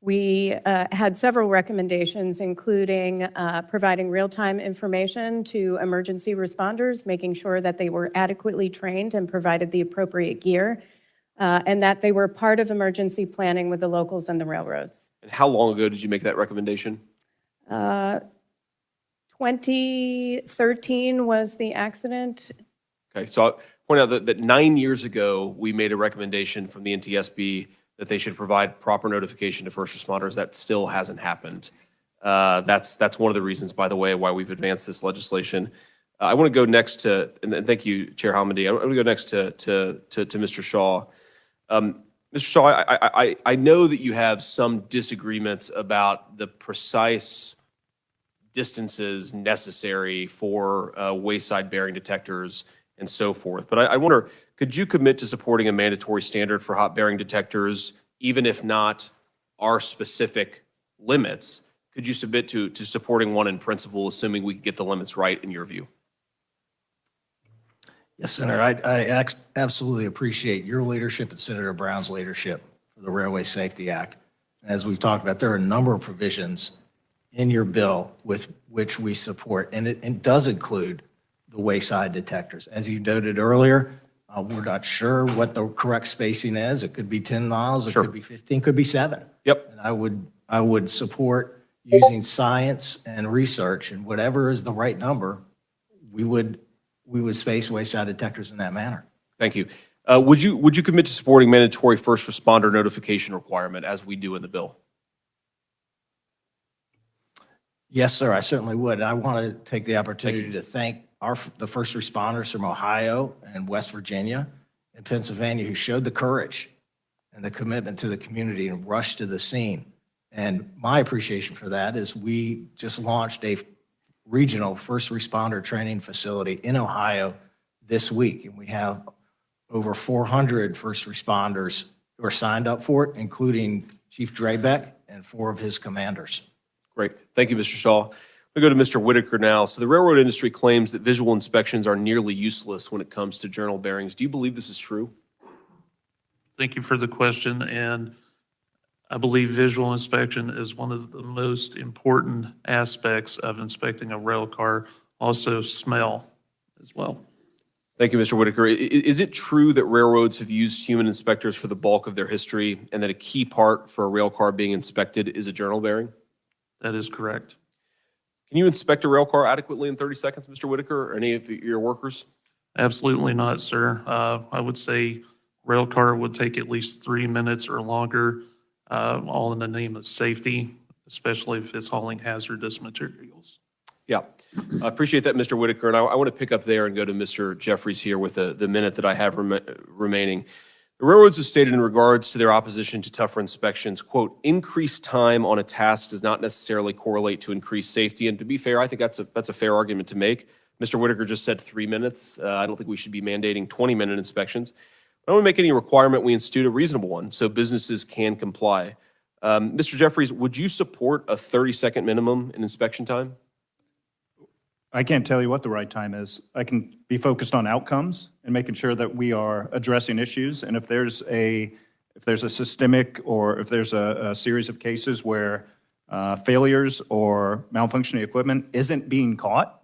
We had several recommendations, including providing real-time information to emergency responders, making sure that they were adequately trained and provided the appropriate gear, and that they were part of emergency planning with the locals and the railroads. And how long ago did you make that recommendation? 2013 was the accident. Okay, so I'll point out that 9 years ago, we made a recommendation from the NTSB that they should provide proper notification to first responders. That still hasn't happened. That's one of the reasons, by the way, why we've advanced this legislation. I want to go next to, and thank you, Chair Hamandi. I want to go next to Mr. Shaw. Mr. Shaw, I know that you have some disagreements about the precise distances necessary for wayside bearing detectors and so forth. But I wonder, could you commit to supporting a mandatory standard for hot bearing detectors, even if not our specific limits? Could you submit to supporting one in principle, assuming we can get the limits right in your view? Yes, Senator, I absolutely appreciate your leadership and Senator Brown's leadership for the Railway Safety Act. As we've talked about, there are a number of provisions in your bill with which we support, and it does include the wayside detectors. As you noted earlier, we're not sure what the correct spacing is. It could be 10 miles, it could be 15, could be 7. Yep. And I would support using science and research, and whatever is the right number, we would space wayside detectors in that manner. Thank you. Would you commit to supporting mandatory first responder notification requirement as we do in the bill? Yes, sir, I certainly would. And I want to take the opportunity to thank the first responders from Ohio and West Virginia and Pennsylvania who showed the courage and the commitment to the community and rushed to the scene. And my appreciation for that is we just launched a regional first responder training facility in Ohio this week. And we have over 400 first responders who are signed up for it, including Chief Drebeck and 4 of his commanders. Great. Thank you, Mr. Shaw. We'll go to Mr. Whitaker now. So the railroad industry claims that visual inspections are nearly useless when it comes to journal bearings. Do you believe this is true? Thank you for the question, and I believe visual inspection is one of the most important aspects of inspecting a rail car. Also smell as well. Thank you, Mr. Whitaker. Is it true that railroads have used human inspectors for the bulk of their history and that a key part for a rail car being inspected is a journal bearing? That is correct. Can you inspect a rail car adequately in 30 seconds, Mr. Whitaker, or any of your workers? Absolutely not, sir. I would say Rail car would take at least 3 minutes or longer, all in the name of safety, especially if it's hauling hazardous materials. Yeah, I appreciate that, Mr. Whitaker. And I want to pick up there and go to Mr. Jeffries here with the minute that I have remaining. The railroads have stated in regards to their opposition to tougher inspections, quote, increased time on a task does not necessarily correlate to increased safety. And to be fair, I think that's a fair argument to make. Mr. Whitaker just said 3 minutes. I don't think we should be mandating 20-minute inspections. I don't want to make any requirement. We institute a reasonable one so businesses can comply. Mr. Jeffries, would you support a 30-second minimum in inspection time? I can't tell you what the right time is. I can be focused on outcomes and making sure that we are addressing issues. And if there's a systemic or if there's a series of cases where failures or malfunctioning equipment isn't being caught,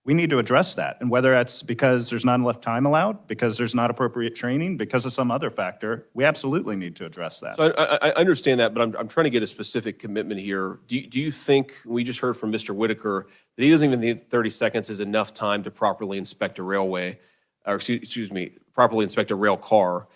we need to address that. And whether that's because there's not enough time allowed, because there's not appropriate training, because of some other factor, we absolutely need to address that. So I understand that, but I'm trying to get a specific commitment here. Do you think, we just heard from Mr. Whitaker, that he doesn't even think 30 seconds is enough time to properly inspect a railway, or excuse me, properly inspect a rail car.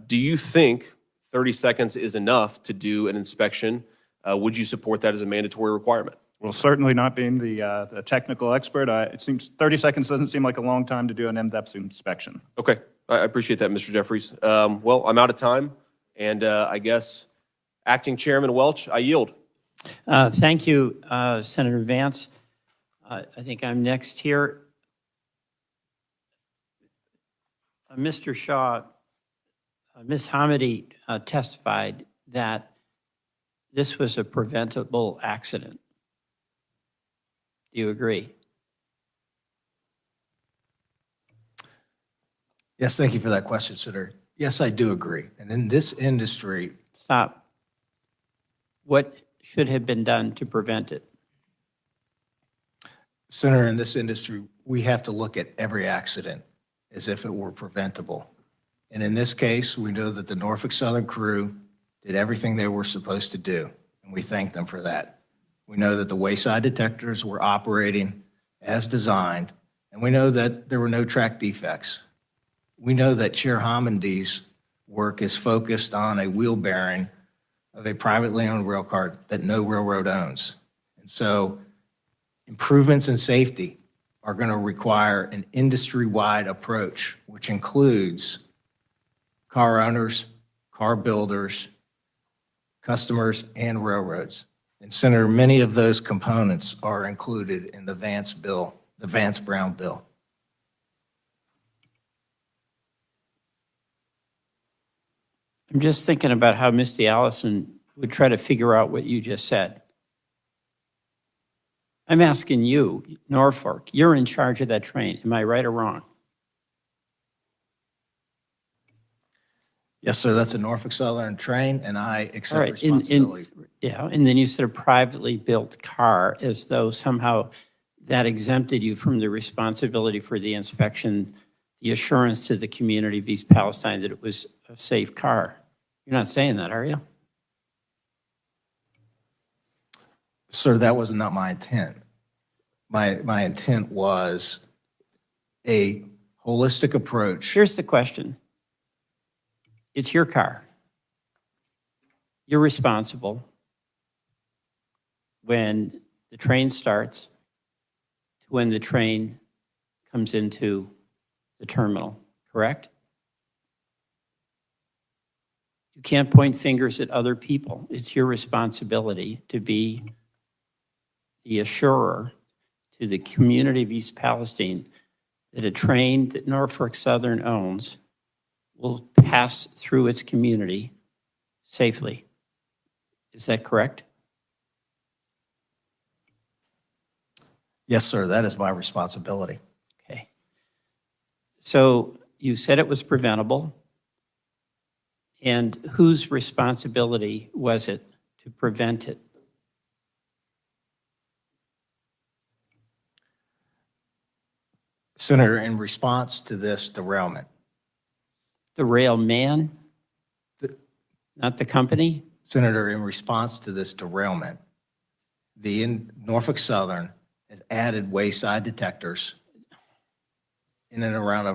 Do you think 30 seconds is enough to do an inspection? Would you support that as a mandatory requirement? Well, certainly not being the technical expert, it seems 30 seconds doesn't seem like a long time to do an in-depth inspection. Okay, I appreciate that, Mr. Jeffries. Well, I'm out of time, and I guess Acting Chairman Welch, I yield. Thank you, Senator Vance. I think I'm next here. Mr. Shaw, Ms. Hamidi testified that this was a preventable accident. Do you agree? Yes, thank you for that question, Senator. Yes, I do agree. And in this industry, Stop. What should have been done to prevent it? Senator, in this industry, we have to look at every accident as if it were preventable. And in this case, we know that the Norfolk Southern crew did everything they were supposed to do, and we thank them for that. We know that the wayside detectors were operating as designed, and we know that there were no track defects. We know that Chair Hamidi's work is focused on a wheel bearing of a privately owned rail car that no railroad owns. And so improvements in safety are going to require an industry-wide approach, which includes car owners, car builders, customers, and railroads. And Senator, many of those components are included in the Vance bill, the Vance-Brown bill. I'm just thinking about how Misty Allison would try to figure out what you just said. I'm asking you, Norfolk, you're in charge of that train. Am I right or wrong? Yes, sir, that's a Norfolk Southern train, and I All accept right, responsibility. yeah, and then you said a privately built car, as though somehow that exempted you from the responsibility for the inspection, the assurance to the community of East Palestine that it was a safe car. You're not saying that, are you? Sir, that was not my intent. My intent was a holistic approach. Here's the question. It's your car. You're responsible when the train starts to when the train comes into the terminal, correct? You can't point fingers at other people. It's your responsibility to be the assurer to the community of East Palestine that a train that Norfolk Southern owns will pass through its community safely. Is that correct? Yes, sir, that is my responsibility. Okay. So you said it was preventable. And whose responsibility was it to prevent it? Senator, in response to this derailment. The railman? Not the company? Senator, in response to this derailment, Norfolk Southern has added wayside detectors in and around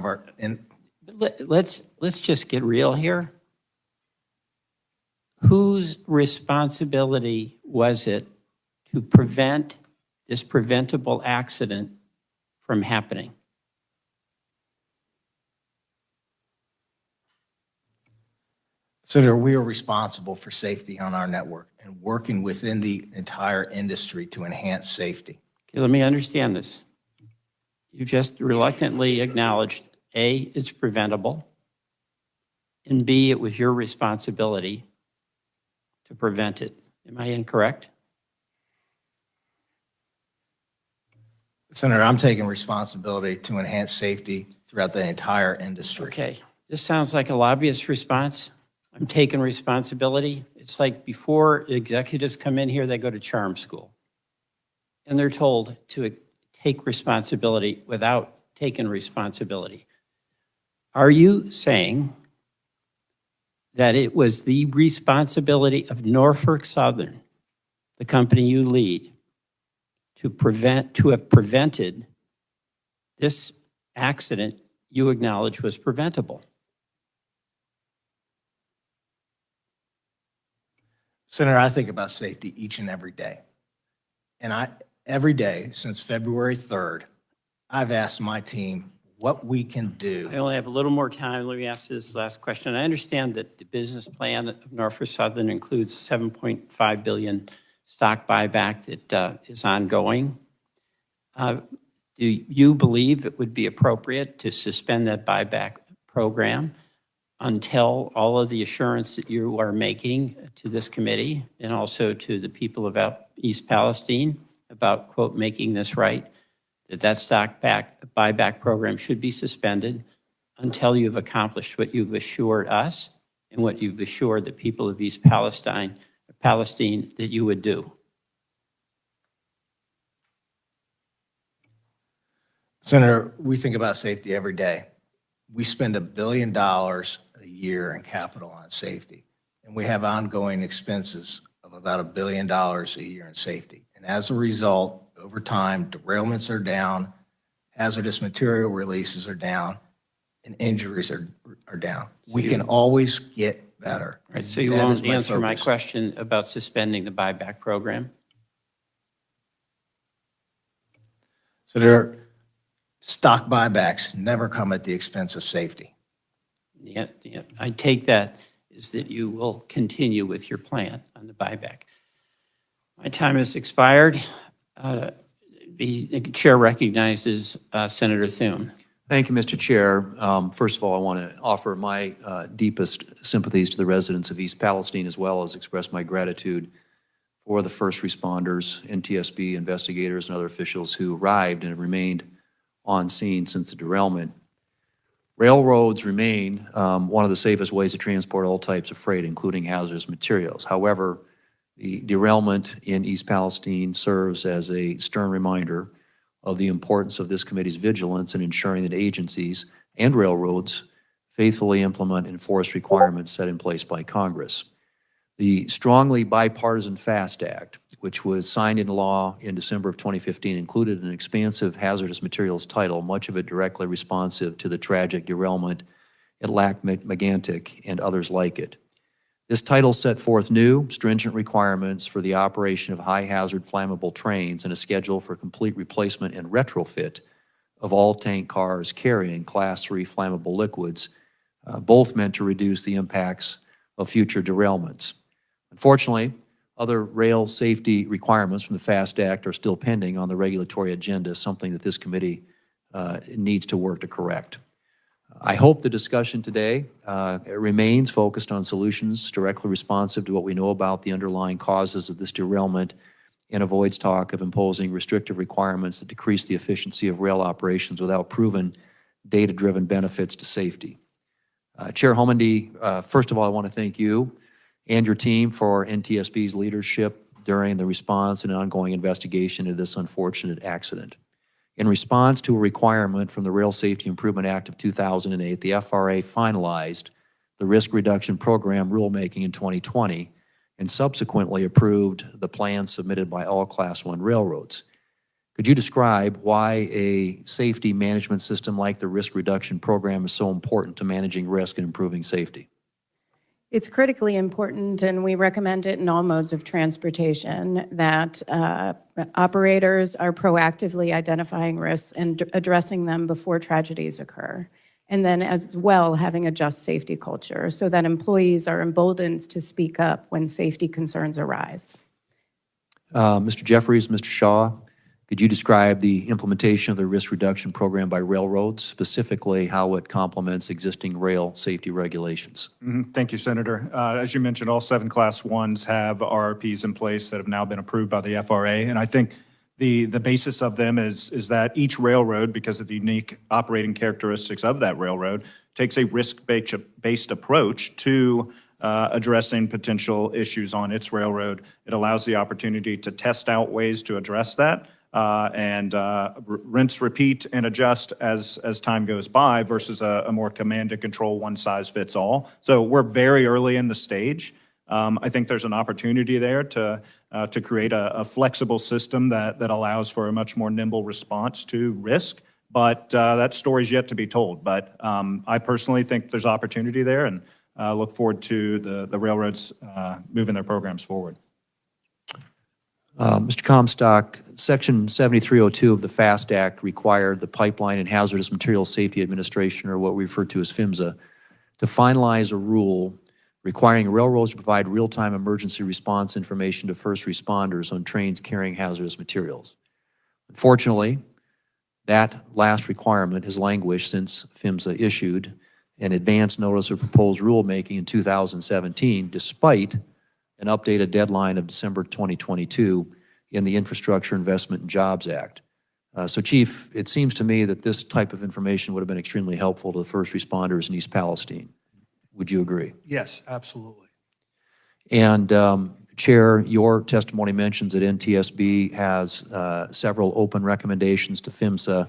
Let's just get real here. Whose responsibility was it to prevent this preventable accident from happening? Senator, we are responsible for safety on our network and working within the entire industry to enhance safety. Okay, let me understand this. You just reluctantly acknowledged, A, it's preventable, and B, it was your responsibility to prevent it. Am I incorrect? Senator, I'm taking responsibility to enhance safety throughout the entire industry. Okay, this sounds like a lobbyist response. I'm taking responsibility. It's like before executives come in here, they go to charm school. And they're told to take responsibility without taking responsibility. Are you saying that it was the responsibility of Norfolk Southern, the company you lead, to have prevented this accident you acknowledge was preventable? Senator, I think about safety each and every day. And every day since February 3rd, I've asked my team what we can do. I only have a little more time. Let me ask this last question. I understand that the business plan of Norfolk Southern includes $7.5 billion stock buyback that is ongoing. Do you believe it would be appropriate to suspend that buyback program until all of the assurance that you are making to this committee and also to the people of East Palestine about, quote, making this right, that stock buyback program should be suspended until you've accomplished what you've assured us and what you've assured the people of East Palestine that you would do? Senator, we think about safety every day. We spend $1 billion a year in capital on safety, and we have ongoing expenses of about $1 billion a year in safety. And as a result, over time, derailments are down, hazardous material releases are down, and injuries are down. We can always get better. Right, so you That is won't answer my focus. question about suspending the buyback program? Senator, stock buybacks never come at the expense of safety. Yeah, I take that is that you will continue with your plan on the buyback. My time has expired. The chair recognizes Senator Thune. Thank you, Mr. Chair. First of all, I want to offer my deepest sympathies to the residents of East Palestine, as well as express my gratitude for the first responders, NTSB investigators, and other officials who arrived and have remained on scene since the derailment. Railroads remain one of the safest ways to transport all types of freight, including hazardous materials. However, the derailment in East Palestine serves as a stern reminder of the importance of this committee's vigilance in ensuring that agencies and railroads faithfully implement and enforce requirements set in place by Congress. The strongly bipartisan FAST Act, which was signed into law in December of 2015, included an expansive hazardous materials title, much of it directly responsive to the tragic derailment at Lac-Mégantic and others like it. This title set forth new, stringent requirements for the operation of high-hazard flammable trains and a schedule for complete replacement and retrofit of all tank cars carrying Class 3 flammable liquids, both meant to reduce the impacts of future derailments. Unfortunately, other rail safety requirements from the FAST Act are still pending on the regulatory agenda, something that this committee needs to work to correct. I hope the discussion today remains focused on solutions directly responsive to what we know about the underlying causes of this derailment and avoids talk of imposing restrictive requirements that decrease the efficiency of rail operations without proven data-driven benefits to safety. Chair Homendy, first of all, I want to thank you and your team for NTSB's leadership during the response and ongoing investigation of this unfortunate accident. In response to a requirement from the Rail Safety Improvement Act of 2008, the FRA finalized the Risk Reduction Program rulemaking in 2020 and subsequently approved the plan submitted by all Class 1 railroads. Could you describe why a safety management system like the risk reduction program is so important to managing risk and improving safety? It's critically important, and we recommend it in all modes of transportation, that operators are proactively identifying risks and addressing them before tragedies occur. And then as well, having a just safety culture so that employees are emboldened to speak up when safety concerns arise. Mr. Jeffries, Mr. Shaw, could you describe the implementation of the risk reduction program by railroads, specifically how it complements existing rail safety regulations? Thank you, Senator. As you mentioned, all 7 Class 1s have RRPs in place that have now been approved by the FRA, and I think the basis of them is that each railroad, because of the unique operating characteristics of that railroad, takes a risk-based approach to addressing potential issues on its railroad. It allows the opportunity to test out ways to address that, and rinse, repeat, and adjust as time goes by versus a more command and control one-size-fits-all. So we're very early in the stage. I think there's an opportunity there to create a flexible system that allows for a much more nimble response to risk, but that story's yet to be told. But I personally think there's opportunity there, and look forward to the railroads moving their programs forward. Mr. Comstock, Section 7302 of the FAST Act required the Pipeline and Hazardous Materials Safety Administration, or what we refer to as PHMSA, to finalize a rule requiring railroads to provide real-time emergency response information to first responders on trains carrying hazardous materials. Unfortunately, that last requirement has languished since PHMSA issued an advance notice of proposed rulemaking in 2017, despite an updated deadline of December 2022 in the Infrastructure Investment and Jobs Act. So, Chief, it seems to me that this type of information would have been extremely helpful to the first responders in East Palestine. Would you agree? Yes, absolutely. And Chair, your testimony mentions that NTSB has several open recommendations to PHMSA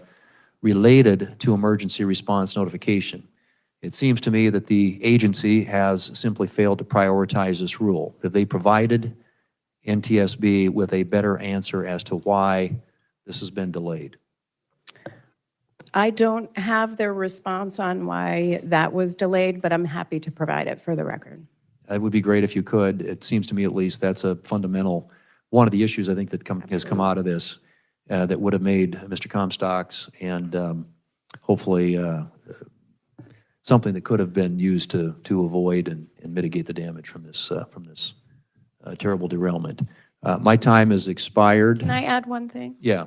related to emergency response notification. It seems to me that the agency has simply failed to prioritize this rule. Have they provided NTSB with a better answer as to why this has been delayed? I don't have their response on why that was delayed, but I'm happy to provide it for the record. It would be great if you could. It seems to me at least that's a fundamental, one of the issues I think that has come out of this that would have made Mr. Comstock's and hopefully something that could have been used to avoid and mitigate the damage from this terrible derailment. My time has expired. Can I add one thing? Yeah.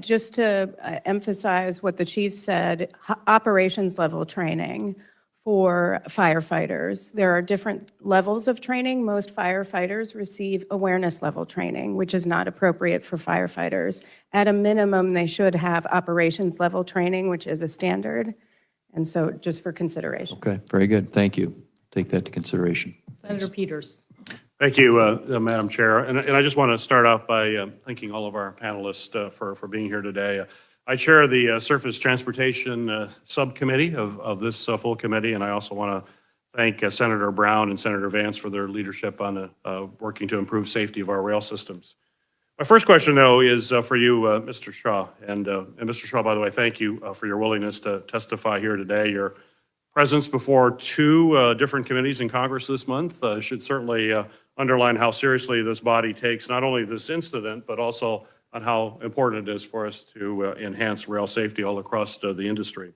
Just to emphasize what the chief said, operations level training for firefighters. There are different levels of training. Most firefighters receive awareness level training, which is not appropriate for firefighters. At a minimum, they should have operations level training, which is a standard. And so just for consideration. Okay, very good. Thank you. Take that to consideration. Senator Peters. Thank you, Madam Chair. And I just want to start off by thanking all of our panelists for being here today. I chair the Surface Transportation Subcommittee of this full committee, and I also want to thank Senator Brown and Senator Vance for their leadership on working to improve safety of our rail systems. My first question, though, is for you, Mr. Shaw. And Mr. Shaw, by the way, thank you for your willingness to testify here today. Your presence before 2 different committees in Congress this month should certainly underline how seriously this body takes not only this incident, but also on how important it is for us to enhance rail safety all across the industry.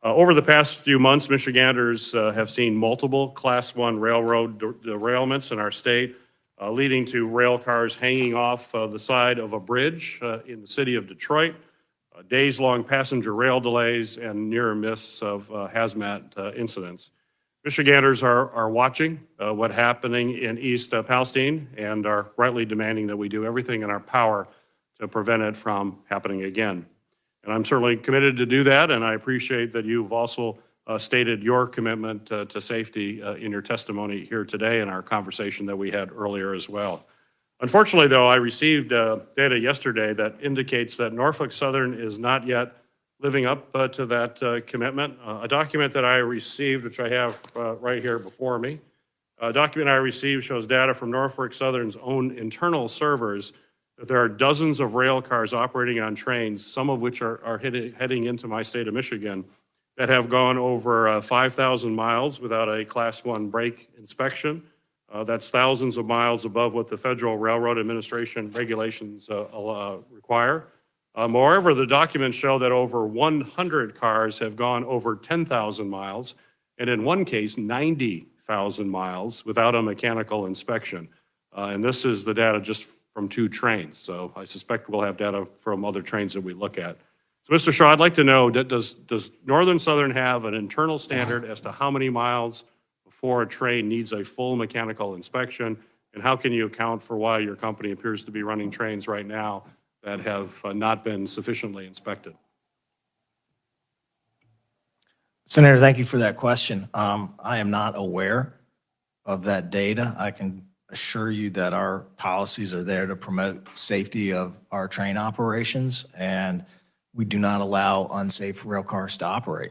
Over the past few months, Michiganders have seen multiple Class 1 railroad derailments in our state, leading to rail cars hanging off the side of a bridge in the city of Detroit, days-long passenger rail delays, and near miss of hazmat incidents. Michiganders are watching what's happening in East Palestine and are rightly demanding that we do everything in our power to prevent it from happening again. And I'm certainly committed to do that, and I appreciate that you've also stated your commitment to safety in your testimony here today and our conversation that we had earlier as well. Unfortunately, though, I received data yesterday that indicates that Norfolk Southern is not yet living up to that commitment. A document that I received, which I have right here before me, a document I received shows data from Norfolk Southern's own internal servers that there are dozens of rail cars operating on trains, some of which are heading into my state of Michigan, that have gone over 5,000 miles without a Class 1 brake inspection. That's thousands of miles above what the Federal Railroad Administration regulations require. Moreover, the documents show that over 100 cars have gone over 10,000 miles, and in one case, 90,000 miles without a mechanical inspection. And this is the data just from 2 trains. So I suspect we'll have data from other trains that we look at. So Mr. Shaw, I'd like to know, does Northern Southern have an internal standard as to how many miles before a train needs a full mechanical inspection? And how can you account for why your company appears to be running trains right now that have not been sufficiently inspected? Senator, thank you for that question. I am not aware of that data. I can assure you that our policies are there to promote safety of our train operations, and we do not allow unsafe rail cars to operate.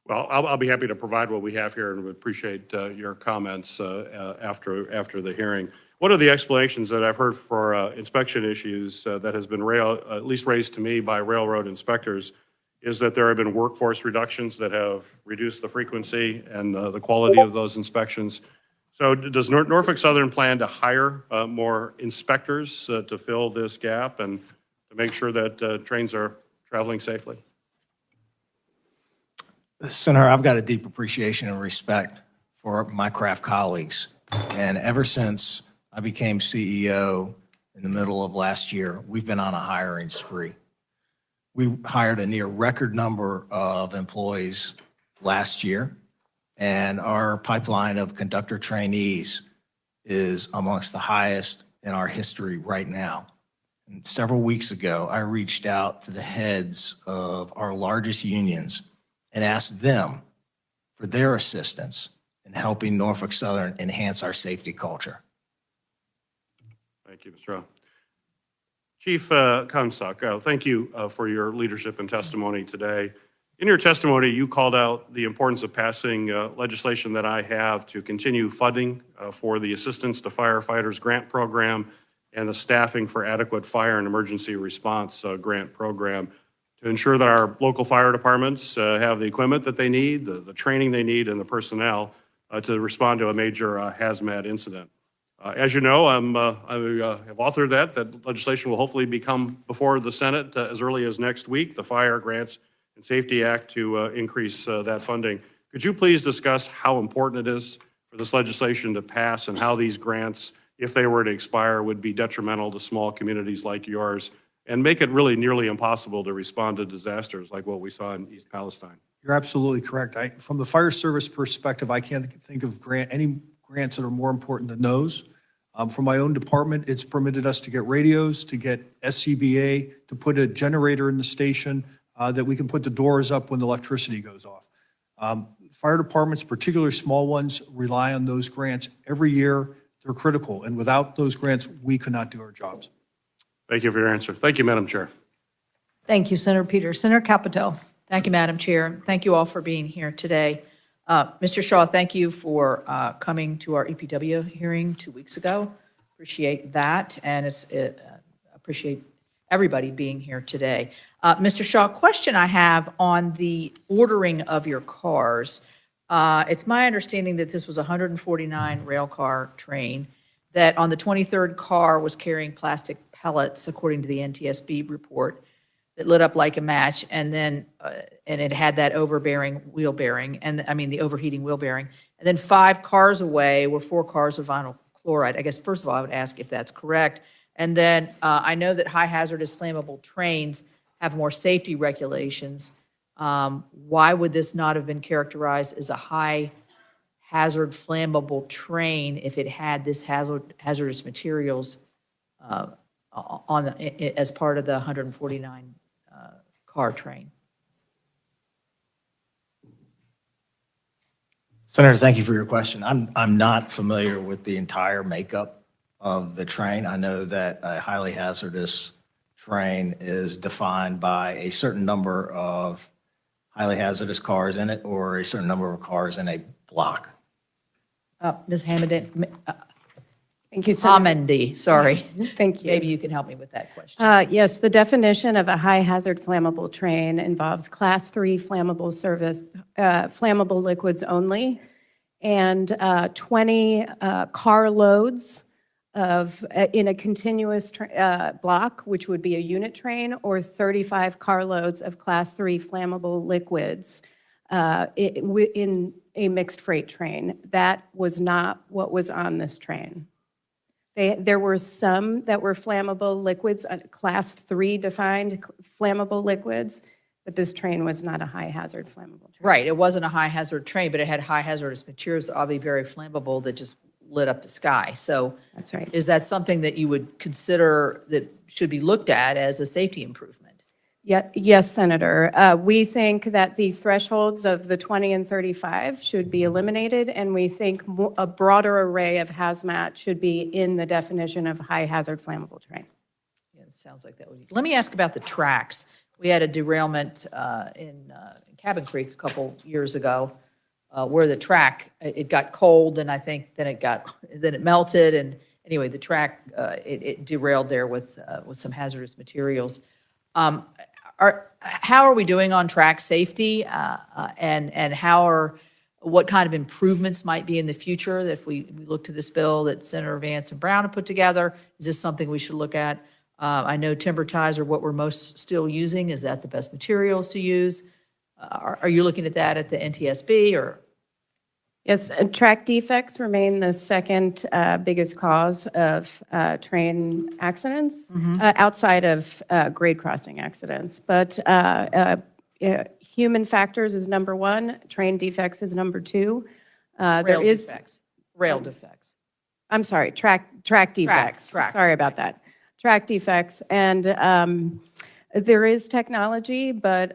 Well, I'll be happy to provide what we have here and would appreciate your comments after the hearing. One of the explanations that I've heard for inspection issues that has been at least raised to me by railroad inspectors is that there have been workforce reductions that have reduced the frequency and the quality of those inspections. So does Norfolk Southern plan to hire more inspectors to fill this gap and to make sure that trains are traveling safely? Senator, I've got a deep appreciation and respect for my craft colleagues. And ever since I became CEO in the middle of last year, we've been on a hiring spree. We hired a near record number of employees last year, and our pipeline of conductor trainees is amongst the highest in our history right now. And several weeks ago, I reached out to the heads of our largest unions and asked them for their assistance in helping Norfolk Southern enhance our safety culture. Thank you, Mr. Rowe. Chief Comstock, thank you for your leadership and testimony today. In your testimony, you called out the importance of passing legislation that I have to continue funding for the Assistance to Firefighters Grant Program and the Staffing for Adequate Fire and Emergency Response Grant Program to ensure that our local fire departments have the equipment that they need, the training they need, and the personnel to respond to a major hazmat incident. As you know, I have authored that legislation will hopefully become before the Senate as early as next week, the Fire Grants and Safety Act, to increase that funding. Could you please discuss how important it is for this legislation to pass and how these grants, if they were to expire, would be detrimental to small communities like yours and make it really nearly impossible to respond to disasters like what we saw in East Palestine? You're absolutely correct. From the fire service perspective, I can't think of any grants that are more important than those. From my own department, it's permitted us to get radios, to get SCBA, to put a generator in the station that we can put the doors up when the electricity goes off. Fire departments, particularly small ones, rely on those grants every year. They're critical, and without those grants, we could not do our jobs. Thank you for your answer. Thank you, Madam Chair. Thank you, Senator Peters. Senator Capito. Thank you, Madam Chair. Thank you all for being here today. Mr. Shaw, thank you for coming to our EPW hearing 2 weeks ago. Appreciate that, and appreciate everybody being here today. Mr. Shaw, question I have on the ordering of your cars. It's my understanding that this was a 149 rail car train, that on the 23rd car was carrying plastic pellets, according to the NTSB report, that lit up like a match, and then and it had that overbearing wheel bearing, and the overheating wheel bearing. And then 5 cars away were 4 cars of vinyl chloride. I guess, first of all, I would ask if that's correct. And then I know that high hazardous flammable trains have more safety regulations. Why would this not have been characterized as a high hazard flammable train if it had this hazardous materials as part of the 149 car train? Senator, thank you for your question. I'm not familiar with the entire makeup of the train. I know that a highly hazardous train is defined by a certain number of highly hazardous cars in it or a certain number of cars in a block. Ms. Hammond, Thank you, Senator. Homendy, sorry. Thank you. Maybe you can help me with that question. Yes, the definition of a high-hazard flammable train involves Class 3 flammable service, flammable liquids only, and 20 car loads in a continuous block, which would be a unit train, or 35 car loads of Class 3 flammable liquids in a mixed freight train. That was not what was on this train. There were some that were flammable liquids, Class 3 defined flammable liquids, but this train was not a high-hazard flammable train. Right, it wasn't a high-hazard train, but it had high hazardous materials, obviously very flammable, that just lit up the sky. So That's right. is that something that you would consider that should be looked at as a safety improvement? Yes, Senator. We think that the thresholds of the 20 and 35 should be eliminated, and we think a broader array of hazmat should be in the definition of high-hazard flammable train. Yeah, it sounds like that would be. Let me ask about the tracks. We had a derailment in Cabin Creek a couple years ago where the track, it got cold, and I think then it melted, and anyway, the track, it derailed there with some hazardous materials. How are we doing on track safety, and what kind of improvements might be in the future that if we look to this bill that Senator Vance and Brown have put together? Is this something we should look at? I know timber ties are what we're most still using. Is that the best materials to use? Are you looking at that at the NTSB or? Yes, and track defects remain the second biggest cause of train accidents, outside of grade crossing accidents. But human factors is number one, train defects is number two. Rail defects. I'm sorry, track defects. Track. Sorry about that. Track defects. And there is technology, but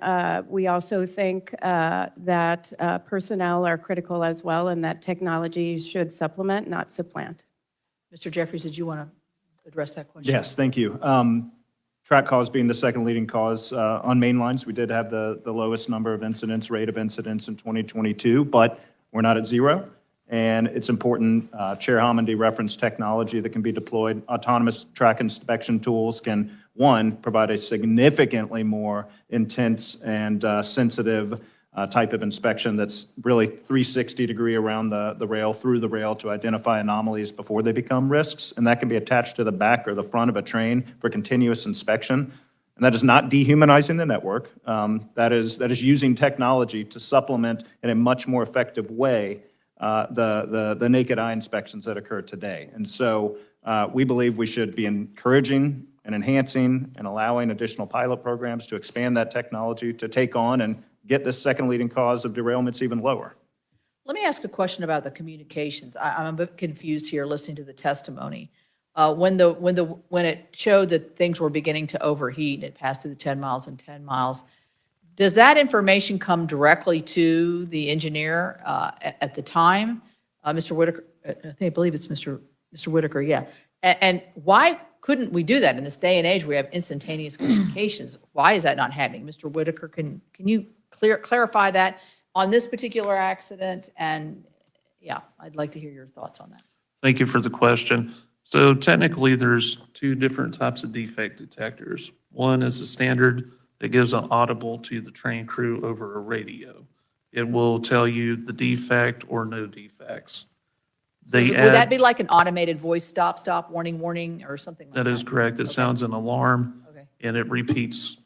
we also think that personnel are critical as well, and that technology should supplement, not supplant. Mr. Jeffries, did you want to address that question? Yes, thank you. Track cause being the second leading cause on main lines, we did have the lowest number of rate of incidents in 2022, but we're not at zero. And it's important, Chair Homendy referenced technology that can be deployed. Autonomous track inspection tools can, one, provide a significantly more intense and sensitive type of inspection that's really 360 degree around the rail, through the rail, to identify anomalies before they become risks. And that can be attached to the back or the front of a train for continuous inspection. And that is not dehumanizing the network. That is using technology to supplement in a much more effective way the naked eye inspections that occur today. And so we believe we should be encouraging and enhancing and allowing additional pilot programs to expand that technology to take on and get this second leading cause of derailments even lower. Let me ask a question about the communications. I'm a bit confused here listening to the testimony. When it showed that things were beginning to overheat, it passed through the 10 miles and 10 miles, does that information come directly to the engineer at the time? Mr. Whitaker, I believe it's Mr. Whitaker, yeah. And why couldn't we do that in this day and age where we have instantaneous communications? Why is that not happening? Mr. Whitaker, can you clarify that on this particular accident? And yeah, I'd like to hear your thoughts on that. Thank you for the question. So technically, there's two different types of defect detectors. One is a standard that gives an audible to the train crew over a radio. It will tell you the defect or no defects. Would that be like an automated voice stop, warning, or something like that? That is correct. It sounds an alarm, Okay. and it repeats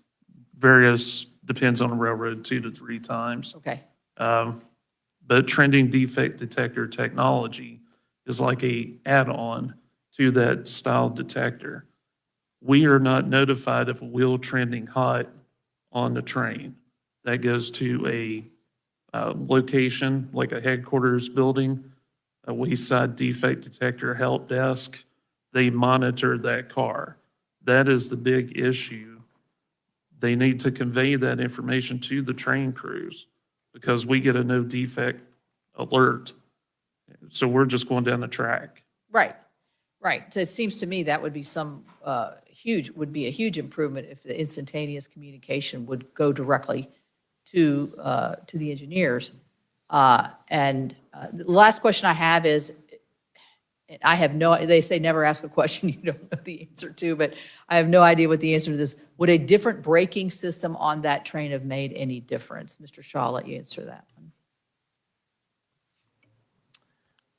depends on the railroad, 2 to 3 times. Okay. But trending defect detector technology is like a add-on to that style detector. We are not notified of a wheel trending hot on the train. That goes to a location, like a headquarters building, a wayside defect detector help desk. They monitor that car. That is the big issue. They need to convey that information to the train crews because we get a no defect alert. So we're just going down the track. Right. So it seems to me that would be a huge improvement if the instantaneous communication would go directly to the engineers. And the last question I have is, I have no, they say never ask a question you don't know the answer to, but I have no idea what the answer to this. Would a different braking system on that train have made any difference? Mr. Shaw, I'll let you answer that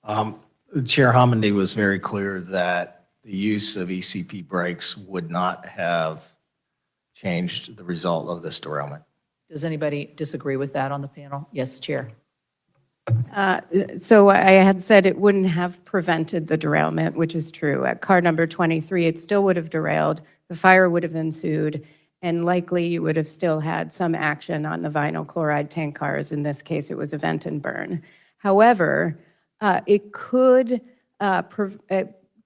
one. Chair Homendy was very clear that the use of ECP brakes would not have changed the result of this derailment. Does anybody disagree with that on the panel? Yes, Chair. So I had said it wouldn't have prevented the derailment, which is true. At car number 23, it still would have derailed, the fire would have ensued, and likely you would have still had some action on the vinyl chloride tank cars. In this case, it was a vent and burn. However, it could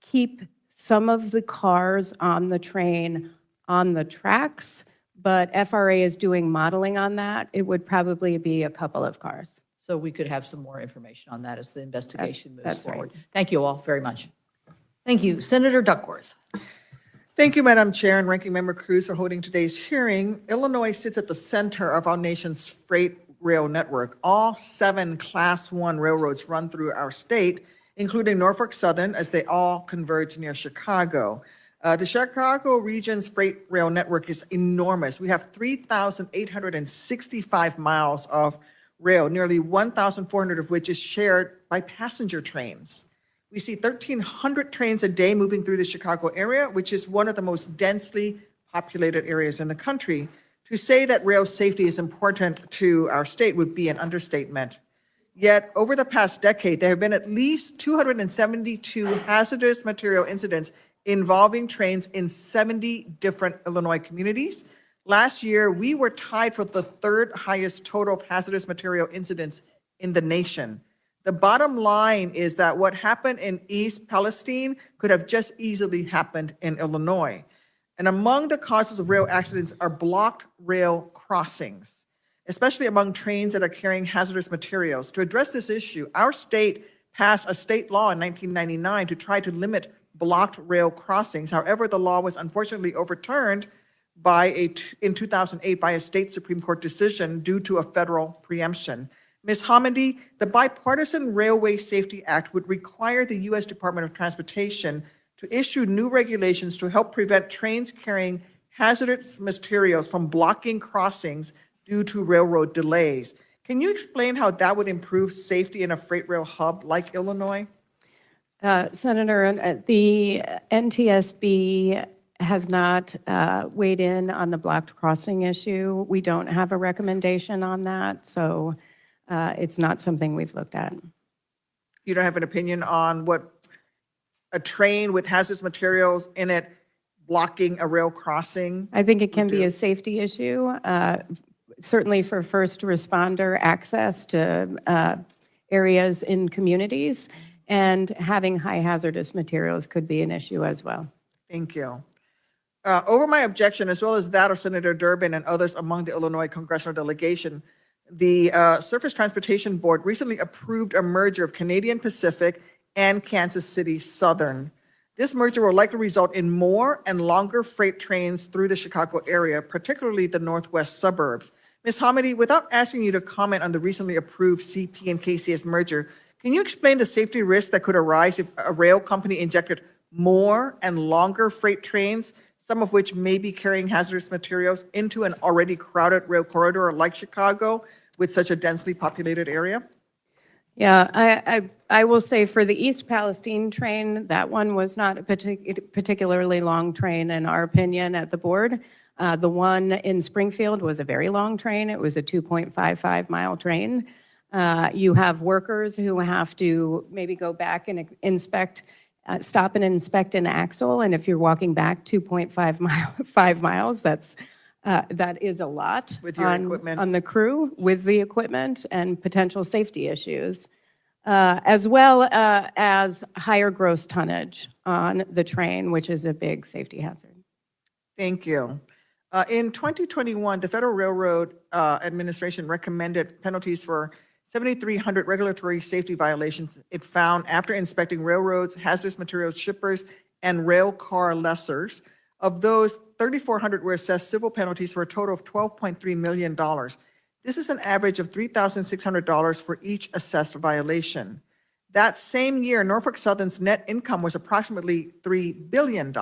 keep some of the cars on the train on the tracks, but FRA is doing modeling on that. It would probably be a couple of cars. So we could have some more information on that as the investigation moves That's right. forward. Thank you all very much. Thank you. Senator Duckworth. Thank you, Madam Chair and Ranking Member Cruz, for holding today's hearing. Illinois sits at the center of our nation's freight rail network. All 7 Class 1 railroads run through our state, including Norfolk Southern, as they all converge near Chicago. The Chicago region's freight rail network is enormous. We have 3,865 miles of rail, nearly 1,400 of which is shared by passenger trains. We see 1,300 trains a day moving through the Chicago area, which is one of the most densely populated areas in the country. To say that rail safety is important to our state would be an understatement. Yet, over the past decade, there have been at least 272 hazardous material incidents involving trains in 70 different Illinois communities. Last year, we were tied for the 3rd highest total of hazardous material incidents in the nation. The bottom line is that what happened in East Palestine could have just easily happened in Illinois. And among the causes of rail accidents are blocked rail crossings, especially among trains that are carrying hazardous materials. To address this issue, our state passed a state law in 1999 to try to limit blocked rail crossings. However, the law was unfortunately overturned in 2008 by a state Supreme Court decision due to a federal preemption. Ms. Homendy, the Bipartisan Railway Safety Act would require the U.S. Department of Transportation to issue new regulations to help prevent trains carrying hazardous materials from blocking crossings due to railroad delays. Can you explain how that would improve safety in a freight rail hub like Illinois? Senator, the NTSB has not weighed in on the blocked crossing issue. We don't have a recommendation on that, so it's not something we've looked at. You don't have an opinion on what a train with hazardous materials in it blocking a rail crossing? I think it can be a safety issue, certainly for first responder access to areas in communities, and having high hazardous materials could be an issue as well. Thank you. Over my objection, as well as that of Senator Durbin and others among the Illinois congressional delegation, the Surface Transportation Board recently approved a merger of Canadian Pacific and Kansas City Southern. This merger will likely result in more and longer freight trains through the Chicago area, particularly the northwest suburbs. Ms. Homendy, without asking you to comment on the recently approved CP and KCS merger, can you explain the safety risks that could arise if a rail company injected more and longer freight trains, some of which may be carrying hazardous materials, into an already crowded rail corridor like Chicago with such a densely populated area? Yeah, I will say for the East Palestine train, that one was not a particularly long train in our opinion at the board. The one in Springfield was a very long train. It was a 2.55-mile train. You have workers who have to maybe go back and inspect, stop and inspect an axle, and if you're walking back 2.5 miles, that is a lot with your equipment on the crew with the equipment and potential safety issues, as well as higher gross tonnage on the train, which is a big safety hazard. Thank you. In 2021, the Federal Railroad Administration recommended penalties for 7,300 regulatory safety violations it found after inspecting railroads, hazardous materials shippers, and rail car lessors. Of those, 3,400 were assessed civil penalties for a total of $12.3 million. This is an average of $3,600 for each assessed violation. That same year, Norfolk Southern's net income was approximately $3 billion.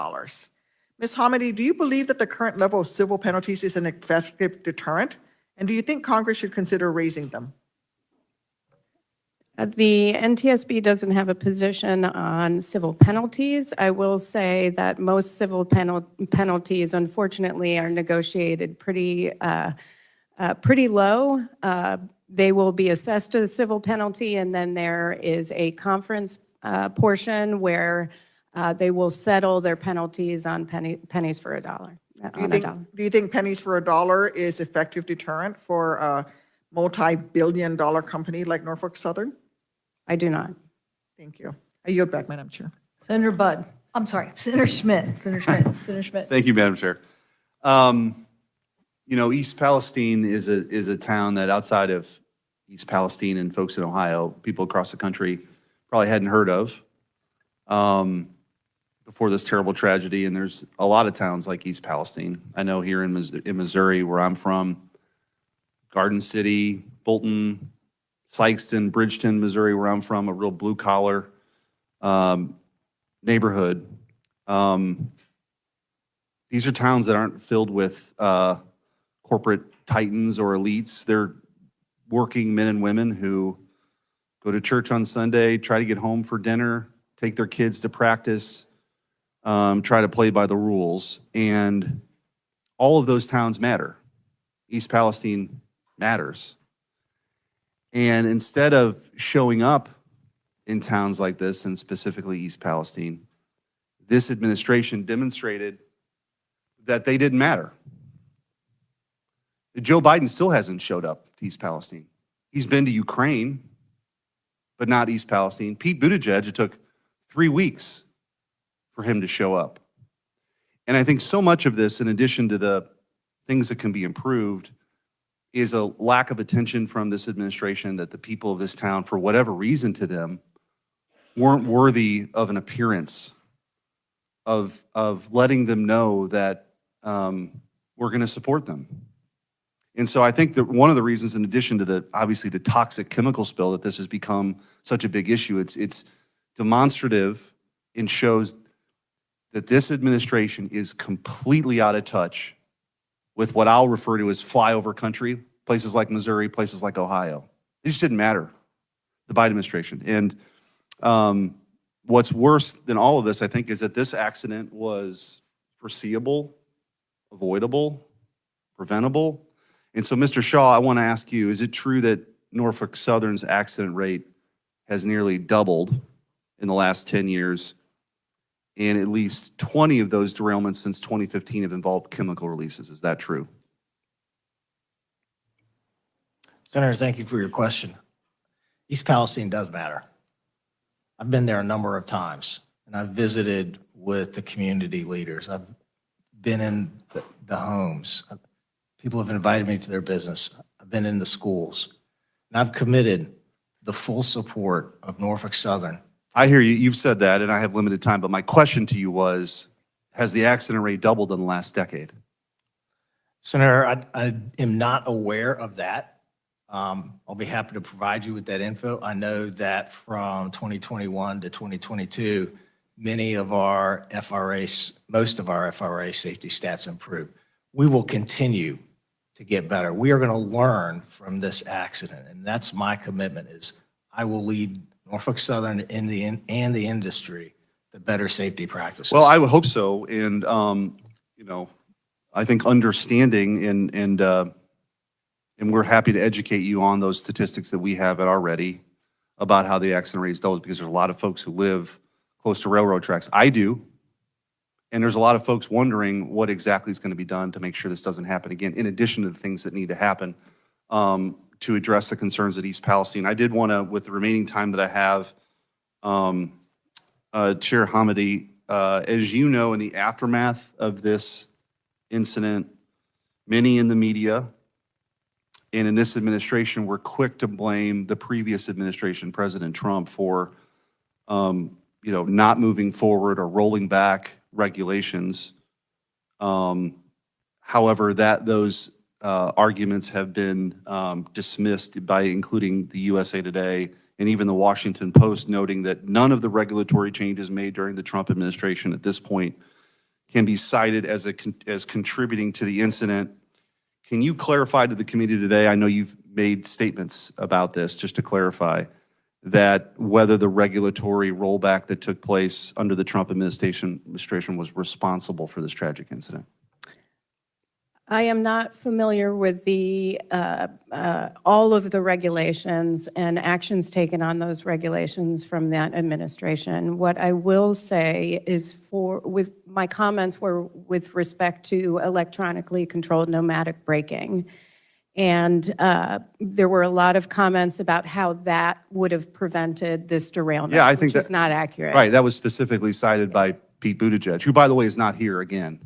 Ms. Hamady, do you believe that the current level of civil penalties is an effective deterrent? And do you think Congress should consider raising them? The NTSB doesn't have a position on civil penalties. I will say that most civil penalties, unfortunately, are negotiated pretty low. They will be assessed a civil penalty, and then there is a conference portion where they will settle their penalties on pennies for a dollar. Do you think pennies for a dollar is effective deterrent for a multi-billion-dollar company like Norfolk Southern? I do not. Thank you. I yield back, Madam Chair. Senator Budd, I'm sorry, Senator Schmidt, Senator Schmidt. Thank you, Madam Chair. East Palestine is a town that outside of East Palestine and folks in Ohio, people across the country probably hadn't heard of before this terrible tragedy. And there's a lot of towns like East Palestine. I know here in Missouri, where I'm from, Garden City, Bolton, Sykeston, Bridgeton, Missouri, where I'm from, a real blue-collar neighborhood. These are towns that aren't filled with corporate titans or elites. They're working men and women who go to church on Sunday, try to get home for dinner, take their kids to practice, try to play by the rules. And all of those towns matter. East Palestine matters. And instead of showing up in towns like this, and specifically East Palestine, this administration demonstrated that they didn't matter. Joe Biden still hasn't showed up to East Palestine. He's been to Ukraine, but not East Palestine. Pete Buttigieg, it took 3 weeks for him to show up. And I think so much of this, in addition to the things that can be improved, is a lack of attention from this administration that the people of this town, for whatever reason to them, weren't worthy of an appearance of letting them know that we're going to support them. And so I think that one of the reasons, in addition to obviously the toxic chemical spill, that this has become such a big issue, it's demonstrative and shows that this administration is completely out of touch with what I'll refer to as flyover country, places like Missouri, places like Ohio. It just didn't matter, the Biden administration. And what's worse than all of this, I think, is that this accident was foreseeable, avoidable, preventable. And so, Mr. Shaw, I want to ask you, is it true that Norfolk Southern's accident rate has nearly doubled in the last 10 years, and at least 20 of those derailments since 2015 have involved chemical releases? Is that true? Senator, thank you for your question. East Palestine does matter. I've been there a number of times, and I've visited with the community leaders. I've been in the homes. People have invited me to their business. I've been in the schools. And I've committed the full support of Norfolk Southern. I hear you. You've said that, and I have limited time, but my question to you was, has the accident rate doubled in the last decade? Senator, I am not aware of that. I'll be happy to provide you with that info. I know that from 2021 to 2022, many of our FRAs, most of our FRA safety stats improved. We will continue to get better. We are going to learn from this accident, and that's my commitment. Is I will lead Norfolk Southern and the industry to better safety practices. Well, I would hope so, and I think understanding and we're happy to educate you on those statistics that we have at our ready about how the accident rate is doubled, because there's a lot of folks who live close to railroad tracks. I do. And there's a lot of folks wondering what exactly is going to be done to make sure this doesn't happen again, in addition to the things that need to happen to address the concerns at East Palestine. I did want to, with the remaining time that I have, Chair Hamady, as you know, in the aftermath of this incident, many in the media and in this administration were quick to blame the previous administration, President Trump, for not moving forward or rolling back regulations. However, those arguments have been dismissed by including the USA Today and even the Washington Post noting that none of the regulatory changes made during the Trump administration at this point can be cited as contributing to the incident. Can you clarify to the committee today, I know you've made statements about this, just to clarify, that whether the regulatory rollback that took place under the Trump administration was responsible for this tragic incident? I am not familiar with all of the regulations and actions taken on those regulations from that administration. What I will say is with my comments were with respect to electronically controlled nomadic braking. And there were a lot of comments about how that would have prevented this derailment, Yeah, I think which is not accurate. Right, that was specifically cited by Pete Buttigieg, who, by the way, is not here again.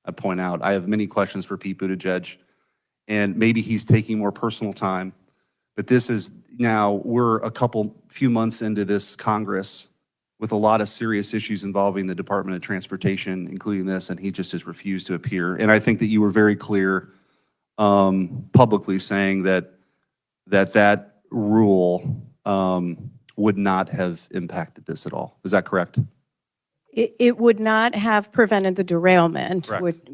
I point out, I have many questions for Pete Buttigieg, and maybe he's taking more personal time, but this is now, we're few months into this Congress with a lot of serious issues involving the Department of Transportation, including this, and he just has refused to appear. And I think that you were very clear publicly saying that rule would not have impacted this at all. Is that correct? It would not have prevented the derailment. Correct.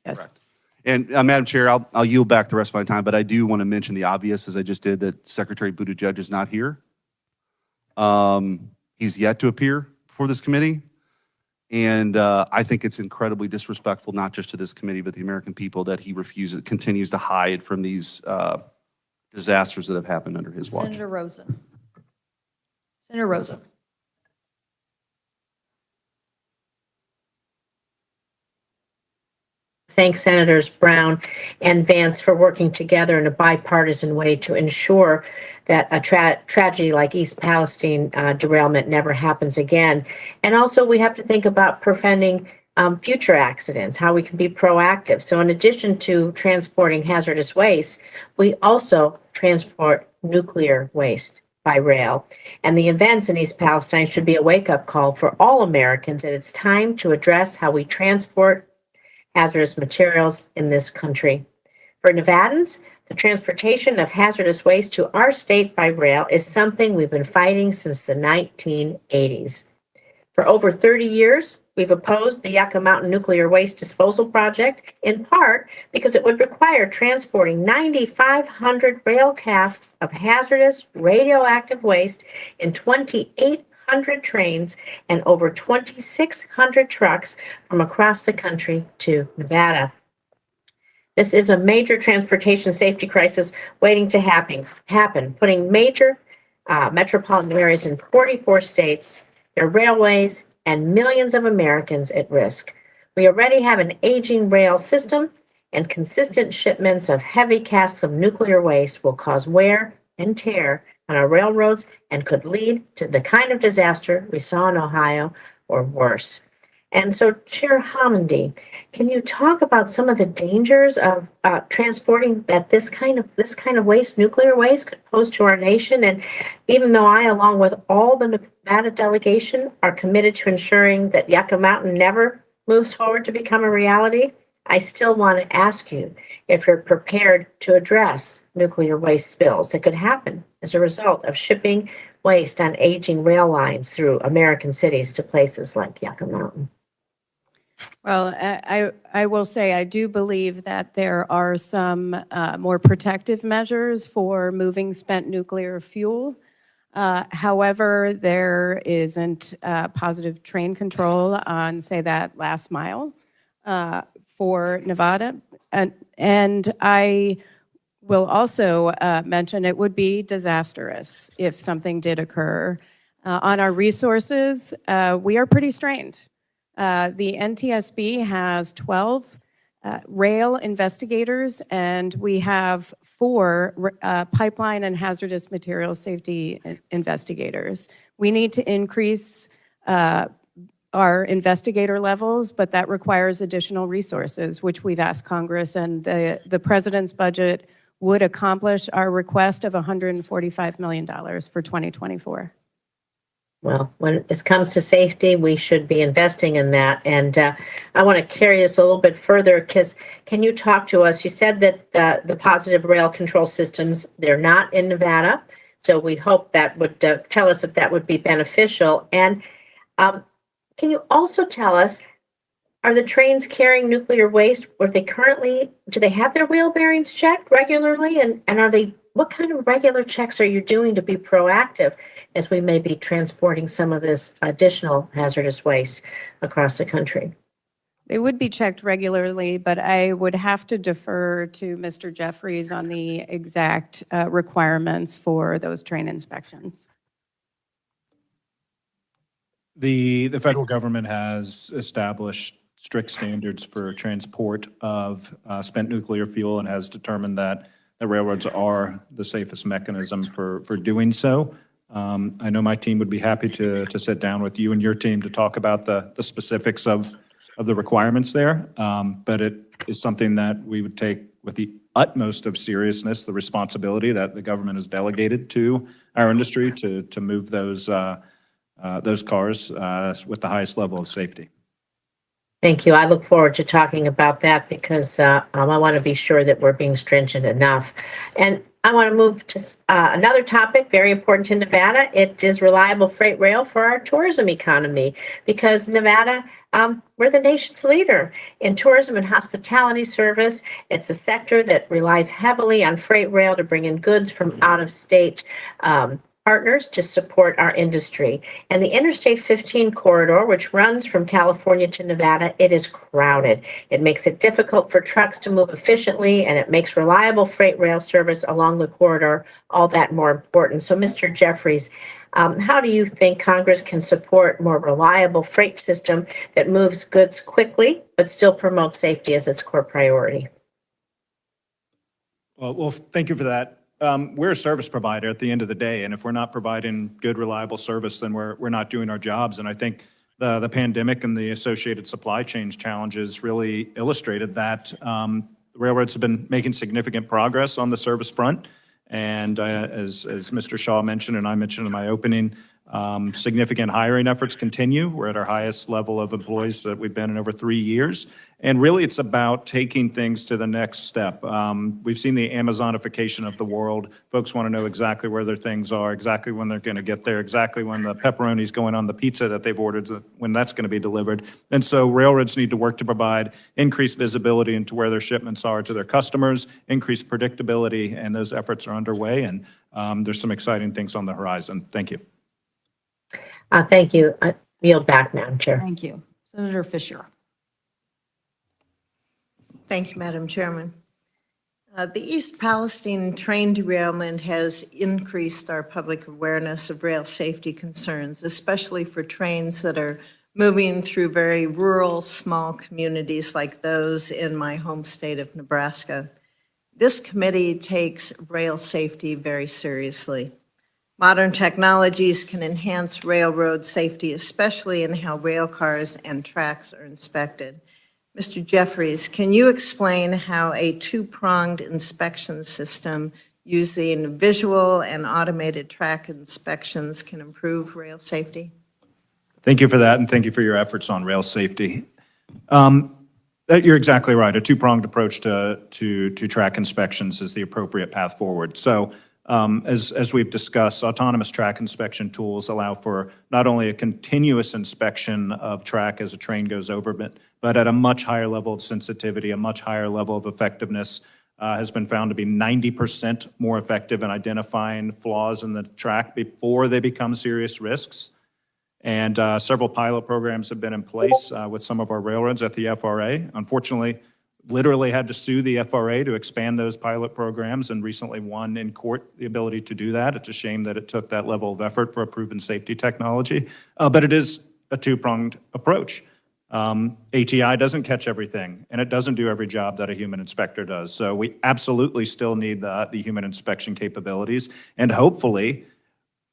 Yes. Correct. And Madam Chair, I'll yield back the rest of my time, but I do want to mention the obvious, as I just did, that Secretary Buttigieg is not here. He's yet to appear before this committee. And I think it's incredibly disrespectful, not just to this committee, but the American people, that he continues to hide from these disasters that have happened under his watch. Senator Rosen. Senator Rosen. Thank Senators Brown and Vance for working together in a bipartisan way to ensure that a tragedy like East Palestine derailment never happens again. And also we have to think about preventing future accidents, how we can be proactive. So in addition to transporting hazardous waste, we also transport nuclear waste by rail. And the events in East Palestine should be a wake-up call for all Americans that it's time to address how we transport hazardous materials in this country. For Nevadans, the transportation of hazardous waste to our state by rail is something we've been fighting since the 1980s. For over 30 years, we've opposed the Yucca Mountain Nuclear Waste Disposal Project, in part because it would require transporting 9,500 rail casks of hazardous radioactive waste in 2,800 trains and over 2,600 trucks from across the country to Nevada. This is a major transportation safety crisis waiting to happen, putting major metropolitan areas in 44 states, their railways, and millions of Americans at risk. We already have an aging rail system, and consistent shipments of heavy casks of nuclear waste will cause wear and tear on our railroads and could lead to the kind of disaster we saw in Ohio or worse. And so, Chair Homendy, can you talk about some of the dangers of transporting this kind of waste, nuclear waste, could pose to our nation? And even though I, along with all the Nevada delegation, are committed to ensuring that Yucca Mountain never moves forward to become a reality, I still want to ask you if you're prepared to address nuclear waste spills that could happen as a result of shipping waste on aging rail lines through American cities to places like Yucca Mountain. Well, I will say I do believe that there are some more protective measures for moving spent nuclear fuel. However, there isn't positive train control on, say, that last mile for Nevada. And I will also mention it would be disastrous if something did occur. On our resources, we are pretty strained. The NTSB has 12 rail investigators, and we have 4 pipeline and hazardous materials safety investigators. We need to increase our investigator levels, but that requires additional resources, which we've asked Congress, and the president's budget would accomplish our request of $145 million for 2024. Well, when it comes to safety, we should be investing in that. And I want to carry this a little bit further, because can you talk to us? You said that the positive rail control systems, they're not in Nevada. So we hope that would tell us if that would be beneficial. And can you also tell us, are the trains carrying nuclear waste? Do they have their wheel bearings checked regularly? And what kind of regular checks are you doing to be proactive as we may be transporting some of this additional hazardous waste across the country? They would be checked regularly, but I would have to defer to Mr. Jeffries on the exact requirements for those train inspections. The federal government has established strict standards for transport of spent nuclear fuel and has determined that the railroads are the safest mechanism for doing so. I know my team would be happy to sit down with you and your team to talk about the specifics of the requirements there, but it is something that we would take with the utmost of seriousness, the responsibility that the government has delegated to our industry to move those cars with the highest level of safety. Thank you. I look forward to talking about that because I want to be sure that we're being stringent enough. And I want to move to another topic, very important to Nevada. It is reliable freight rail for our tourism economy because Nevada, we're the nation's leader in tourism and hospitality service. It's a sector that relies heavily on freight rail to bring in goods from out-of-state partners to support our industry. And the Interstate 15 corridor, which runs from California to Nevada, it is crowded. It makes it difficult for trucks to move efficiently, and it makes reliable freight rail service along the corridor all that more important. So, Mr. Jeffries, how do you think Congress can support more reliable freight system that moves goods quickly, but still promotes safety as its core priority? Well, thank you for that. We're a service provider at the end of the day, and if we're not providing good, reliable service, then we're not doing our jobs. And I think the pandemic and the associated supply chain challenges really illustrated that. The railroads have been making significant progress on the service front, and as Mr. Shaw mentioned and I mentioned in my opening, significant hiring efforts continue. We're at our highest level of employees that we've been in over 3 years. And really, it's about taking things to the next step. We've seen the Amazonification of the world. Folks want to know exactly where their things are, exactly when they're going to get there, exactly when the pepperoni's going on the pizza that they've ordered, when that's going to be delivered. And so railroads need to work to provide increased visibility into where their shipments are to their customers, increased predictability, and those efforts are underway. And there's some exciting things on the horizon. Thank you. Thank you. I yield back, Madam Chair. Thank you. Senator Fisher. Thank you, Madam Chairman. The East Palestine train derailment has increased our public awareness of rail safety concerns, especially for trains that are moving through very rural, small communities like those in my home state of Nebraska. This committee takes rail safety very seriously. Modern technologies can enhance railroad safety, especially in how rail cars and tracks are inspected. Mr. Jeffries, can you explain how a two-pronged inspection system using visual and automated track inspections can improve rail safety? Thank you for that, and thank you for your efforts on rail safety. You're exactly right. A two-pronged approach to track inspections is the appropriate path forward. So, as we've discussed, autonomous track inspection tools allow for not only a continuous inspection of track as a train goes over, but at a much higher level of sensitivity, a much higher level of effectiveness, has been found to be 90% more effective in identifying flaws in the track before they become serious risks. And several pilot programs have been in place with some of our railroads at the FRA. Unfortunately, literally had to sue the FRA to expand those pilot programs and recently won in court the ability to do that. It's a shame that it took that level of effort for a proven safety technology, but it is a two-pronged approach. ATI doesn't catch everything, and it doesn't do every job that a human inspector does. So we absolutely still need the human inspection capabilities, and hopefully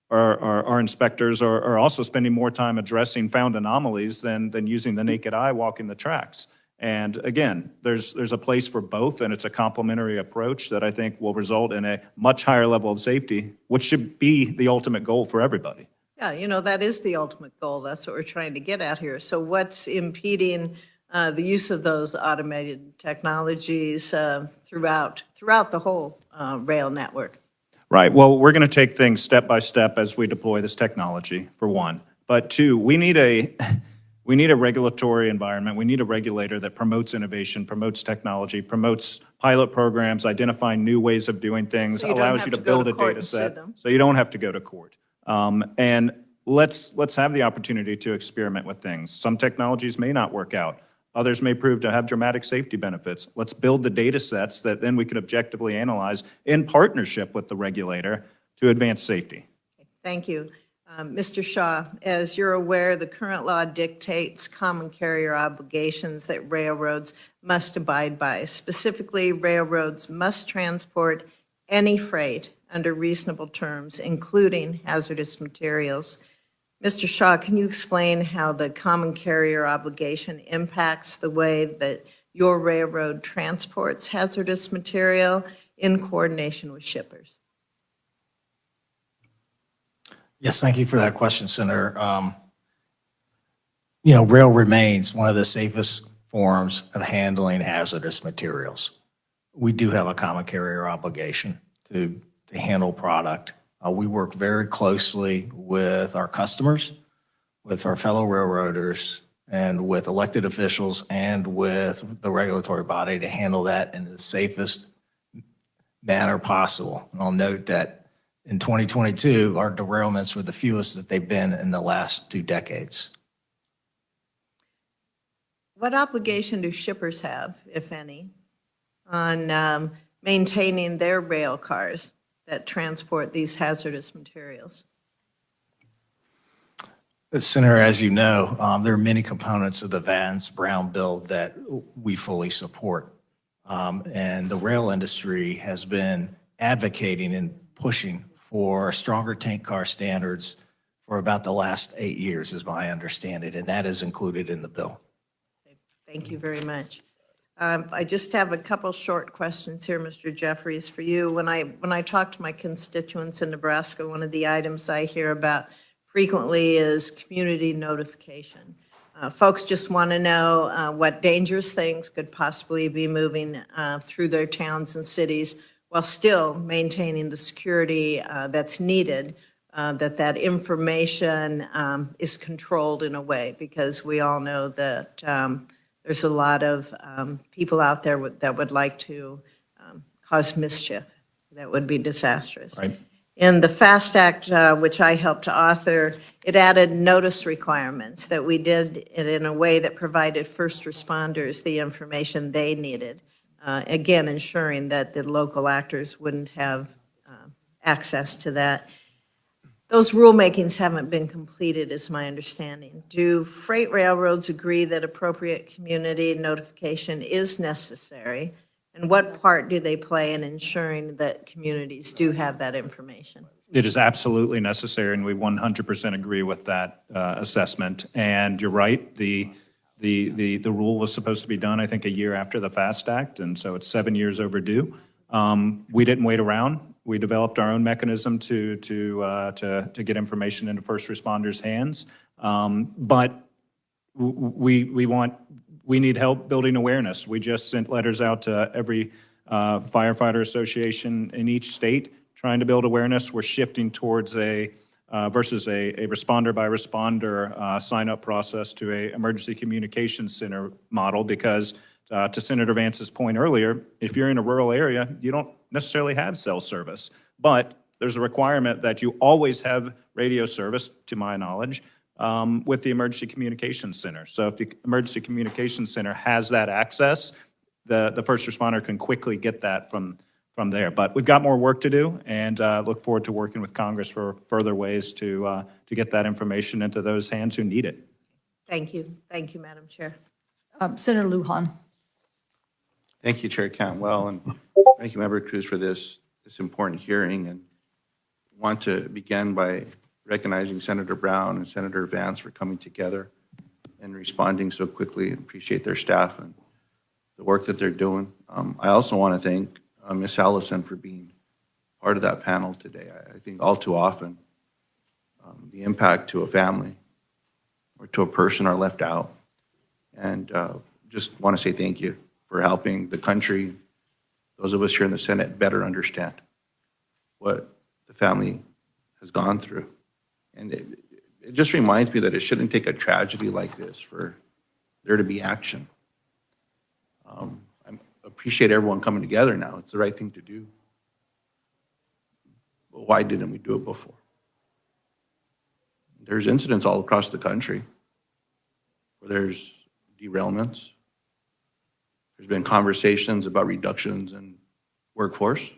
our inspectors are also spending more time addressing found anomalies than using the naked eye walking the tracks. And again, there's a place for both, and it's a complementary approach that I think will result in a much higher level of safety, which should be the ultimate goal for everybody. Yeah, you know, that is the ultimate goal. That's what we're trying to get at here. So what's impeding the use of those automated technologies throughout the whole rail network? Right. Well, we're going to take things step by step as we deploy this technology, for one. But two, we need a regulatory environment. We need a regulator that promotes innovation, promotes technology, promotes pilot programs, identifying new ways of doing things, So you don't allows have you to to go build to a court data and sue set. them. So you don't have to go to court. And let's have the opportunity to experiment with things. Some technologies may not work out. Others may prove to have dramatic safety benefits. Let's build the data sets that then we can objectively analyze in partnership with the regulator to advance safety. Thank you. Mr. Shaw, as you're aware, the current law dictates common carrier obligations that railroads must abide by. Specifically, railroads must transport any freight under reasonable terms, including hazardous materials. Mr. Shaw, can you explain how the common carrier obligation impacts the way that your railroad transports hazardous material in coordination with shippers? Yes, thank you for that question, Senator. Rail remains one of the safest forms of handling hazardous materials. We do have a common carrier obligation to handle product. We work very closely with our customers, with our fellow railroaders, and with elected officials and with the regulatory body to handle that in the safest manner possible. And I'll note that in 2022, our derailments were the fewest that they've been in the last 2 decades. What obligation do shippers have, if any, on maintaining their rail cars that transport these hazardous materials? Senator, as you know, there are many components of the Vance Brown bill that we fully support. And the rail industry has been advocating and pushing for stronger tank car standards for about the last 8 years, is my understanding, and that is included in the bill. Thank you very much. I just have a couple short questions here, Mr. Jeffries, for you. When I talk to my constituents in Nebraska, one of the items I hear about frequently is community notification. Folks just want to know what dangerous things could possibly be moving through their towns and cities while still maintaining the security that's needed, that information is controlled in a way, because we all know that there's a lot of people out there that would like to cause mischief. That would be disastrous. Right. In the FAST Act, which I helped to author, it added notice requirements that we did it in a way that provided first responders the information they needed. Again, ensuring that the local actors wouldn't have access to that. Those rulemakings haven't been completed, is my understanding. Do freight railroads agree that appropriate community notification is necessary? And what part do they play in ensuring that communities do have that information? It is absolutely necessary, and we 100% agree with that assessment. And you're right, the rule was supposed to be done, I think, a year after the FAST Act, and so it's 7 years overdue. We didn't wait around. We developed our own mechanism to get information into first responders' hands. But we need help building awareness. We just sent letters out to every firefighter association in each state trying to build awareness. We're shifting towards versus a responder by responder sign-up process to a emergency communications center model, because to Senator Vance's point earlier, if you're in a rural area, you don't necessarily have cell service, but there's a requirement that you always have radio service, to my knowledge, with the emergency communications center. So if the emergency communications center has that access, the first responder can quickly get that from there. But we've got more work to do, and look forward to working with Congress for further ways to get that information into those hands who need it. Thank you. Thank you, Madam Chair. Senator Lujan. Thank you, Chair Cantwell, and thank you, Member Cruz, for this important hearing. And want to begin by recognizing Senator Brown and Senator Vance for coming together and responding so quickly, and appreciate their staff and the work that they're doing. I also want to thank Ms. Allison for being part of that panel today. I think all too often the impact to a family or to a person are left out. And just want to say thank you for helping the country, those of us here in the Senate, better understand what the family has gone through. And it just reminds me that it shouldn't take a tragedy like this for there to be action. I appreciate everyone coming together now. It's the right thing to do. But why didn't we do it before? There's incidents all across the country where there's derailments. There's been conversations about reductions in workforce.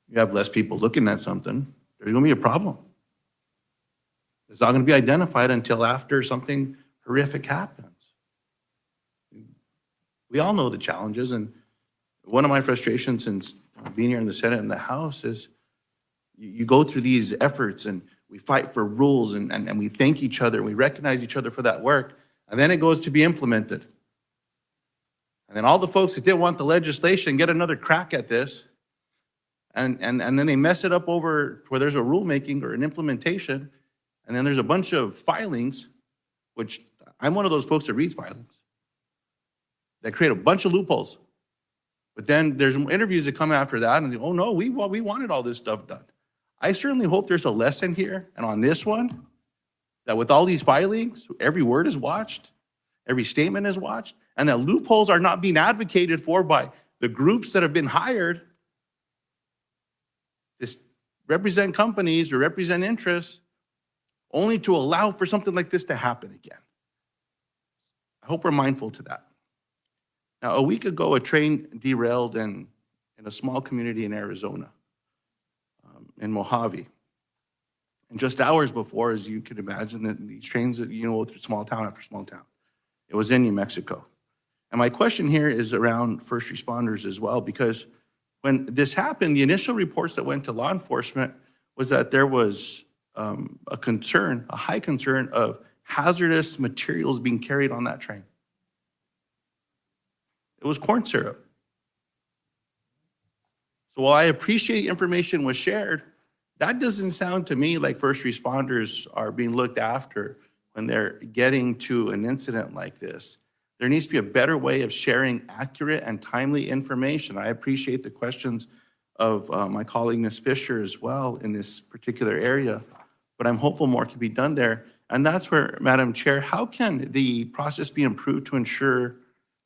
You have less people looking at something, there's going to be a problem. It's not going to be identified until after something horrific happens. We all know the challenges, and one of my frustrations since being here in the Senate and the House is you go through these efforts and we fight for rules and we thank each other, we recognize each other for that work, and then it goes to be implemented. And then all the folks that didn't want the legislation get another crack at this, and then they mess it up over where there's a rulemaking or an implementation, and then there's a bunch of filings, which I'm one of those folks that reads filings, that create a bunch of loopholes. But then there's interviews that come after that, and they, oh no, we wanted all this stuff done. I certainly hope there's a lesson here, and on this one, that with all these filings, every word is watched, every statement is watched, and that loopholes are not being advocated for by the groups that have been hired to represent companies or represent interests, only to allow for something like this to happen again. I hope we're mindful to that. Now, a week ago, a train derailed in a small community in Arizona, in Mojave. And just hours before, as you can imagine, that these trains, through small town after small town. It was in New Mexico. And my question here is around first responders as well, because when this happened, the initial reports that went to law enforcement was that there was a concern, a high concern of hazardous materials being carried on that train. It was corn syrup. So while I appreciate information was shared, that doesn't sound to me like first responders are being looked after when they're getting to an incident like this. There needs to be a better way of sharing accurate and timely information. I appreciate the questions of my colleague, Ms. Fisher, as well in this particular area, but I'm hopeful more can be done there. And that's where, Madam Chair, how can the process be improved to ensure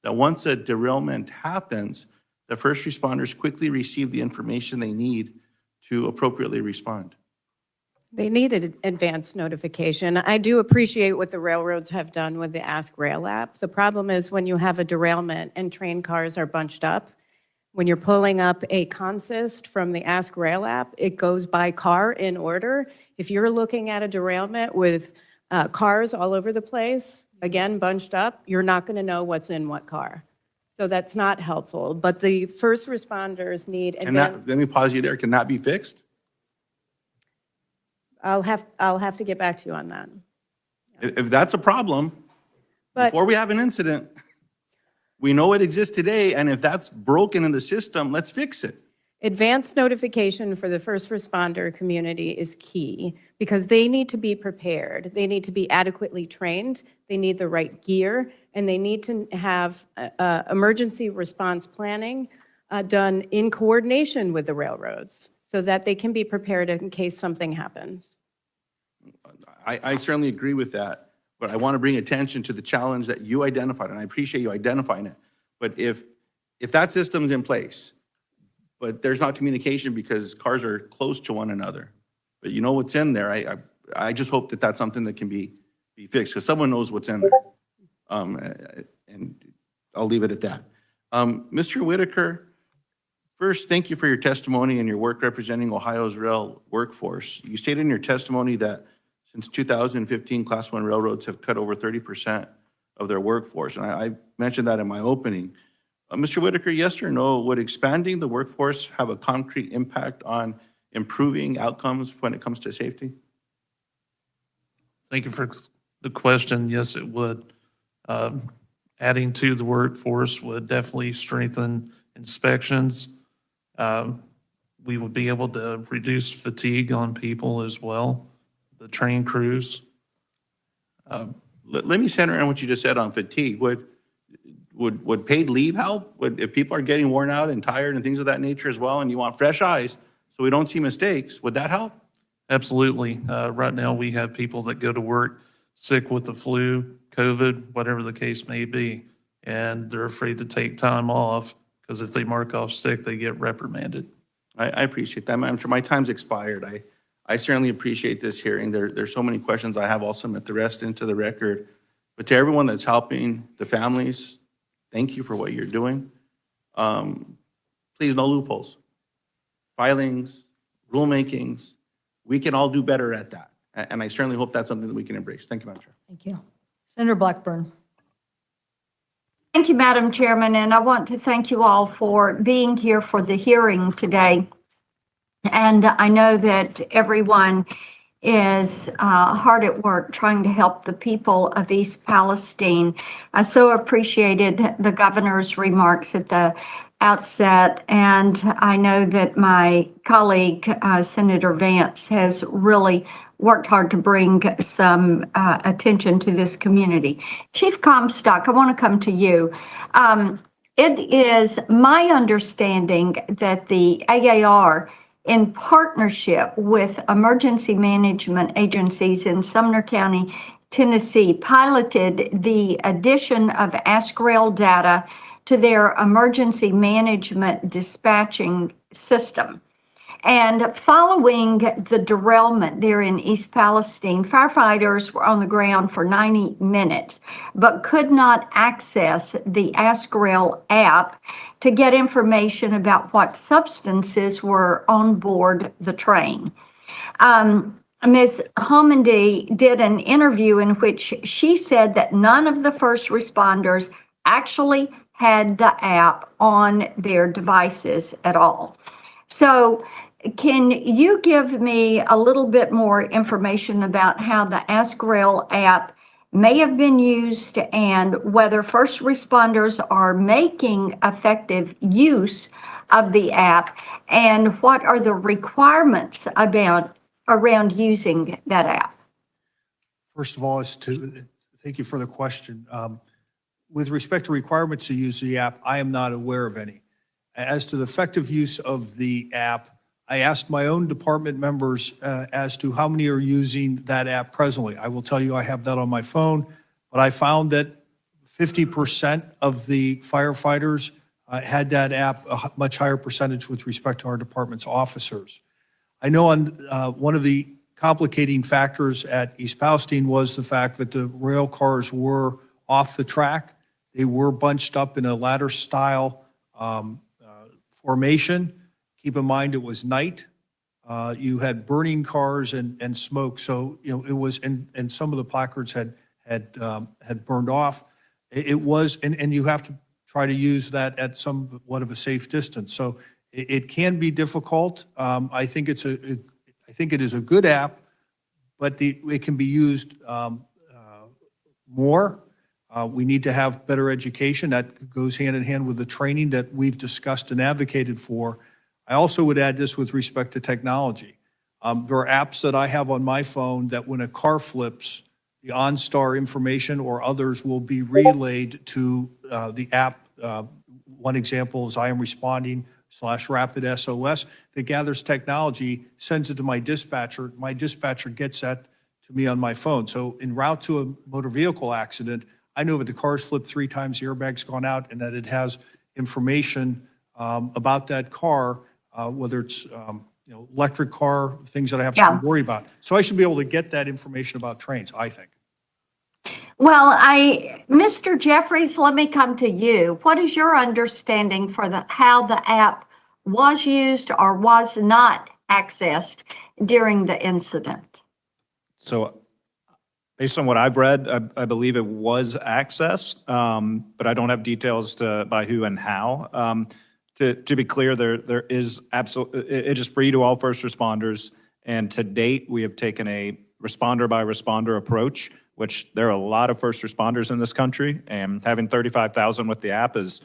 that once a derailment happens, the first responders quickly receive the information they need to appropriately respond? They needed advance notification. I do appreciate what the railroads have done with the Ask Rail app. The problem is when you have a derailment and train cars are bunched up, when you're pulling up a consist from the Ask Rail app, it goes by car in order. If you're looking at a derailment with cars all over the place, again, bunched up, you're not going to know what's in what car. So that's not helpful. But the first responders need advance. Let me pause you there. Can that be fixed? I'll have to get back to you on that. If that's a problem, before we have an incident, we know it exists today, and if that's broken in the system, let's fix it. Advance notification for the first responder community is key because they need to be prepared. They need to be adequately trained. They need the right gear, and they need to have emergency response planning done in coordination with the railroads so that they can be prepared in case something happens. I certainly agree with that, but I want to bring attention to the challenge that you identified, and I appreciate you identifying it. But if that system's in place, but there's not communication because cars are close to one another, but you know what's in there, I just hope that that's something that can be fixed because someone knows what's in there. And I'll leave it at that. Mr. Whitaker, first, thank you for your testimony and your work representing Ohio's rail workforce. You stated in your testimony that since 2015, Class 1 railroads have cut over 30% of their workforce, and I mentioned that in my opening. Mr. Whitaker, yes or no, would expanding the workforce have a concrete impact on improving outcomes when it comes to safety? Thank you for the question. Yes, it would. Adding to the workforce would definitely strengthen inspections. We would be able to reduce fatigue on people as well, the train crews. Let me center on what you just said on fatigue. Would paid leave help? If people are getting worn out and tired and things of that nature as well, and you want fresh eyes, so we don't see mistakes. Would that help? Absolutely. Right now, we have people that go to work sick with the flu, COVID, whatever the case may be, and they're afraid to take time off because if they mark off sick, they get reprimanded. I appreciate that. Madam Chair, my time's expired. I certainly appreciate this hearing. There's so many questions I have. I'll submit the rest into the record. But to everyone that's helping, the families, thank you for what you're doing. Please, no loopholes. Filings, rulemakings, we can all do better at that. And I certainly hope that's something that we can embrace. Thank you, Madam Chair. Thank you. Senator Blackburn. Thank you, Madam Chairman, and I want to thank you all for being here for the hearing today. And I know that everyone is hard at work trying to help the people of East Palestine. I so appreciated the governor's remarks at the outset, and I know that my colleague, Senator Vance, has really worked hard to bring some attention to this community. Chief Comstock, I want to come to you. It is my understanding that the AAR, in partnership with emergency management agencies in Sumner County, Tennessee, piloted the addition of AskRail data to their emergency management dispatching system. And following the derailment there in East Palestine, firefighters were on the ground for 90 minutes, but could not access the AskRail app to get information about what substances were on board the train. Ms. Homendy did an interview in which she said that none of the first responders actually had the app on their devices at all. So can you give me a little bit more information about how the AskRail app may have been used and whether first responders are making effective use of the app, and what are the requirements around using that app? First of all, thank you for the question. With respect to requirements to use the app, I am not aware of any. As to the effective use of the app, I asked my own department members as to how many are using that app presently. I will tell you I have that on my phone, but I found that 50% of the firefighters had that app, a much higher percentage with respect to our department's officers. I know one of the complicating factors at East Palestine was the fact that the rail cars were off the track. They were bunched up in a ladder style formation. Keep in mind it was night. You had burning cars and smoke. So, it was, and some of the placards had burned off. It was, and you have to try to use that at somewhat of a safe distance. So it can be difficult. I think it is a good app, but it can be used more. We need to have better education. That goes hand in hand with the training that we've discussed and advocated for. I also would add this with respect to technology. There are apps that I have on my phone that when a car flips, the OnStar information or others will be relayed to the app. One example is I Am Responding /Rapid SOS that gathers technology, sends it to my dispatcher. My dispatcher gets that to me on my phone. So en route to a motor vehicle accident, I know that the car's flipped 3 times, the airbag's gone out, and that it has information about that car, whether it's electric car, things that I have to be worried about. So I should be able to get that information about trains, I think. Well, Mr. Jeffries, let me come to you. What is your understanding for how the app was used or was not accessed during the incident? So based on what I've read, I believe it was accessed, but I don't have details by who and how. To be clear, there is it is free to all first responders, and to date, we have taken a responder by responder approach, which there are a lot of first responders in this country, and having 35,000 with the app is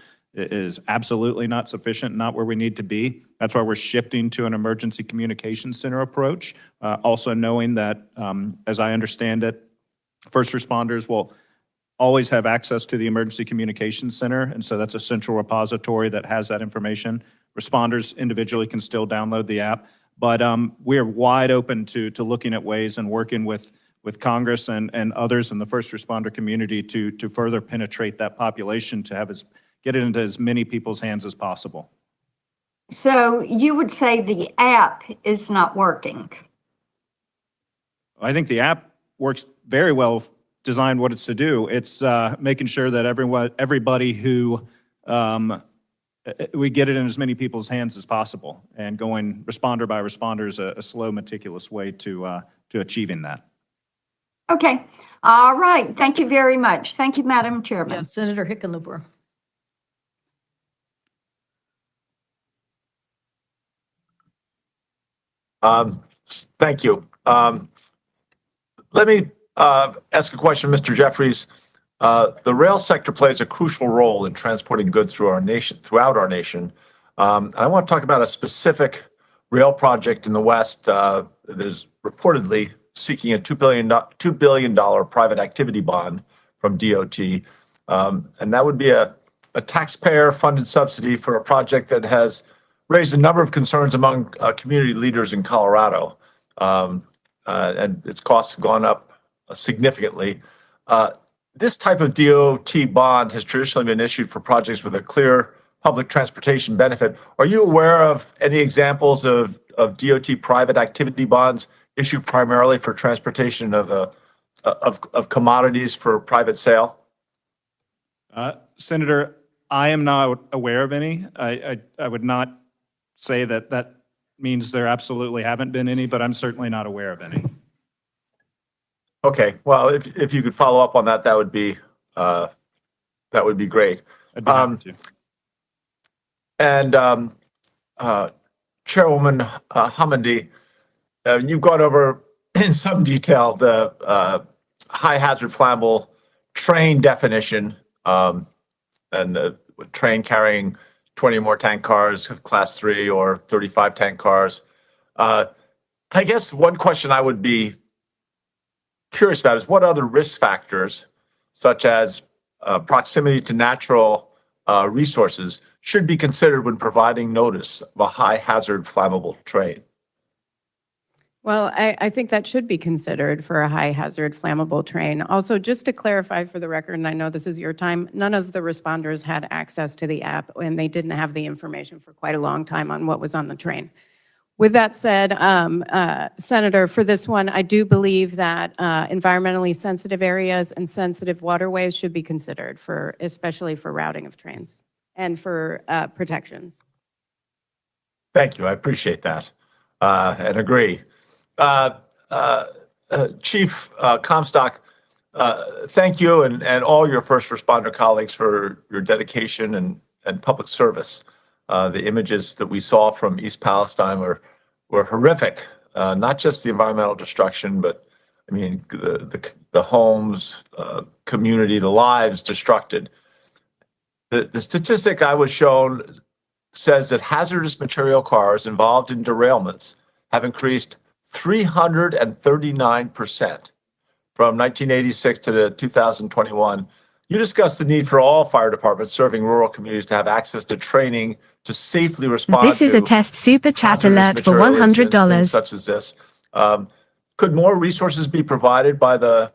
absolutely not sufficient, not where we need to be. That's why we're shifting to an emergency communications center approach, also knowing that, as I understand it, first responders will always have access to the emergency communications center, and so that's a central repository that has that information. Responders individually can still download the app. But we're wide open to looking at ways and working with Congress and others in the first responder community to further penetrate that population, to get it into as many people's hands as possible. So you would say the app is not working? I think the app works very well, designed what it's to do. It's making sure that everybody who, we get it in as many people's hands as possible, and going responder by responder is a slow, meticulous way to achieving that. Okay. All right. Thank you very much. Thank you, Madam Chairman. Yes, Senator Hickenlooper. Thank you. Let me ask a question, Mr. Jeffries. The rail sector plays a crucial role in transporting goods throughout our nation. I want to talk about a specific rail project in the West that is reportedly seeking a $2 billion private activity bond from DOT. And that would be a taxpayer-funded subsidy for a project that has raised a number of concerns among community leaders in Colorado. And its costs have gone up significantly. This type of DOT bond has traditionally been issued for projects with a clear public transportation benefit. Are you aware of any examples of DOT private activity bonds issued primarily for transportation of commodities for private sale? Senator, I am not aware of any. I would not say that means there absolutely haven't been any, but I'm certainly not aware of any. Okay, well, if you could follow up on that, that would be great. I'd be happy to. And Chairwoman Hamandi, you've gone over in some detail the high hazard flammable train definition, and the train carrying 20 or more tank cars, class 3 or 35 tank cars. I guess one question I would be curious about is what other risk factors, such as proximity to natural resources, should be considered when providing notice of a high hazard flammable train? Well, I think that should be considered for a high hazard flammable train. Also, just to clarify for the record, and I know this is your time, none of the responders had access to the app, and they didn't have the information for quite a long time on what was on the train. With that said, Senator, for this one, I do believe that environmentally sensitive areas and sensitive waterways should be considered, especially for routing of trains and for protections. Thank you. I appreciate that and agree. Chief Comstock, thank you and all your first responder colleagues for your dedication and public service. The images that we saw from East Palestine were horrific, not just the environmental destruction, but I mean, the homes, community, the lives destructed. The statistic I was shown says that hazardous material cars involved in derailments have increased 339% from 1986 to 2021. You discussed the need for all fire departments serving rural communities to have access to training to safely respond This is a test super chat alert for $100. Such as this. Could more resources be provided by the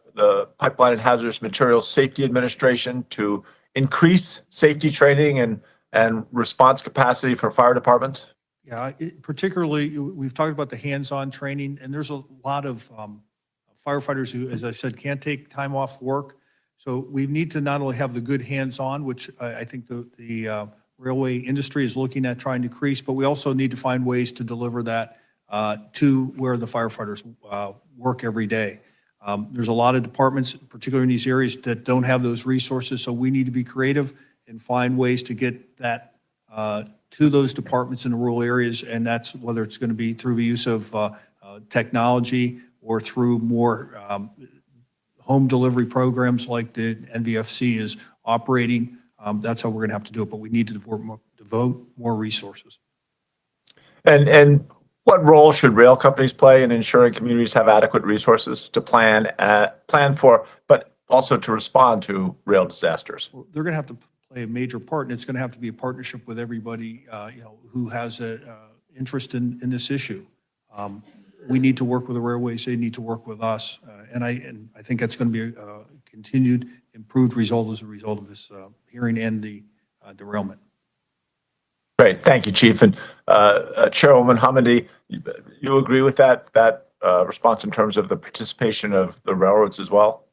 Pipeline and Hazardous Materials Safety Administration to increase safety training and response capacity for fire departments? Yeah, particularly, we've talked about the hands-on training, and there's a lot of firefighters who, as I said, can't take time off work. So we need to not only have the good hands-on, which I think the railway industry is looking at trying to increase, but we also need to find ways to deliver that to where the firefighters work every day. There's a lot of departments, particularly in these areas, that don't have those resources, so we need to be creative and find ways to get that to those departments in the rural areas, and that's whether it's going to be through the use of technology or through more home delivery programs like the NVFC is operating. That's how we're going to have to do it, but we need to devote more resources. And what role should rail companies play in ensuring communities have adequate resources to plan for, but also to respond to rail disasters? Well, they're going to have to play a major part, and it's going to have to be a partnership with everybody, who has an interest in this issue. We need to work with the railways, they need to work with us, and I think that's going to be a continued improved result as a result of this hearing and the derailment. Great, thank you, Chief. And Chairwoman Hamady, you agree with that response in terms of the participation of the railroads as well?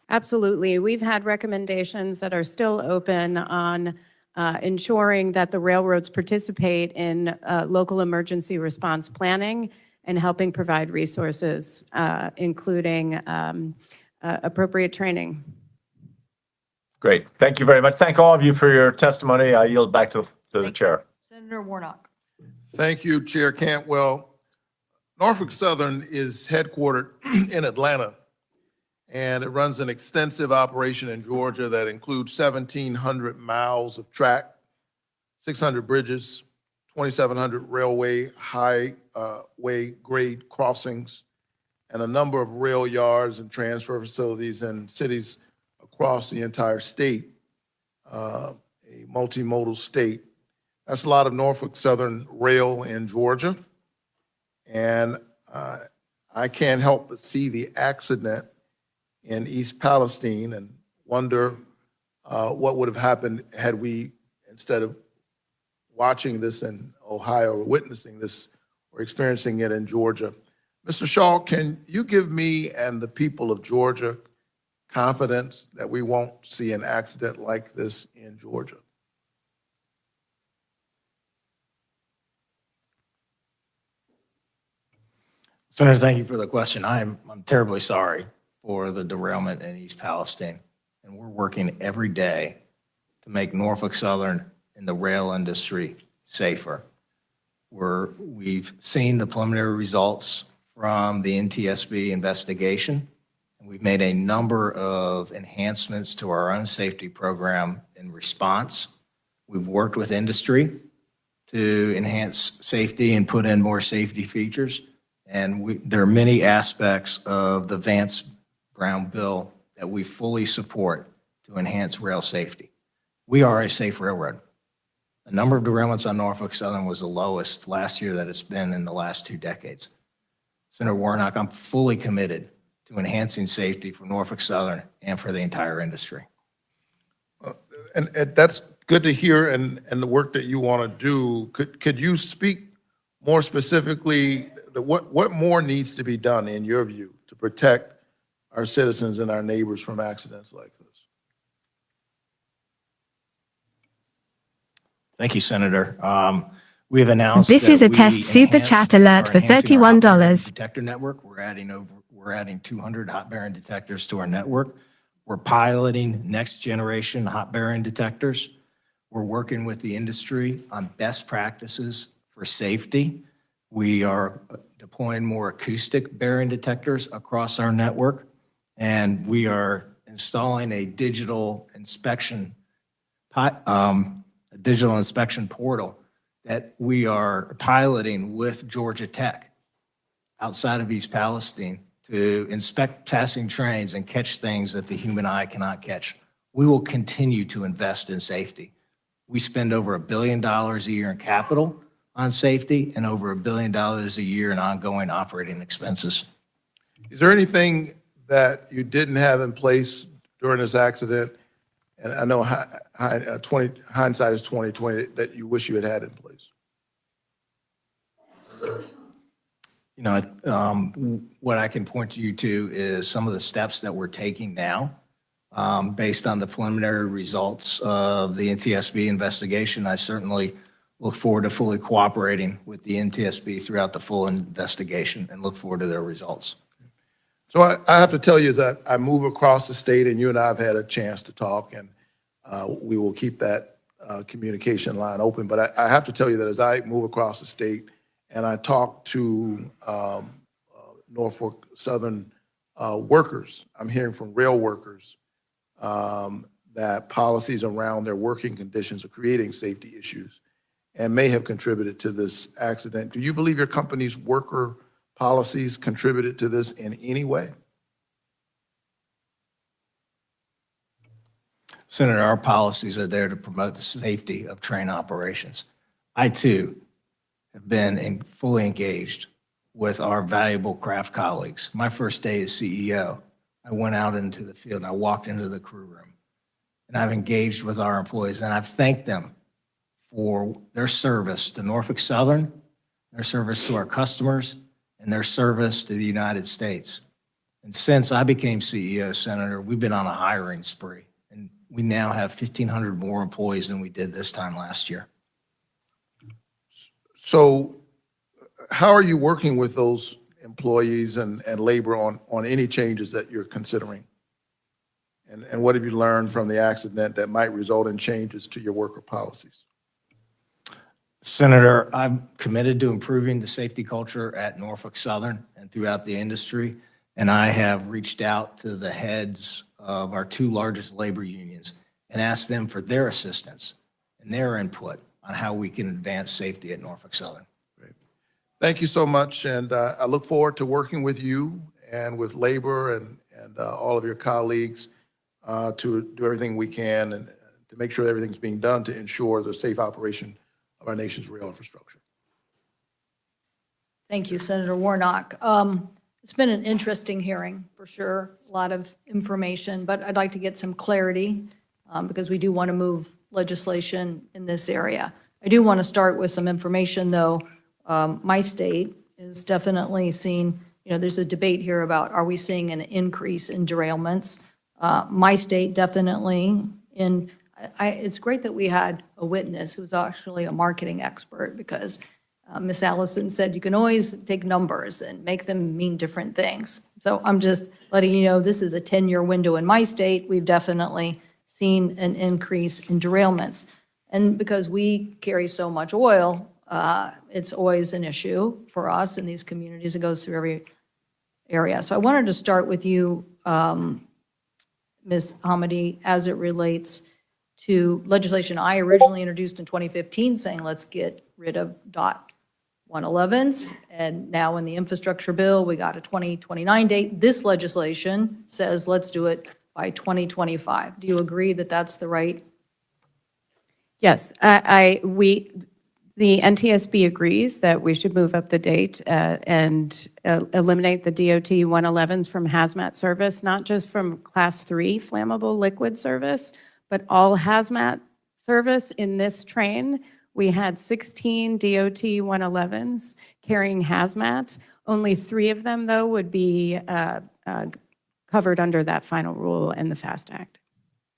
Absolutely. We've had recommendations that are still open on ensuring that the railroads participate in local emergency response planning and helping provide resources, including appropriate training. Great, thank you very much. Thank all of you for your testimony. I yield back to the chair. Senator Warnock. Thank you, Chair Cantwell. Norfolk Southern is headquartered in Atlanta, and it runs an extensive operation in Georgia that includes 1,700 miles of track, 600 bridges, 2,700 railway highway grade crossings, and a number of rail yards and transfer facilities in cities across the entire state, a multimodal state. That's a lot of Norfolk Southern rail in Georgia. And I can't help but see the accident in East Palestine and wonder what would have happened had we, instead of watching this in Ohio or witnessing this or experiencing it in Georgia. Mr. Shaw, can you give me and the people of Georgia confidence that we won't see an accident like this in Georgia? Senator, thank you for the question. I'm terribly sorry for the derailment in East Palestine. And we're working every day to make Norfolk Southern and the rail industry safer. We've seen the preliminary results from the NTSB investigation. And we've made a number of enhancements to our own safety program in response. We've worked with industry to enhance safety and put in more safety features. And there are many aspects of the Vance Brown bill that we fully support to enhance rail safety. We are a safe railroad. The number of derailments on Norfolk Southern was the lowest last year that it's been in the last 2 decades. Senator Warnock, I'm fully committed to enhancing safety for Norfolk Southern and for the entire industry. And that's good to hear, and the work that you want to do. Could you speak more specifically, what more needs to be done, in your view, to protect our citizens and our neighbors from accidents like this? Thank you, Senator. We've announced This is a test super chat alert for $31. Detector network. We're adding 200 hot bearing detectors to our network. We're piloting next generation hot bearing detectors. We're working with the industry on best practices for safety. We are deploying more acoustic bearing detectors across our network, and we are installing a digital inspection portal that we are piloting with Georgia Tech outside of East Palestine to inspect passing trains and catch things that the human eye cannot catch. We will continue to invest in safety. We spend over $1 billion a year in capital on safety and over $1 billion a year in ongoing operating expenses. Is there anything that you didn't have in place during this accident? And I know hindsight is 20/20, that you wish you had had in place. You know, what I can point you to is some of the steps that we're taking now based on the preliminary results of the NTSB investigation. I certainly look forward to fully cooperating with the NTSB throughout the full investigation and look forward to their results. So I have to tell you that I move across the state, and you and I have had a chance to talk, and we will keep that communication line open. But I have to tell you that as I move across the state and I talk to Norfolk Southern workers, I'm hearing from rail workers that policies around their working conditions are creating safety issues and may have contributed to this accident. Do you believe your company's worker policies contributed to this in any way? Senator, our policies are there to promote the safety of train operations. I, too, have been fully engaged with our valuable craft colleagues. My first day as CEO, I went out into the field and I walked into the crew room. And I've engaged with our employees and I've thanked them for their service to Norfolk Southern, their service to our customers, and their service to the United States. And since I became CEO, Senator, we've been on a hiring spree. And we now have 1,500 more employees than we did this time last year. So how are you working with those employees and labor on any changes that you're considering? And what have you learned from the accident that might result in changes to your worker policies? Senator, I'm committed to improving the safety culture at Norfolk Southern and throughout the industry. And I have reached out to the heads of our two largest labor unions and asked them for their assistance and their input on how we can advance safety at Norfolk Southern. Great. Thank you so much. And I look forward to working with you and with labor and all of your colleagues to do everything we can and to make sure everything's being done to ensure the safe operation of our nation's rail infrastructure. Thank you, Senator Warnock. It's been an interesting hearing, for sure. A lot of information, but I'd like to get some clarity because we do want to move legislation in this area. I do want to start with some information, though. My state is definitely seeing, there's a debate here about are we seeing an increase in derailments? My state definitely it's great that we had a witness who's actually a marketing expert because Ms. Allison said you can always take numbers and make them mean different things. So I'm just letting you know this is a 10-year window in my state. We've definitely seen an increase in derailments. And because we carry so much oil, it's always an issue for us in these communities. It goes through every area. So I wanted to start with you, Ms. Hamady, as it relates to legislation I originally introduced in 2015 saying let's get rid of DOT 111s. And now in the infrastructure bill, we got a 2029 date. This legislation says let's do it by 2025. Do you agree that that's the right? Yes, the NTSB agrees that we should move up the date and eliminate the DOT 111s from hazmat service, not just from Class 3 flammable liquid service, but all hazmat service in this train. We had 16 DOT 111s carrying hazmat. Only 3 of them, though, would be covered under that final rule in the FAST Act.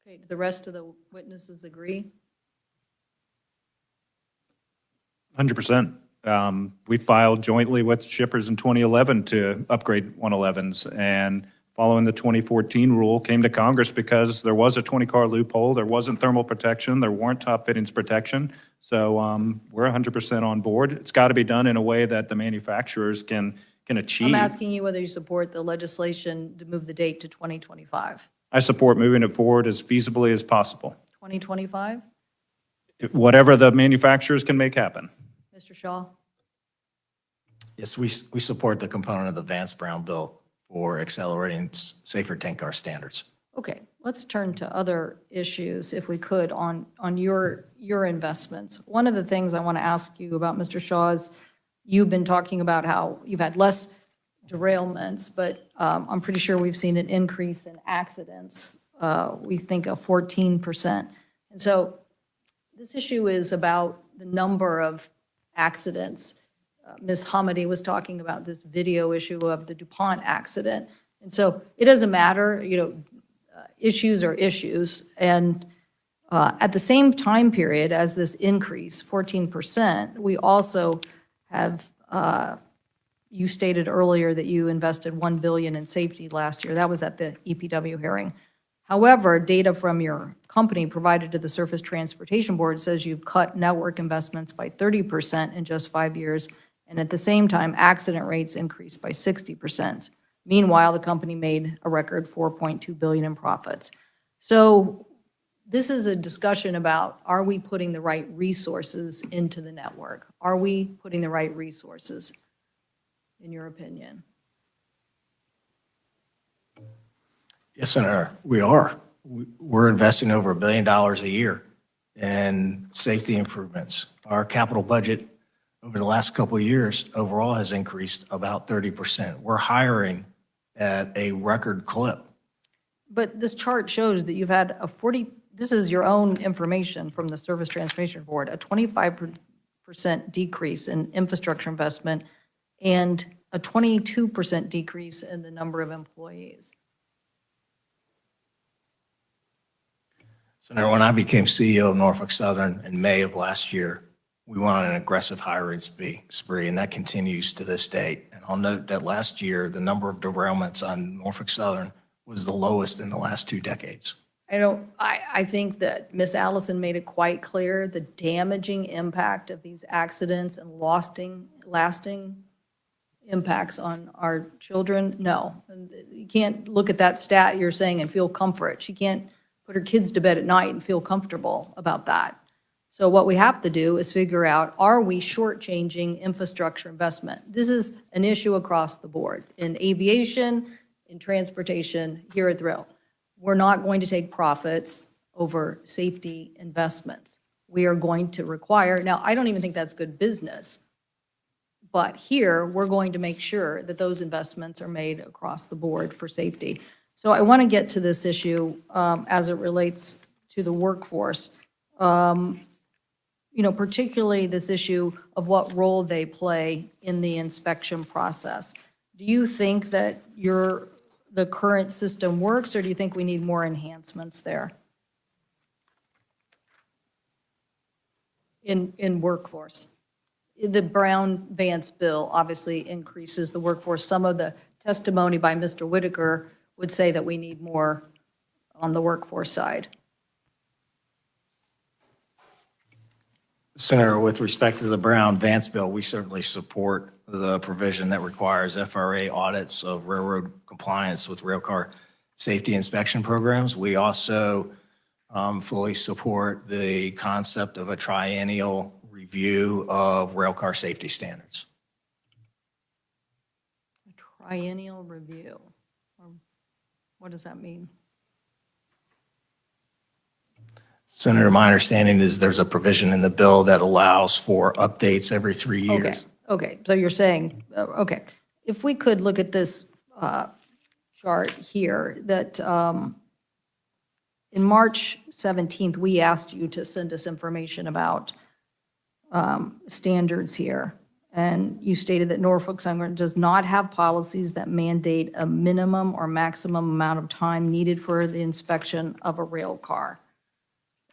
Okay, do the rest of the witnesses agree? 100%. We filed jointly with shippers in 2011 to upgrade 111s, and following the 2014 rule, came to Congress because there was a 20-car loophole, there wasn't thermal protection, there weren't top fittings protection. So we're 100% on board. It's got to be done in a way that the manufacturers can achieve. I'm asking you whether you support the legislation to move the date to 2025. I support moving it forward as feasibly as possible. 2025? Whatever the manufacturers can make happen. Mr. Shaw? Yes, we support the component of the Vance Brown bill for accelerating safer tank car standards. Okay, let's turn to other issues, if we could, on your investments. One of the things I want to ask you about, Mr. Shaw, is you've been talking about how you've had less derailments, but I'm pretty sure we've seen an increase in accidents. We think of 14%. And so this issue is about the number of accidents. Ms. Hamady was talking about this video issue of the DuPont accident. And so it doesn't matter, issues are issues. And at the same time period as this increase, 14%, we also have, you stated earlier that you invested $1 billion in safety last year. That was at the EPW hearing. However, data from your company provided to the Surface Transportation Board says you've cut network investments by 30% in just 5 years, and at the same time, accident rates increased by 60%. Meanwhile, the company made a record $4.2 billion in profits. So this is a discussion about, are we putting the right resources into the network? Are we putting the right resources, in your opinion? Yes, Senator, we are. We're investing over $1 billion a year in safety improvements. Our capital budget over the last couple of years overall has increased about 30%. We're hiring at a record clip. But this chart shows that you've had this is your own information from the Surface Transportation Board, a 25% decrease in infrastructure investment and a 22% decrease in the number of employees. Senator, when I became CEO of Norfolk Southern in May of last year, we went on an aggressive hiring spree, and that continues to this date. And I'll note that last year, the number of derailments on Norfolk Southern was the lowest in the last 2 decades. I think that Ms. Allison made it quite clear the damaging impact of these accidents and lasting impacts on our children. No, you can't look at that stat you're saying and feel comfort. She can't put her kids to bed at night and feel comfortable about that. So what we have to do is figure out, are we shortchanging infrastructure investment? This is an issue across the board, in aviation, in transportation, here at the rail. We're not going to take profits over safety investments. We are going to require, now, I don't even think that's good business, but here, we're going to make sure that those investments are made across the board for safety. So I want to get to this issue as it relates to the workforce. Particularly this issue of what role they play in the inspection process. Do you think that the current system works, or do you think we need more enhancements there in workforce? The Brown-Vance bill obviously increases the workforce. Some of the testimony by Mr. Whitaker would say that we need more on the workforce side. Senator, with respect to the Brown-Vance bill, we certainly support the provision that requires FRA audits of railroad compliance with railcar safety inspection programs. We also fully support the concept of a triennial review of railcar safety standards. A triennial review. What does that mean? Senator, my understanding is there's a provision in the bill that allows for updates every 3 years. Okay, so you're saying, okay, if we could look at this chart here, that in March 17th, we asked you to send us information about standards here, and you stated that Norfolk Southern does not have policies that mandate a minimum or maximum amount of time needed for the inspection of a rail car.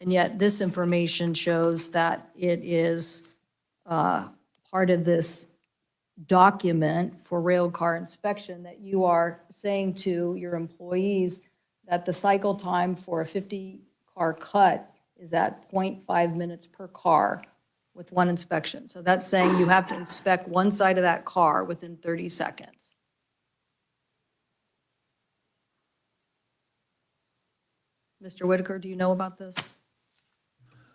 And yet this information shows that it is part of this document for rail car inspection that you are saying to your employees that the cycle time for a 50-car cut is at 0.5 minutes per car with one inspection. So that's saying you have to inspect one side of that car within 30 seconds. Mr. Whitaker, do you know about this?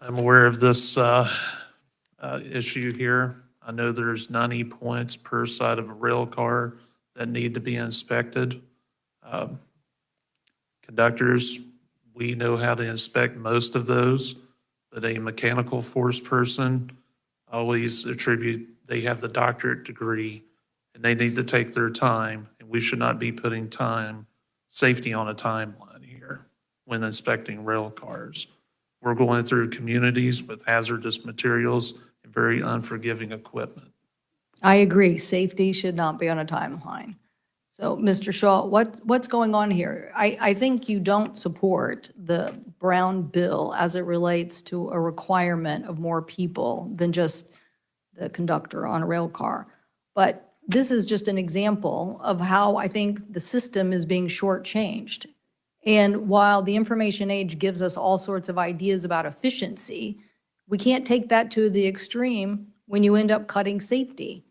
I'm aware of this issue here. I know there's 90 points per side of a rail car that need to be inspected. Conductors, we know how to inspect most of those, but a mechanical force person always attribute, they have the doctorate degree and they need to take their time, and we should not be putting safety on a timeline here when inspecting rail cars. We're going through communities with hazardous materials and very unforgiving equipment. I agree. Safety should not be on a timeline. So, Mr. Shaw, what's going on here? I think you don't support the Brown bill as it relates to a requirement of more people than just the conductor on a rail car. But this is just an example of how I think the system is being shortchanged. And while the information age gives us all sorts of ideas about efficiency, we can't take that to the extreme when you end up cutting safety.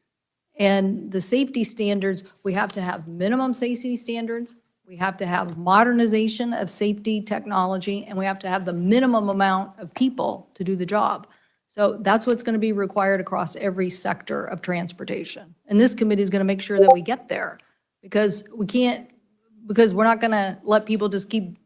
And the safety standards, we have to have minimum safety standards, we have to have modernization of safety technology, and we have to have the minimum amount of people to do the job. So that's what's going to be required across every sector of transportation. And this committee is going to make sure that we get there, because we're not going to let people just keep,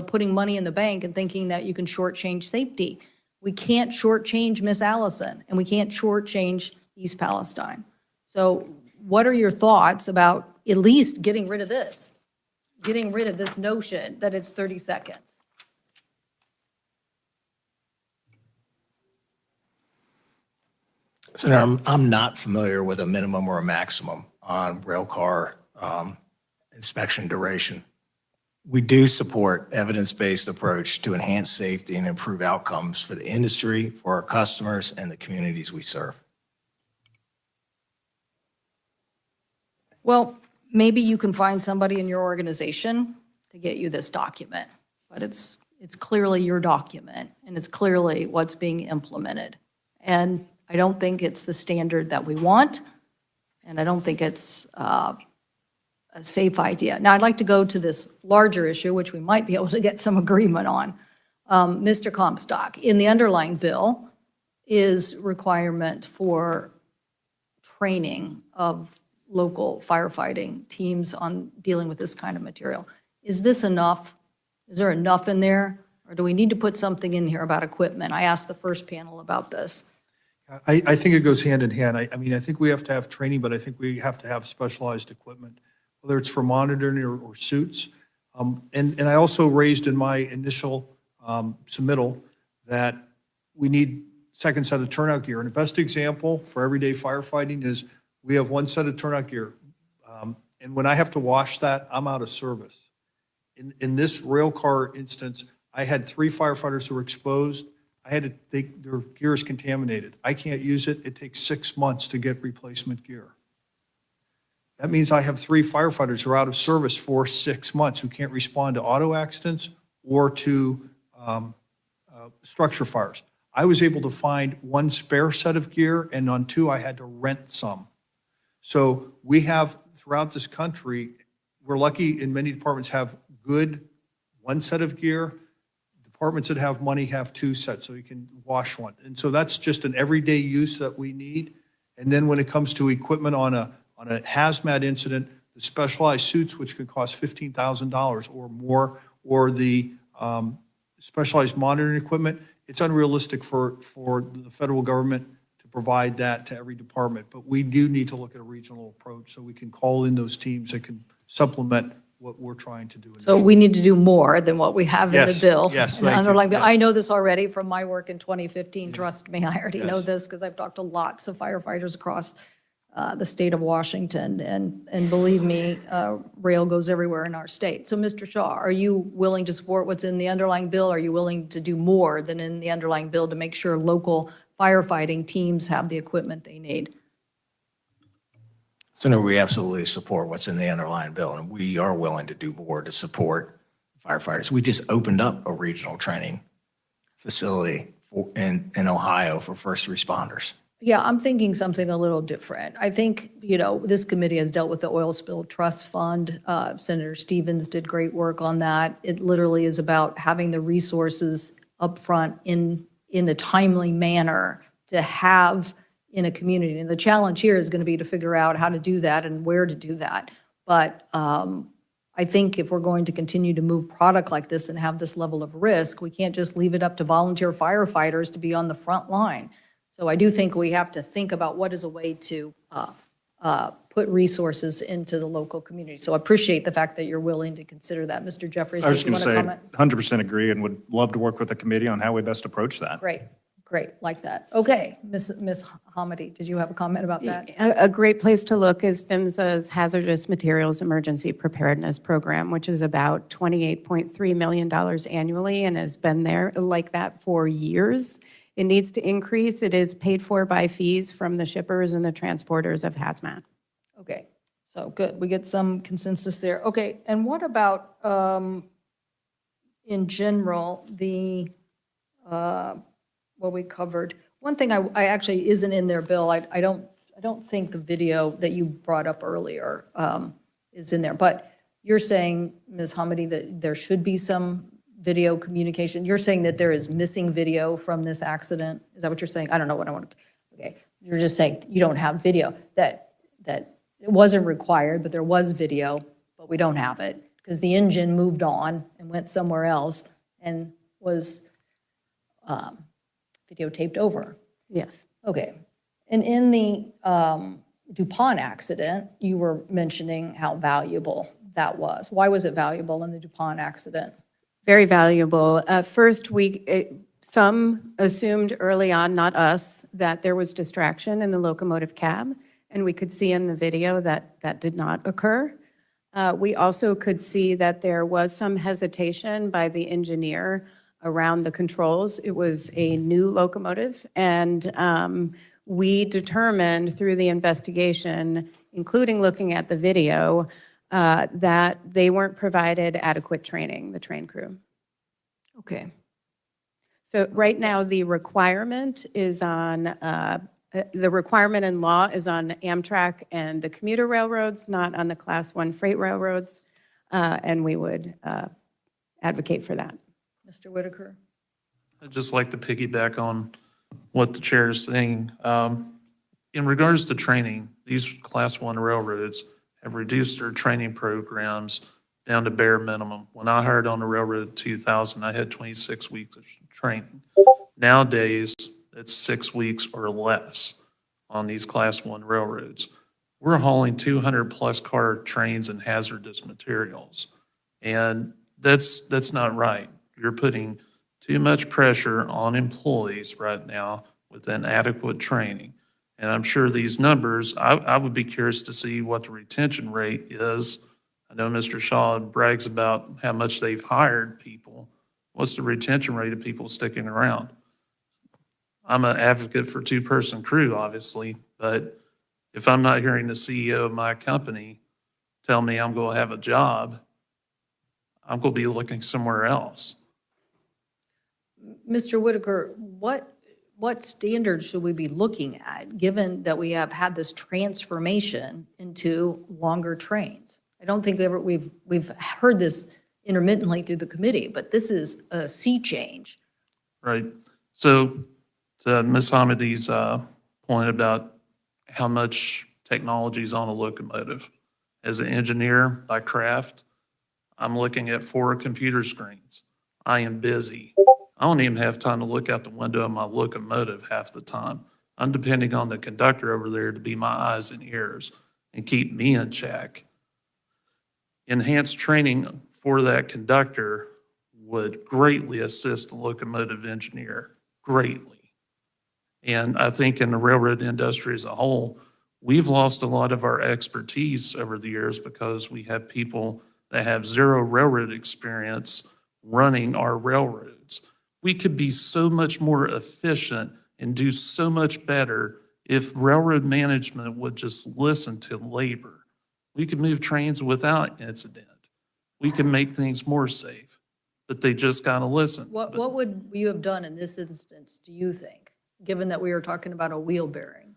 putting money in the bank and thinking that you can shortchange safety. We can't shortchange Miss Allison, and we can't shortchange East Palestine. So what are your thoughts about at least getting rid of this? Getting rid of this notion that it's 30 seconds? Senator, I'm not familiar with a minimum or a maximum on rail car inspection duration. We do support evidence-based approach to enhance safety and improve outcomes for the industry, for our customers, and the communities we serve. Well, maybe you can find somebody in your organization to get you this document, but it's clearly your document, and it's clearly what's being implemented. And I don't think it's the standard that we want, and I don't think it's a safe idea. Now, I'd like to go to this larger issue, which we might be able to get some agreement on. Mr. Comstock, in the underlying bill is requirement for training of local firefighting teams on dealing with this kind of material. Is this enough? Is there enough in there? Or do we need to put something in here about equipment? I asked the first panel about this. I think it goes hand in hand. I mean, I think we have to have training, but I think we have to have specialized equipment, whether it's for monitoring or suits. And I also raised in my initial submittal that we need second set of turnout gear. And the best example for everyday firefighting is we have one set of turnout gear. And when I have to wash that, I'm out of service. In this rail car instance, I had 3 firefighters who were exposed. Their gear is contaminated. I can't use it. It takes 6 months to get replacement gear. That means I have 3 firefighters who are out of service for 6 months who can't respond to auto accidents or to structure fires. I was able to find 1 spare set of gear, and on 2, I had to rent some. So we have, throughout this country, we're lucky in many departments have good 1 set of gear. Departments that have money have 2 sets, so you can wash 1. And so that's just an everyday use that we need. And then when it comes to equipment on a hazmat incident, the specialized suits, which could cost $15,000 or more, or the specialized monitoring equipment, it's unrealistic for the federal government to provide that to every department. But we do need to look at a regional approach so we can call in those teams that can supplement what we're trying to do. So we need to do more than what we have in the Yes, bill. yes, in the thank you, underlying bill. yes. I know this already from my work in 2015. Trust me, I already know Yes. this because I've talked to lots of firefighters across the state of Washington. And believe me, rail goes everywhere in our state. So Mr. Shaw, are you willing to support what's in the underlying bill? Are you willing to do more than in the underlying bill to make sure local firefighting teams have the equipment they need? Senator, we absolutely support what's in the underlying bill, and we are willing to do more to support firefighters. We just opened up a regional training facility in Ohio for first responders. Yeah, I'm thinking something a little different. I think, this committee has dealt with the Oil Spill Trust Fund. Senator Stevens did great work on that. It literally is about having the resources up front in a timely manner to have in a community. And the challenge here is going to be to figure out how to do that and where to do that. But I think if we're going to continue to move product like this and have this level of risk, we can't just leave it up to volunteer firefighters to be on the front line. So I do think we have to think about what is a way to put resources into the local community. So I appreciate the fact that you're willing to consider that. Mr. Jeffries, I was did you just going want to to say, comment? 100% agree and would love to work with the committee on how we best approach that. Great, like that. Okay, Ms. Hamady, did you have a comment about that? A great place to look is PHMSA's Hazardous Materials Emergency Preparedness Program, which is about $28.3 million annually and has been there like that for years. It needs to increase. It is paid for by fees from the shippers and the transporters of hazmat. Okay, so good. We get some consensus there. Okay, and what about, in general, what we covered? One thing I actually isn't in their bill. I don't think the video that you brought up earlier is in there. But you're saying, Ms. Hamady, that there should be some video communication. You're saying that there is missing video from this accident? Is that what you're saying? I don't know what I want to, okay. You're just saying you don't have video, that it wasn't required, but there was video, but we don't have it because the engine moved on and went somewhere else and was videotaped over. Yes. Okay. And in the DuPont accident, you were mentioning how valuable that was. Why was it valuable in the DuPont accident? Very valuable. First, some assumed early on, not us, that there was distraction in the locomotive cab, and we could see in the video that that did not occur. We also could see that there was some hesitation by the engineer around the controls. It was a new locomotive, and we determined through the investigation, including looking at the video, that they weren't provided adequate training, the train crew. Okay. So right now, the requirement is on, the requirement in law is on Amtrak and the commuter railroads, not on the Class 1 freight railroads, and we would advocate for that. Mr. Whitaker? I'd just like to piggyback on what the chair is saying. In regards to training, these Class 1 railroads have reduced their training programs down to bare minimum. When I hired on the railroad in 2000, I had 26 weeks of training. Nowadays, it's 6 weeks or less on these Class 1 railroads. We're hauling 200-plus car trains and hazardous materials, and that's not right. You're putting too much pressure on employees right now with inadequate training. And I'm sure these numbers, I would be curious to see what the retention rate is. I know Mr. Shaw brags about how much they've hired people. What's the retention rate of people sticking around? I'm an advocate for two-person crew, obviously, but if I'm not hearing the CEO of my company tell me I'm going to have a job, I'm going to be looking somewhere else. Mr. Whitaker, what standards should we be looking at, given that we have had this transformation into longer trains? I don't think we've heard this intermittently through the committee, but this is a sea change. Right. So to Ms. Hamidy's point about how much technology is on a locomotive, as an engineer by craft, I'm looking at 4 computer screens. I am busy. I don't even have time to look out the window of my locomotive half the time. I'm depending on the conductor over there to be my eyes and ears and keep me in check. Enhanced training for that conductor would greatly assist the locomotive engineer, greatly. And I think in the railroad industry as a whole, we've lost a lot of our expertise over the years because we have people that have zero railroad experience running our railroads. We could be so much more efficient and do so much better if railroad management would just listen to labor. We could move trains without incident. We can make things more safe, but they just got to listen. What would you have done in this instance, do you think, given that we were talking about a wheel bearing?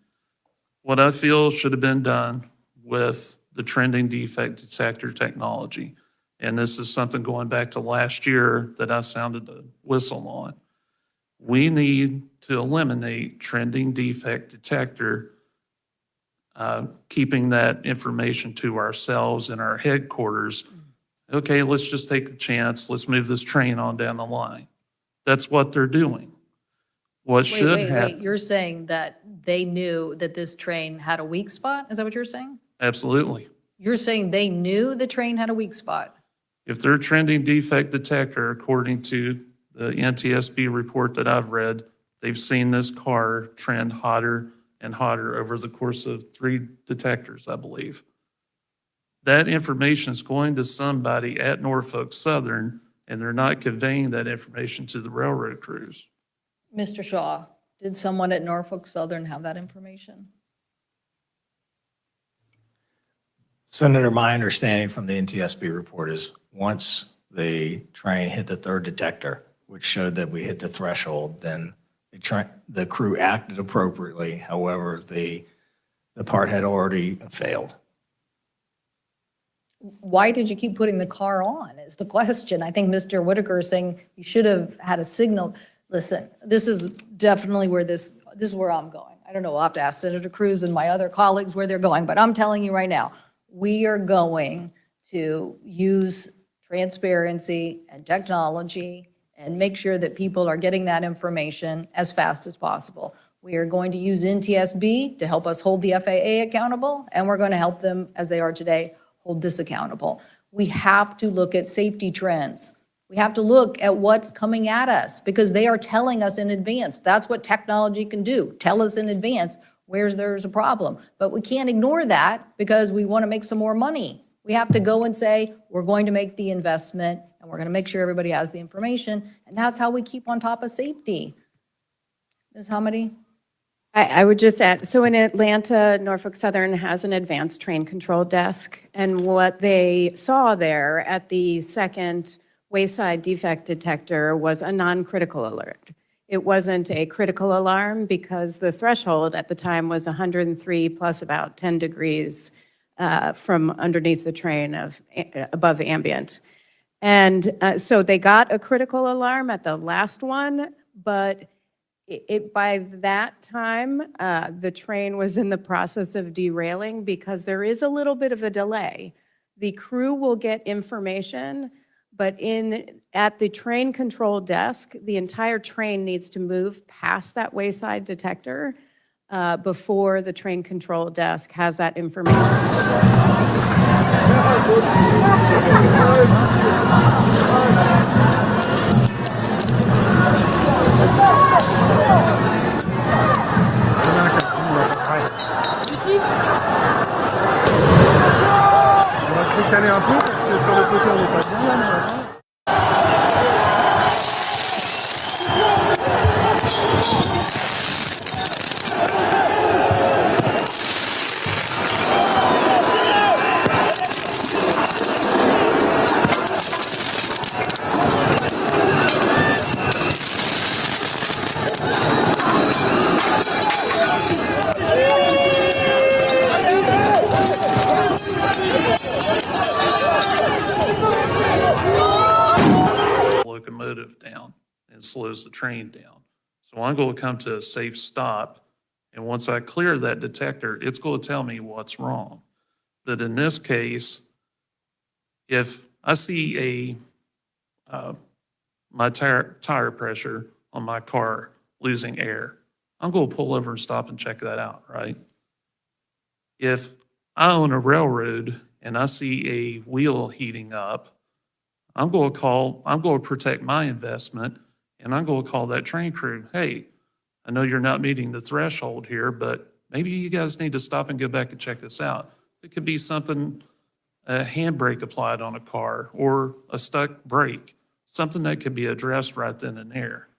What I feel should have been done with the trending defect detector technology, and this is something going back to last year that I sounded the whistle on. We need to eliminate trending defect detector, keeping that information to ourselves in our headquarters. Okay, let's just take a chance. Let's move this train on down the line. That's what they're doing. What should happen? Wait, you're saying that they knew that this train had a weak spot? Is that what you're saying? Absolutely. You're saying they knew the train had a weak spot? If they're trending defect detector, according to the NTSB report that I've read, they've seen this car trend hotter and hotter over the course of 3 detectors, I believe. That information is going to somebody at Norfolk Southern, and they're not conveying that information to the railroad crews. Mr. Shaw, did someone at Norfolk Southern have that information? Senator, my understanding from the NTSB report is once the train hit the 3rd detector, which showed that we hit the threshold, then the crew acted appropriately. However, the part had already failed. Why did you keep putting the car on is the question. I think Mr. Whitaker is saying you should have had a signal. Listen, this is definitely where this is where I'm going. I don't know, I'll have to ask Senator Cruz and my other colleagues where they're going, but I'm telling you right now, we are going to use transparency and technology and make sure that people are getting that information as fast as possible. We are going to use NTSB to help us hold the FAA accountable, and we're going to help them, as they are today, hold this accountable. We have to look at safety trends. We have to look at what's coming at us because they are telling us in advance. That's what technology can do, tell us in advance where there's a problem. But we can't ignore that because we want to make some more money. We have to go and say, we're going to make the investment and we're going to make sure everybody has the information. And that's how we keep on top of safety. Ms. Hamady? I would just add, so in Atlanta, Norfolk Southern has an advanced train control desk. And what they saw there at the second wayside defect detector was a non-critical alert. It wasn't a critical alarm because the threshold at the time was 103 plus about 10 degrees from underneath the train above ambient. And so they got a critical alarm at the last one, but by that time, the train was in the process of derailing because there is a little bit of a delay. The crew will get information, but at the train control desk, the entire train needs to move past that wayside detector before the train control desk has that information. Locomotive down and slows the train down. So I'm going to come to a safe stop, and once I clear that detector, it's going to tell me what's wrong. But in this case, if I see my tire pressure on my car losing air, I'm going to pull over and stop and check that out, right? If I own a railroad and I see a wheel heating up, I'm going to protect my investment, and I'm going to call that train crew. Hey, I know you're not meeting the threshold here, but maybe you guys need to stop and go back and check this out. It could be something, a handbrake applied on a car or a stuck brake, something that could be addressed right then and there.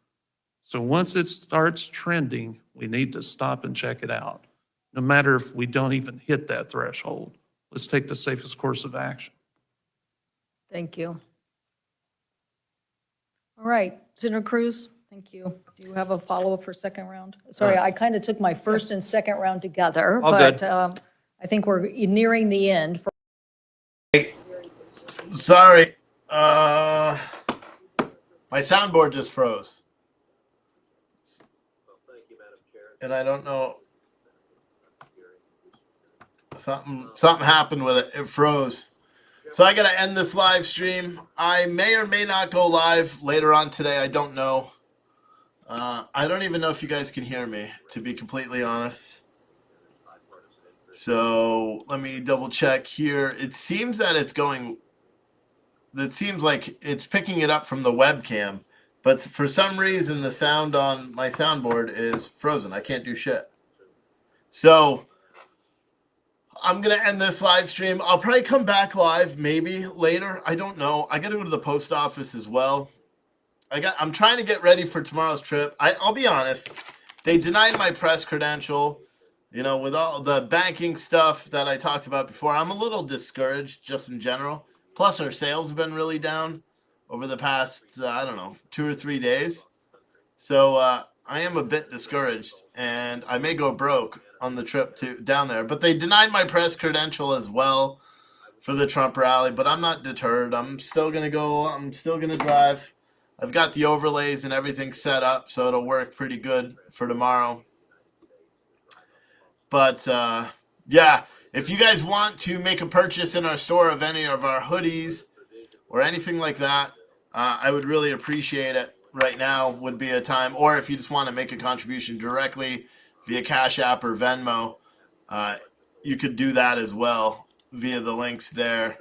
So once it starts trending, we need to stop and check it out. No matter if we don't even hit that threshold, let's take the safest course of action. Thank you. All right, Senator Cruz, thank you. Do you have a follow-up for second round? Sorry, I kind of took my first and second round together, All but good. I think we're nearing the end. Sorry, my soundboard just froze. And I don't know, something happened with it. It froze. So I got to end this live stream. I may or may not go live later on today. I don't know. I don't even know if you guys can hear me, to be completely honest. So let me double check here. It seems that it's going, it seems like it's picking it up from the webcam, but for some reason the sound on my soundboard is frozen. I can't do shit. So I'm going to end this live stream. I'll probably come back live maybe later. I don't know. I got to go to the post office as well. I'm trying to get ready for tomorrow's trip. I'll be honest. They denied my press credential, with all the banking stuff that I talked about before. I'm a little discouraged just in general. Plus our sales have been really down over the past, 2 or 3 days. So I am a bit discouraged, and I may go broke on the trip down there. But they denied my press credential as well for the Trump rally, but I'm not deterred. I'm still going to go. I'm still going to drive. I've got the overlays and everything set up, so it'll work pretty good for tomorrow. But, yeah, if you guys want to make a purchase in our store of any of our hoodies or anything like that, I would really appreciate it. right now would be a time, or if you just want to make a contribution directly via Cash App or Venmo, you could do that as well via the links there.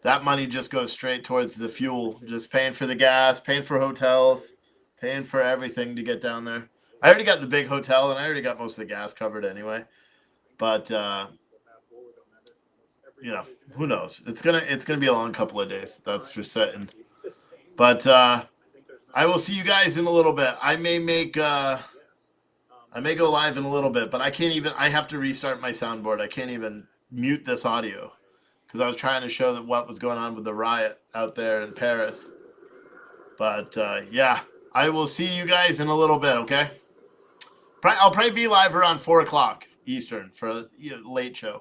That money just goes straight towards the fuel, just paying for the gas, paying for hotels, paying for everything to get down there. I already got the big hotel, and I already got most of the gas covered anyway. But who knows? It's gonna be a long couple of days. That's for certain. But I will see you guys in a little bit. I may go live in a little bit, but I can't even. I have to restart my soundboard. I can't even mute this audio because I was trying to show that what was going on with the riot out there in Paris. But yeah, I will see you guys in a little bit. Okay. I'll probably be live around 4 o'clock Eastern for a late show.